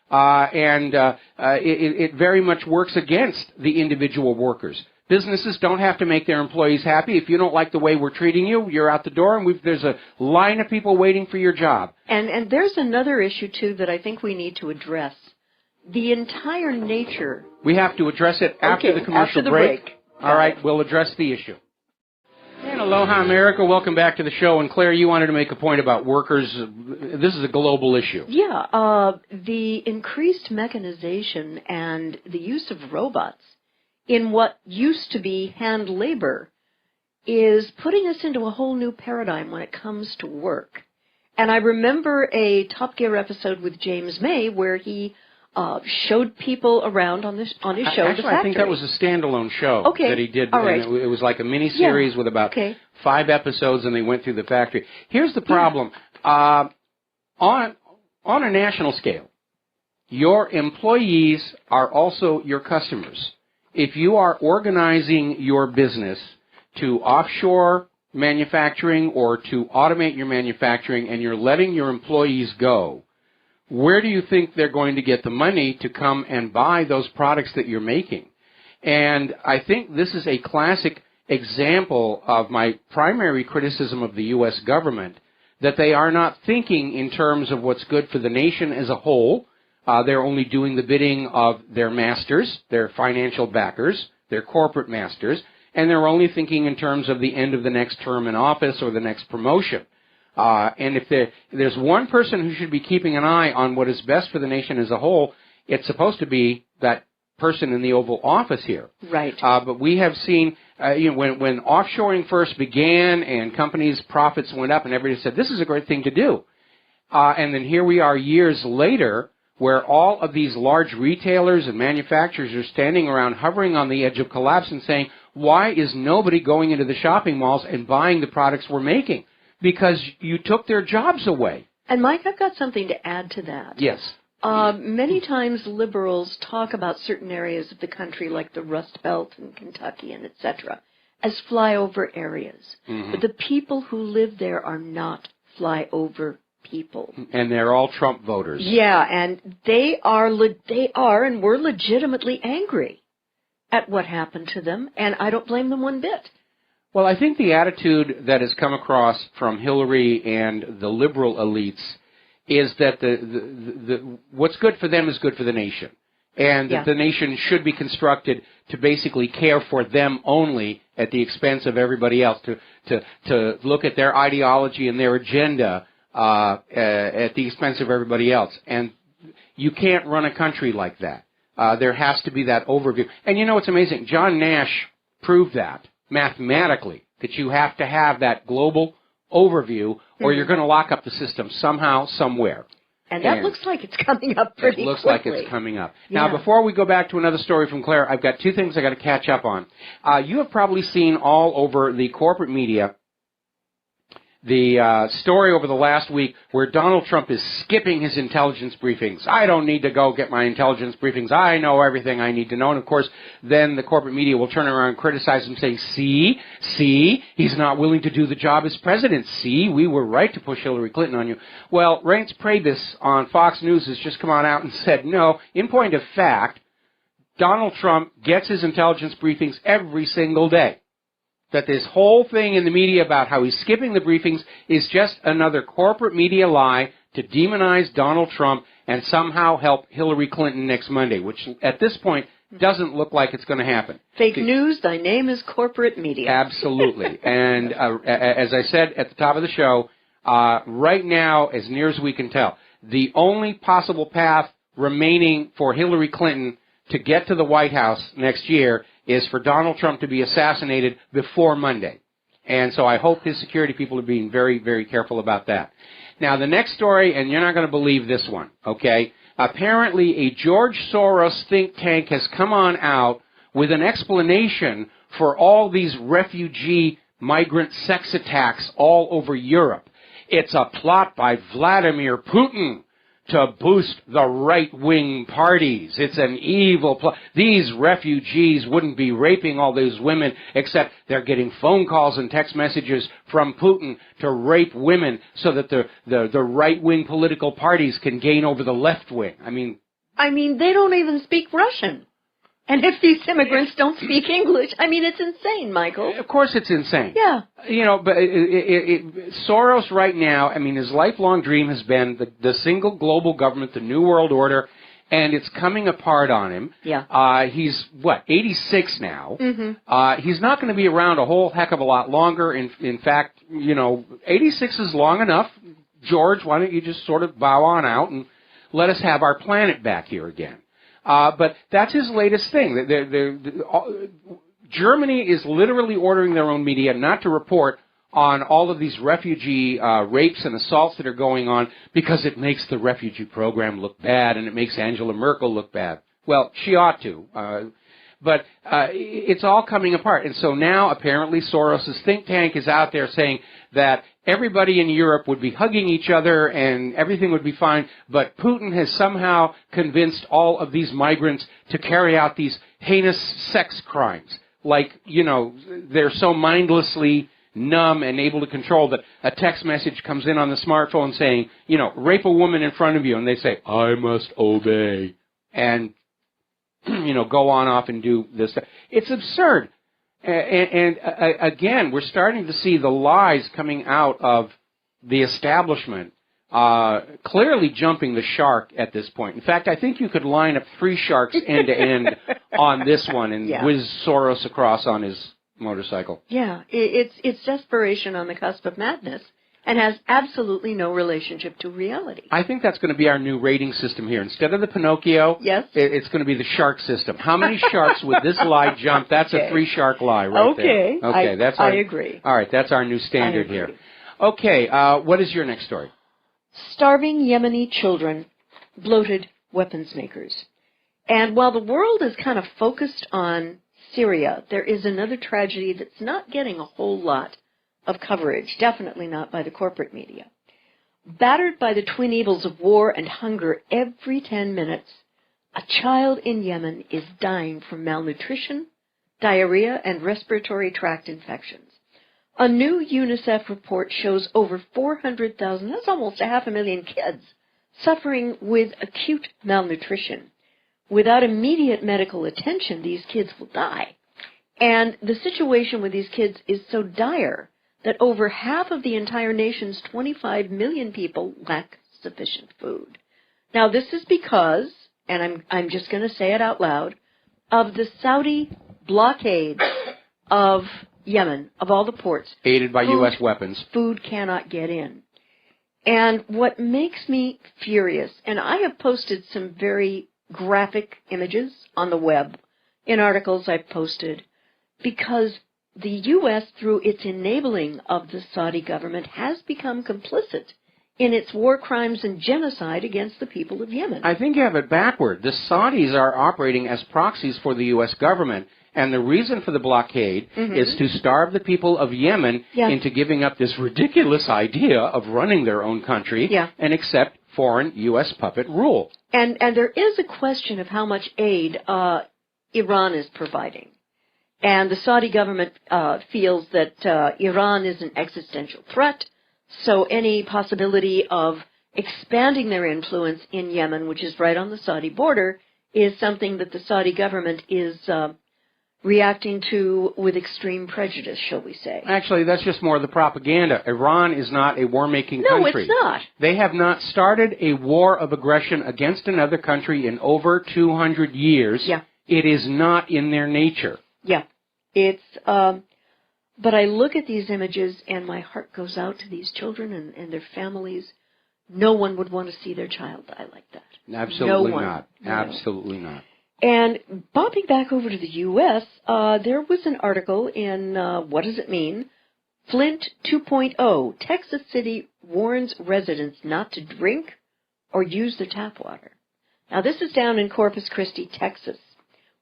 It very much works against the individual workers. Businesses don't have to make their employees happy. If you don't like the way we're treating you, you're out the door, and there's a line of people waiting for your job. And there's another issue, too, that I think we need to address. The entire nature... We have to address it after the commercial break. All right, we'll address the issue. And aloha, America. Welcome back to the show. And Claire, you wanted to make a point about workers. This is a global issue. Yeah, the increased mechanization and the use of robots in what used to be hand labor is putting us into a whole new paradigm when it comes to work. And I remember a Top Gear episode with James May where he showed people around on his show, Actually, The Factory. I think that was a standalone show that he did. All right. And it was like a mini-series with about 5 episodes, and they went through the factory. Here's the problem. On a national scale, your employees are also your customers. If you are organizing your business to offshore manufacturing or to automate your manufacturing and you're letting your employees go, where do you think they're going to get the money to come and buy those products that you're making? And I think this is a classic example of my primary criticism of the U.S. government, that they are not thinking in terms of what's good for the nation as a whole. They're only doing the bidding of their masters, their financial backers, their corporate masters, and they're only thinking in terms of the end of the next term in office or the next promotion. And if there's one person who should be keeping an eye on what is best for the nation as a whole, it's supposed to be that person in the Oval Office here. Right. But we have seen, when offshoring first began and companies' profits went up and everybody said, this is a great thing to do. And then here we are years later, where all of these large retailers and manufacturers are standing around hovering on the edge of collapse and saying, why is nobody going into the shopping malls and buying the products we're making? Because you took their jobs away. And Mike, I've got something to add to that. Yes. Many times liberals talk about certain areas of the country like the Rust Belt and Kentucky and etc. as flyover areas. Mm-hmm. But the people who live there are not flyover people. And they're all Trump voters. Yeah, and they are and were legitimately angry at what happened to them, and I don't blame them one bit. Well, I think the attitude that has come across from Hillary and the liberal elites is that the what's good for them is good for the nation, and that the nation should be constructed to basically care for them only at the expense of everybody else, to look at their ideology and their agenda at the expense of everybody else. And you can't run a country like that. There has to be that overview. And you know what's amazing? John Nash proved that mathematically, that you have to have that global overview or you're going to lock up the system somehow, somewhere. And that looks like it's coming up pretty quickly. It looks like it's coming up. Yeah. Now, before we go back to another story from Claire, I've got 2 things I got to catch up on. You have probably seen all over the corporate media the story over the last week where Donald Trump is skipping his intelligence briefings. I don't need to go get my intelligence briefings. I know everything I need to know. And, of course, then the corporate media will turn around and criticize him, saying, see, he's not willing to do the job as president. See, we were right to push Hillary Clinton on you. Well, Reince Priebus on Fox News has just come on out and said, no, in point of fact, Donald Trump gets his intelligence briefings every single day. That this whole thing in the media about how he's skipping the briefings is just another corporate media lie to demonize Donald Trump and somehow help Hillary Clinton next Monday, which at this point doesn't look like it's going to happen. Fake news, thy name is corporate media. Absolutely. And as I said at the top of the show, right now, as near as we can tell, the only possible path remaining for Hillary Clinton to get to the White House next year is for Donald Trump to be assassinated before Monday. And so I hope his security people are being very, very careful about that. Now, the next story, and you're not going to believe this one, okay? Apparently, a George Soros think tank has come on out with an explanation for all these refugee migrant sex attacks all over Europe. It's a plot by Vladimir Putin to boost the right-wing parties. It's an evil plot. These refugees wouldn't be raping all these women, except they're getting phone calls and text messages from Putin to rape women so that the right-wing political parties can gain over the left wing. I mean, they don't even speak Russian. And if these immigrants don't speak English, it's insane, Michael. Of course it's insane. Yeah. But Soros right now, his lifelong dream has been the single global government, the New World Order, and it's coming apart on him. Yeah. He's, 86 now. Mm-hmm. He's not going to be around a whole heck of a lot longer. In fact, 86 is long enough. George, why don't you just sort of bow on out and let us have our planet back here again? But that's his latest thing. Germany is literally ordering their own media not to report on all of these refugee rapes and assaults that are going on because it makes the refugee program look bad and it makes Angela Merkel look bad. Well, she ought to. But it's all coming apart. And so now apparently Soros' think tank is out there saying that everybody in Europe would be hugging each other and everything would be fine, but Putin has somehow convinced all of these migrants to carry out these heinous sex crimes. Like, they're so mindlessly numb and able to control that a text message comes in on the smartphone saying, rape a woman in front of you, and they say, I must obey. And go on off and do this. It's absurd. And again, we're starting to see the lies coming out of the establishment, clearly jumping the shark at this point. In fact, I think you could line up 3 sharks end to end on this one and whiz Soros across on his motorcycle. Yeah, it's desperation on the cusp of madness. And has absolutely no relationship to reality. I think that's going to be our new rating system here. Instead of the Pinocchio, it's going to be the shark system. How many sharks would this lie jump? That's a 3-shark lie right there. Okay, I agree. All right, that's our new standard here. Okay, what is your next story? Starving Yemeni children, bloated weapons makers. And while the world is kind of focused on Syria, there is another tragedy that's not getting a whole lot of coverage, definitely not by the corporate media. Battered by the twin evils of war and hunger every 10 minutes, a child in Yemen is dying from malnutrition, diarrhea, and respiratory tract infections. A new UNICEF report shows over 400,000, that's almost 500,000 kids, suffering with acute malnutrition. Without immediate medical attention, these kids will die. And the situation with these kids is so dire that over half of the entire nation's 25 million people lack sufficient food. Now, this is because, and I'm just going to say it out loud, of the Saudi blockade of Yemen, of all the ports. Aided by U.S. weapons. Food cannot get in. And what makes me furious, and I have posted some very graphic images on the web in articles I've posted, because the U.S., through its enabling of the Saudi government, has become complicit in its war crimes and genocide against the people of Yemen. I think you have it backward. The Saudis are operating as proxies for the U.S. government, and the reason for the blockade is to starve the people of Yemen into giving up this ridiculous idea of running their own country and accept foreign U.S. puppet rule. And there is a question of how much aid Iran is providing. And the Saudi government feels that Iran is an existential threat, so any possibility of expanding their influence in Yemen, which is right on the Saudi border, is something that the Saudi government is reacting to with extreme prejudice, shall we say. Actually, that's just more of the propaganda. Iran is not a war-making country. No, it's not. They have not started a war of aggression against another country in over 200 years. Yeah. It is not in their nature. Yeah, it's, but I look at these images and my heart goes out to these children and their families. No one would want to see their child die like that. Absolutely no not. No. Absolutely not. And bobbing back over to the U.S., there was an article in What Does It Mean Flint 2.0, Texas City warns residents not to drink or use their tap water. Now, this is down in Corpus Christi, Texas,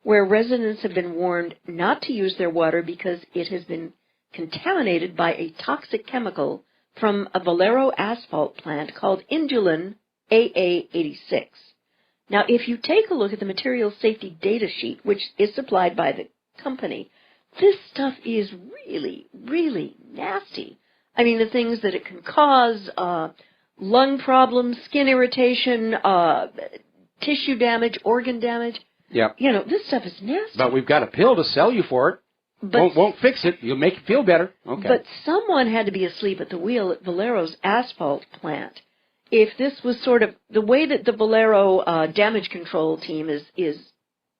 where residents have been warned not to use their water because it has been contaminated by a toxic chemical from a Valero asphalt plant called Indulin AA86. Now, if you take a look at the material safety data sheet, which is supplied by the company, this stuff is really, really nasty. I mean, the things that it can cause, lung problems, skin irritation, tissue damage, organ damage. Yep. You know, this stuff is nasty. But we've got a pill to sell you for it. But, won't fix it. You'll make it feel better. Okay. But someone had to be asleep at the wheel at Valero's asphalt plant. If this was sort of the way that the Valero damage control team is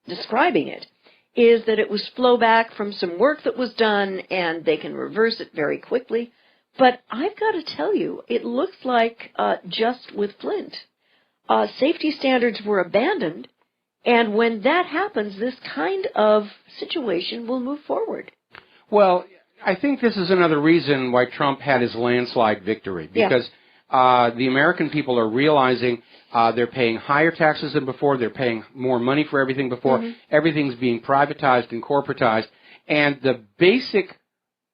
describing it, is that it was flow back from some work that was done and they can reverse it very quickly. But I've got to tell you, it looks like just with Flint, safety standards were abandoned. And when that happens, this kind of situation will move forward. Well, I think this is another reason why Trump had his landslide victory, because the American people are realizing they're paying higher taxes than before, they're paying more money for everything before, everything's being privatized and corporatized, and the basic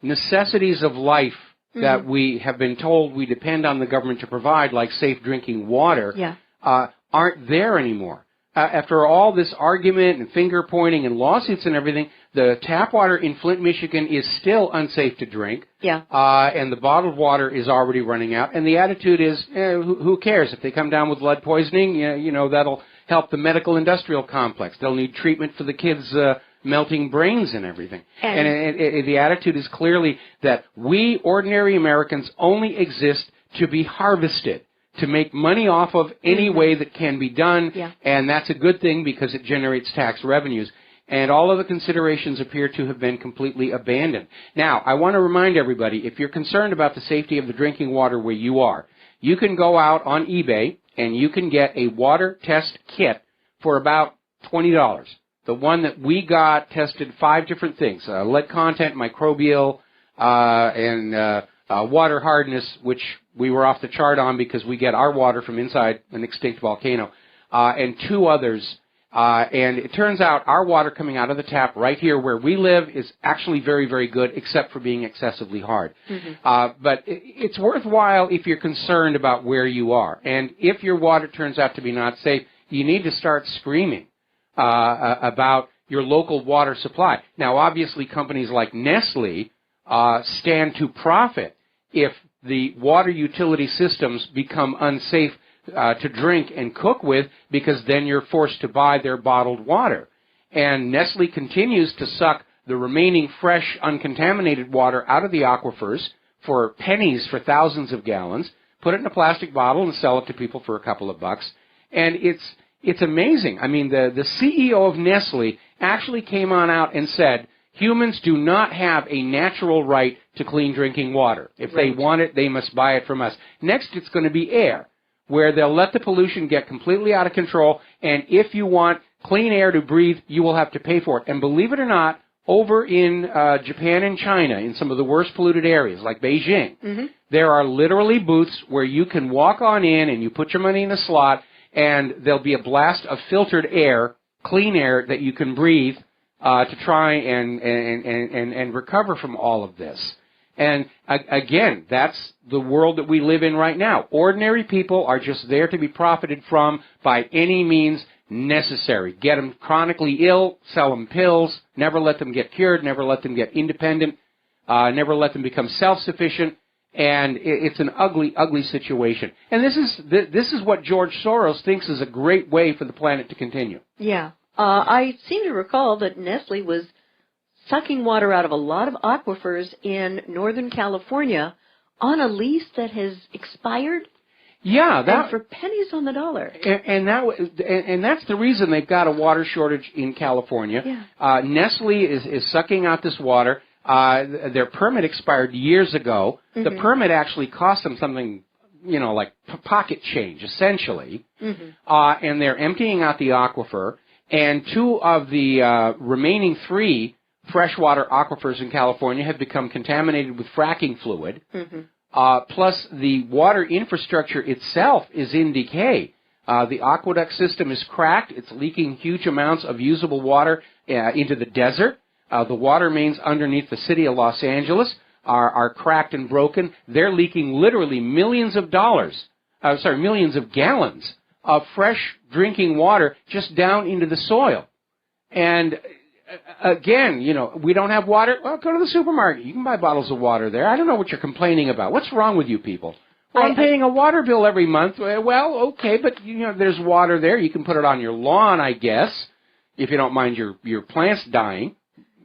necessities of life that we have been told we depend on the government to provide, like safe drinking water, aren't there anymore. After all this argument and finger pointing and lawsuits and everything, the tap water in Flint, Michigan is still unsafe to drink. And the bottled water is already running out. And the attitude is, who cares? If they come down with lead poisoning, you know, that'll help the medical industrial complex. They'll need treatment for the kids' melting brains and everything. And the attitude is clearly that we, ordinary Americans, only exist to be harvested, to make money off of any way that can be done, and that's a good thing because it generates tax revenues. And all of the considerations appear to have been completely abandoned. Now, I want to remind everybody, if you're concerned about the safety of the drinking water where you are, you can go out on eBay and you can get a water test kit for about $20. The one that we got tested 5 different things, lead content, microbial, and water hardness, which we were off the chart on because we get our water from inside an extinct volcano, and 2 others. And it turns out our water coming out of the tap right here where we live is actually very, very good, except for being excessively hard. But it's worthwhile if you're concerned about where you are. And if your water turns out to be not safe, you need to start screaming about your local water supply. Now, obviously, companies like Nestle stand to profit if the water utility systems become unsafe to drink and cook with, because then you're forced to buy their bottled water. And Nestle continues to suck the remaining fresh, uncontaminated water out of the aquifers for pennies for thousands of gallons, put it in a plastic bottle and sell it to people for a couple of bucks. And it's amazing. I mean, the CEO of Nestle actually came on out and said, humans do not have a natural right to clean drinking water. If they want it, they must buy it from us. Next, it's going to be air, where they'll let the pollution get completely out of control, and if you want clean air to breathe, you will have to pay for it. And believe it or not, over in Japan and China, in some of the worst polluted areas, like Beijing, there are literally booths where you can walk on in and you put your money in a slot, and there'll be a blast of filtered air, clean air that you can breathe to try and recover from all of this. And again, that's the world that we live in right now. Ordinary people are just there to be profited from by any means necessary. Get them chronically ill, sell them pills, never let them get cured, never let them get independent, never let them become self-sufficient. And it's an ugly, ugly situation. And this is what George Soros thinks is a great way for the planet to continue. Yeah. I seem to recall that Nestle was sucking water out of a lot of aquifers in Northern California on a lease that has expired. Yeah, and for pennies on the dollar. And that's the reason they've got a water shortage in California. Yeah. Nestle is sucking out this water. Their permit expired years ago. The permit actually cost them something, like pocket change, essentially. And they're emptying out the aquifer. And 2 of the remaining 3 freshwater aquifers in California have become contaminated with fracking fluid. Plus, the water infrastructure itself is in decay. The aqueduct system is cracked. It's leaking huge amounts of usable water into the desert. The water mains underneath the city of Los Angeles are cracked and broken. They're leaking literally millions of gallons of fresh drinking water just down into the soil. And again, we don't have water. Well, go to the supermarket. You can buy bottles of water there. I don't know what you're complaining about. What's wrong with you people? Well, I'm paying a water bill every month. Well, okay, but there's water there. You can put it on your lawn, I guess, if you don't mind your plants dying.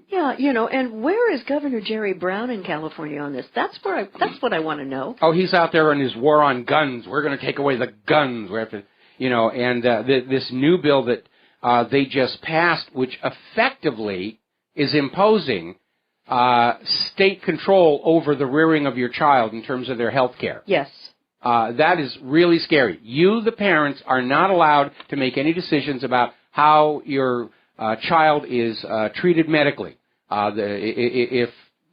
Yeah, and where is Governor Jerry Brown in California on this? That's what I want to know. Oh, he's out there on his war on guns. We're going to take away the guns. We have to, and this new bill that they just passed, which effectively is imposing state control over the rearing of your child in terms of their health care. Yes. That is really scary. You, the parents, are not allowed to make any decisions about how your child is treated medically. If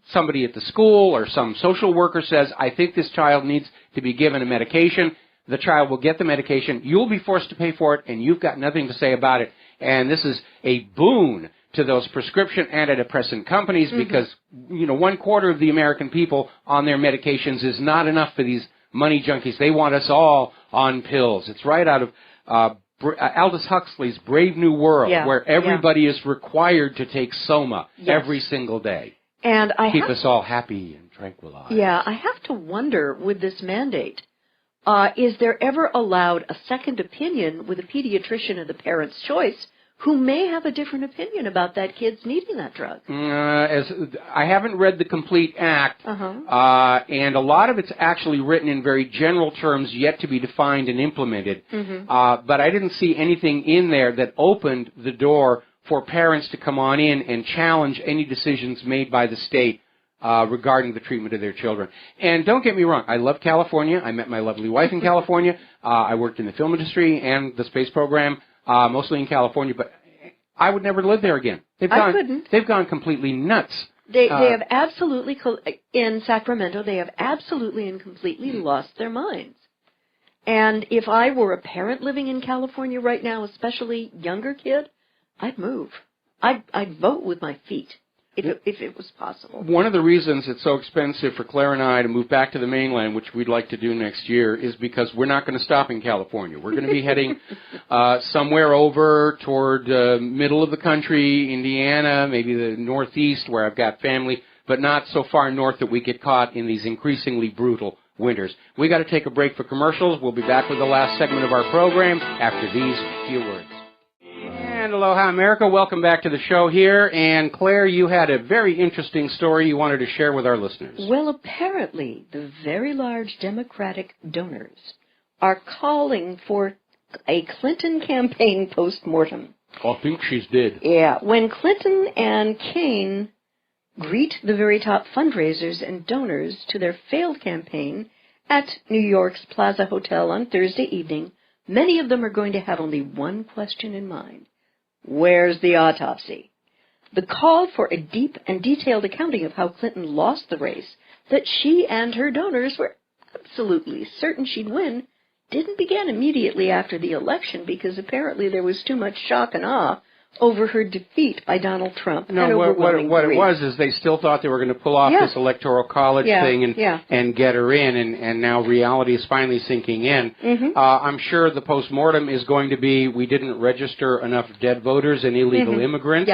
somebody at the school or some social worker says, I think this child needs to be given a medication, the child will get the medication. You'll be forced to pay for it, and you've got nothing to say about it. And this is a boon to those prescription antidepressant companies because, 1/4 of the American people on their medications is not enough for these money junkies. They want us all on pills. It's right out of Aldous Huxley's Brave New World, where everybody is required to take Soma every single day. And keep us all happy and tranquilized. Yeah, I have to wonder with this mandate, is there ever allowed a second opinion with a pediatrician of the parent's choice who may have a different opinion about that kid's needing that drug? I haven't read the complete act, and a lot of it's actually written in very general terms yet to be defined and implemented. But I didn't see anything in there that opened the door for parents to come on in and challenge any decisions made by the state regarding the treatment of their children. And don't get me wrong, I love California. I met my lovely wife in California. I worked in the film industry and the space program, mostly in California, but I would never live there again. They've gone completely nuts. They have absolutely, in Sacramento, they have absolutely and completely lost their minds. And if I were a parent living in California right now, especially younger kid, I'd move. I'd vote with my feet. If it was possible. One of the reasons it's so expensive for Claire and I to move back to the mainland, which we'd like to do next year, is because we're not going to stop in California. We're going to be heading somewhere over toward middle of the country, Indiana, maybe the Northeast, where I've got family, but not so far north that we get caught in these increasingly brutal winters. We got to take a break for commercials. We'll be back with the last segment of our program after these few words. And aloha, America. Welcome back to the show here. And Claire, you had a very interesting story you wanted to share with our listeners. Well, apparently, the very large Democratic donors are calling for a Clinton campaign post-mortem. I think she's dead. Yeah. When Clinton and Kaine greet the very top fundraisers and donors to their failed campaign at New York's Plaza Hotel on Thursday evening, many of them are going to have only one question in mind. Where's the autopsy? The call for a deep and detailed accounting of how Clinton lost the race that she and her donors were absolutely certain she'd win didn't begin immediately after the election because apparently there was too much shock and awe over her defeat by Donald Trump. No, what it was is they still thought they were going to pull off this electoral college thing and get her in, and now reality is finally sinking in. I'm sure the postmortem is going to be, we didn't register enough dead voters and illegal immigrants.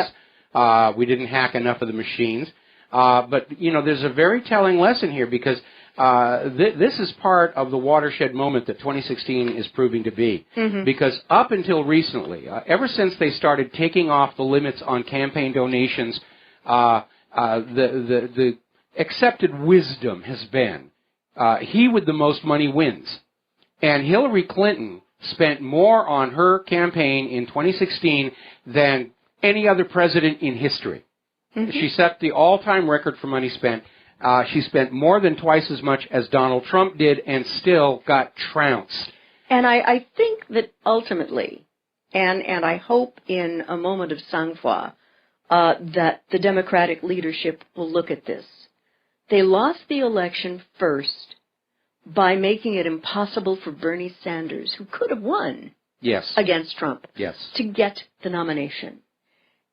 We didn't hack enough of the machines. But, there's a very telling lesson here because this is part of the watershed moment that 2016 is proving to be. Because up until recently, ever since they started taking off the limits on campaign donations, the accepted wisdom has been, he with the most money wins. And Hillary Clinton spent more on her campaign in 2016 than any other president in history. She set the all-time record for money spent. She spent more than twice as much as Donald Trump did and still got trounced. And I think that ultimately, and I hope in a moment of sang-froid, that the Democratic leadership will look at this. They lost the election first by making it impossible for Bernie Sanders, who could have won against Trump, to get the nomination.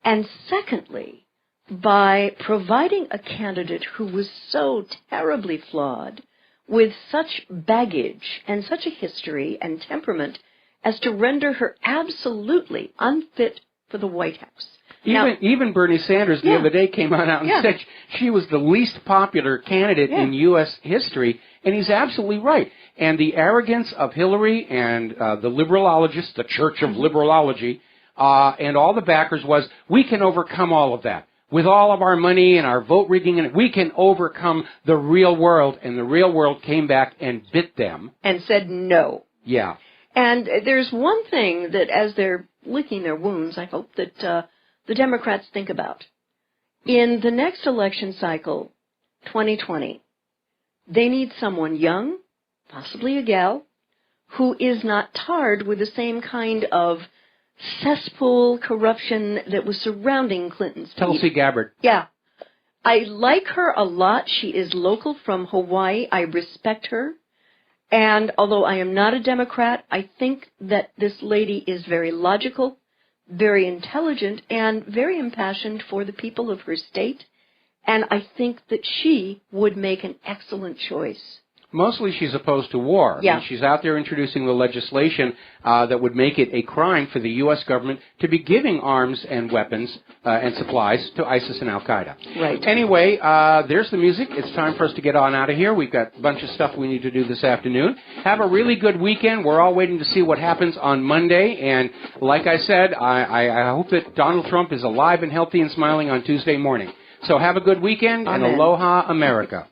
And secondly, by providing a candidate who was so terribly flawed, with such baggage and such a history and temperament as to render her absolutely unfit for the White House. Even Bernie Sanders the other day came out and said she was the least popular candidate in U.S. history, and he's absolutely right. And the arrogance of Hillary and the liberalologists, the Church of Liberalology, and all the backers was, we can overcome all of that. With all of our money and our vote rigging, and we can overcome the real world. And the real world came back and bit them. And said no. Yeah. And there's one thing that, as they're licking their wounds, I hope that the Democrats think about. In the next election cycle, 2020, they need someone young, possibly a gal, who is not tarred with the same kind of cesspool corruption that was surrounding Clinton's feet. Tulsi Gabbard. Yeah. I like her a lot. She is local from Hawaii. I respect her. And although I am not a Democrat, I think that this lady is very logical, very intelligent, and very impassioned for the people of her state. And I think that she would make an excellent choice. Mostly she's opposed to war. Yeah. I mean, she's out there introducing the legislation that would make it a crime for the U.S. government to be giving arms and weapons and supplies to ISIS and Al-Qaeda. Right. Anyway, there's the music. It's time for us to get on out of here. We've got a bunch of stuff we need to do this afternoon. Have a really good weekend. We're all waiting to see what happens on Monday. And like I said, I hope that Donald Trump is alive and healthy and smiling on Tuesday morning. So have a good weekend, and aloha, America.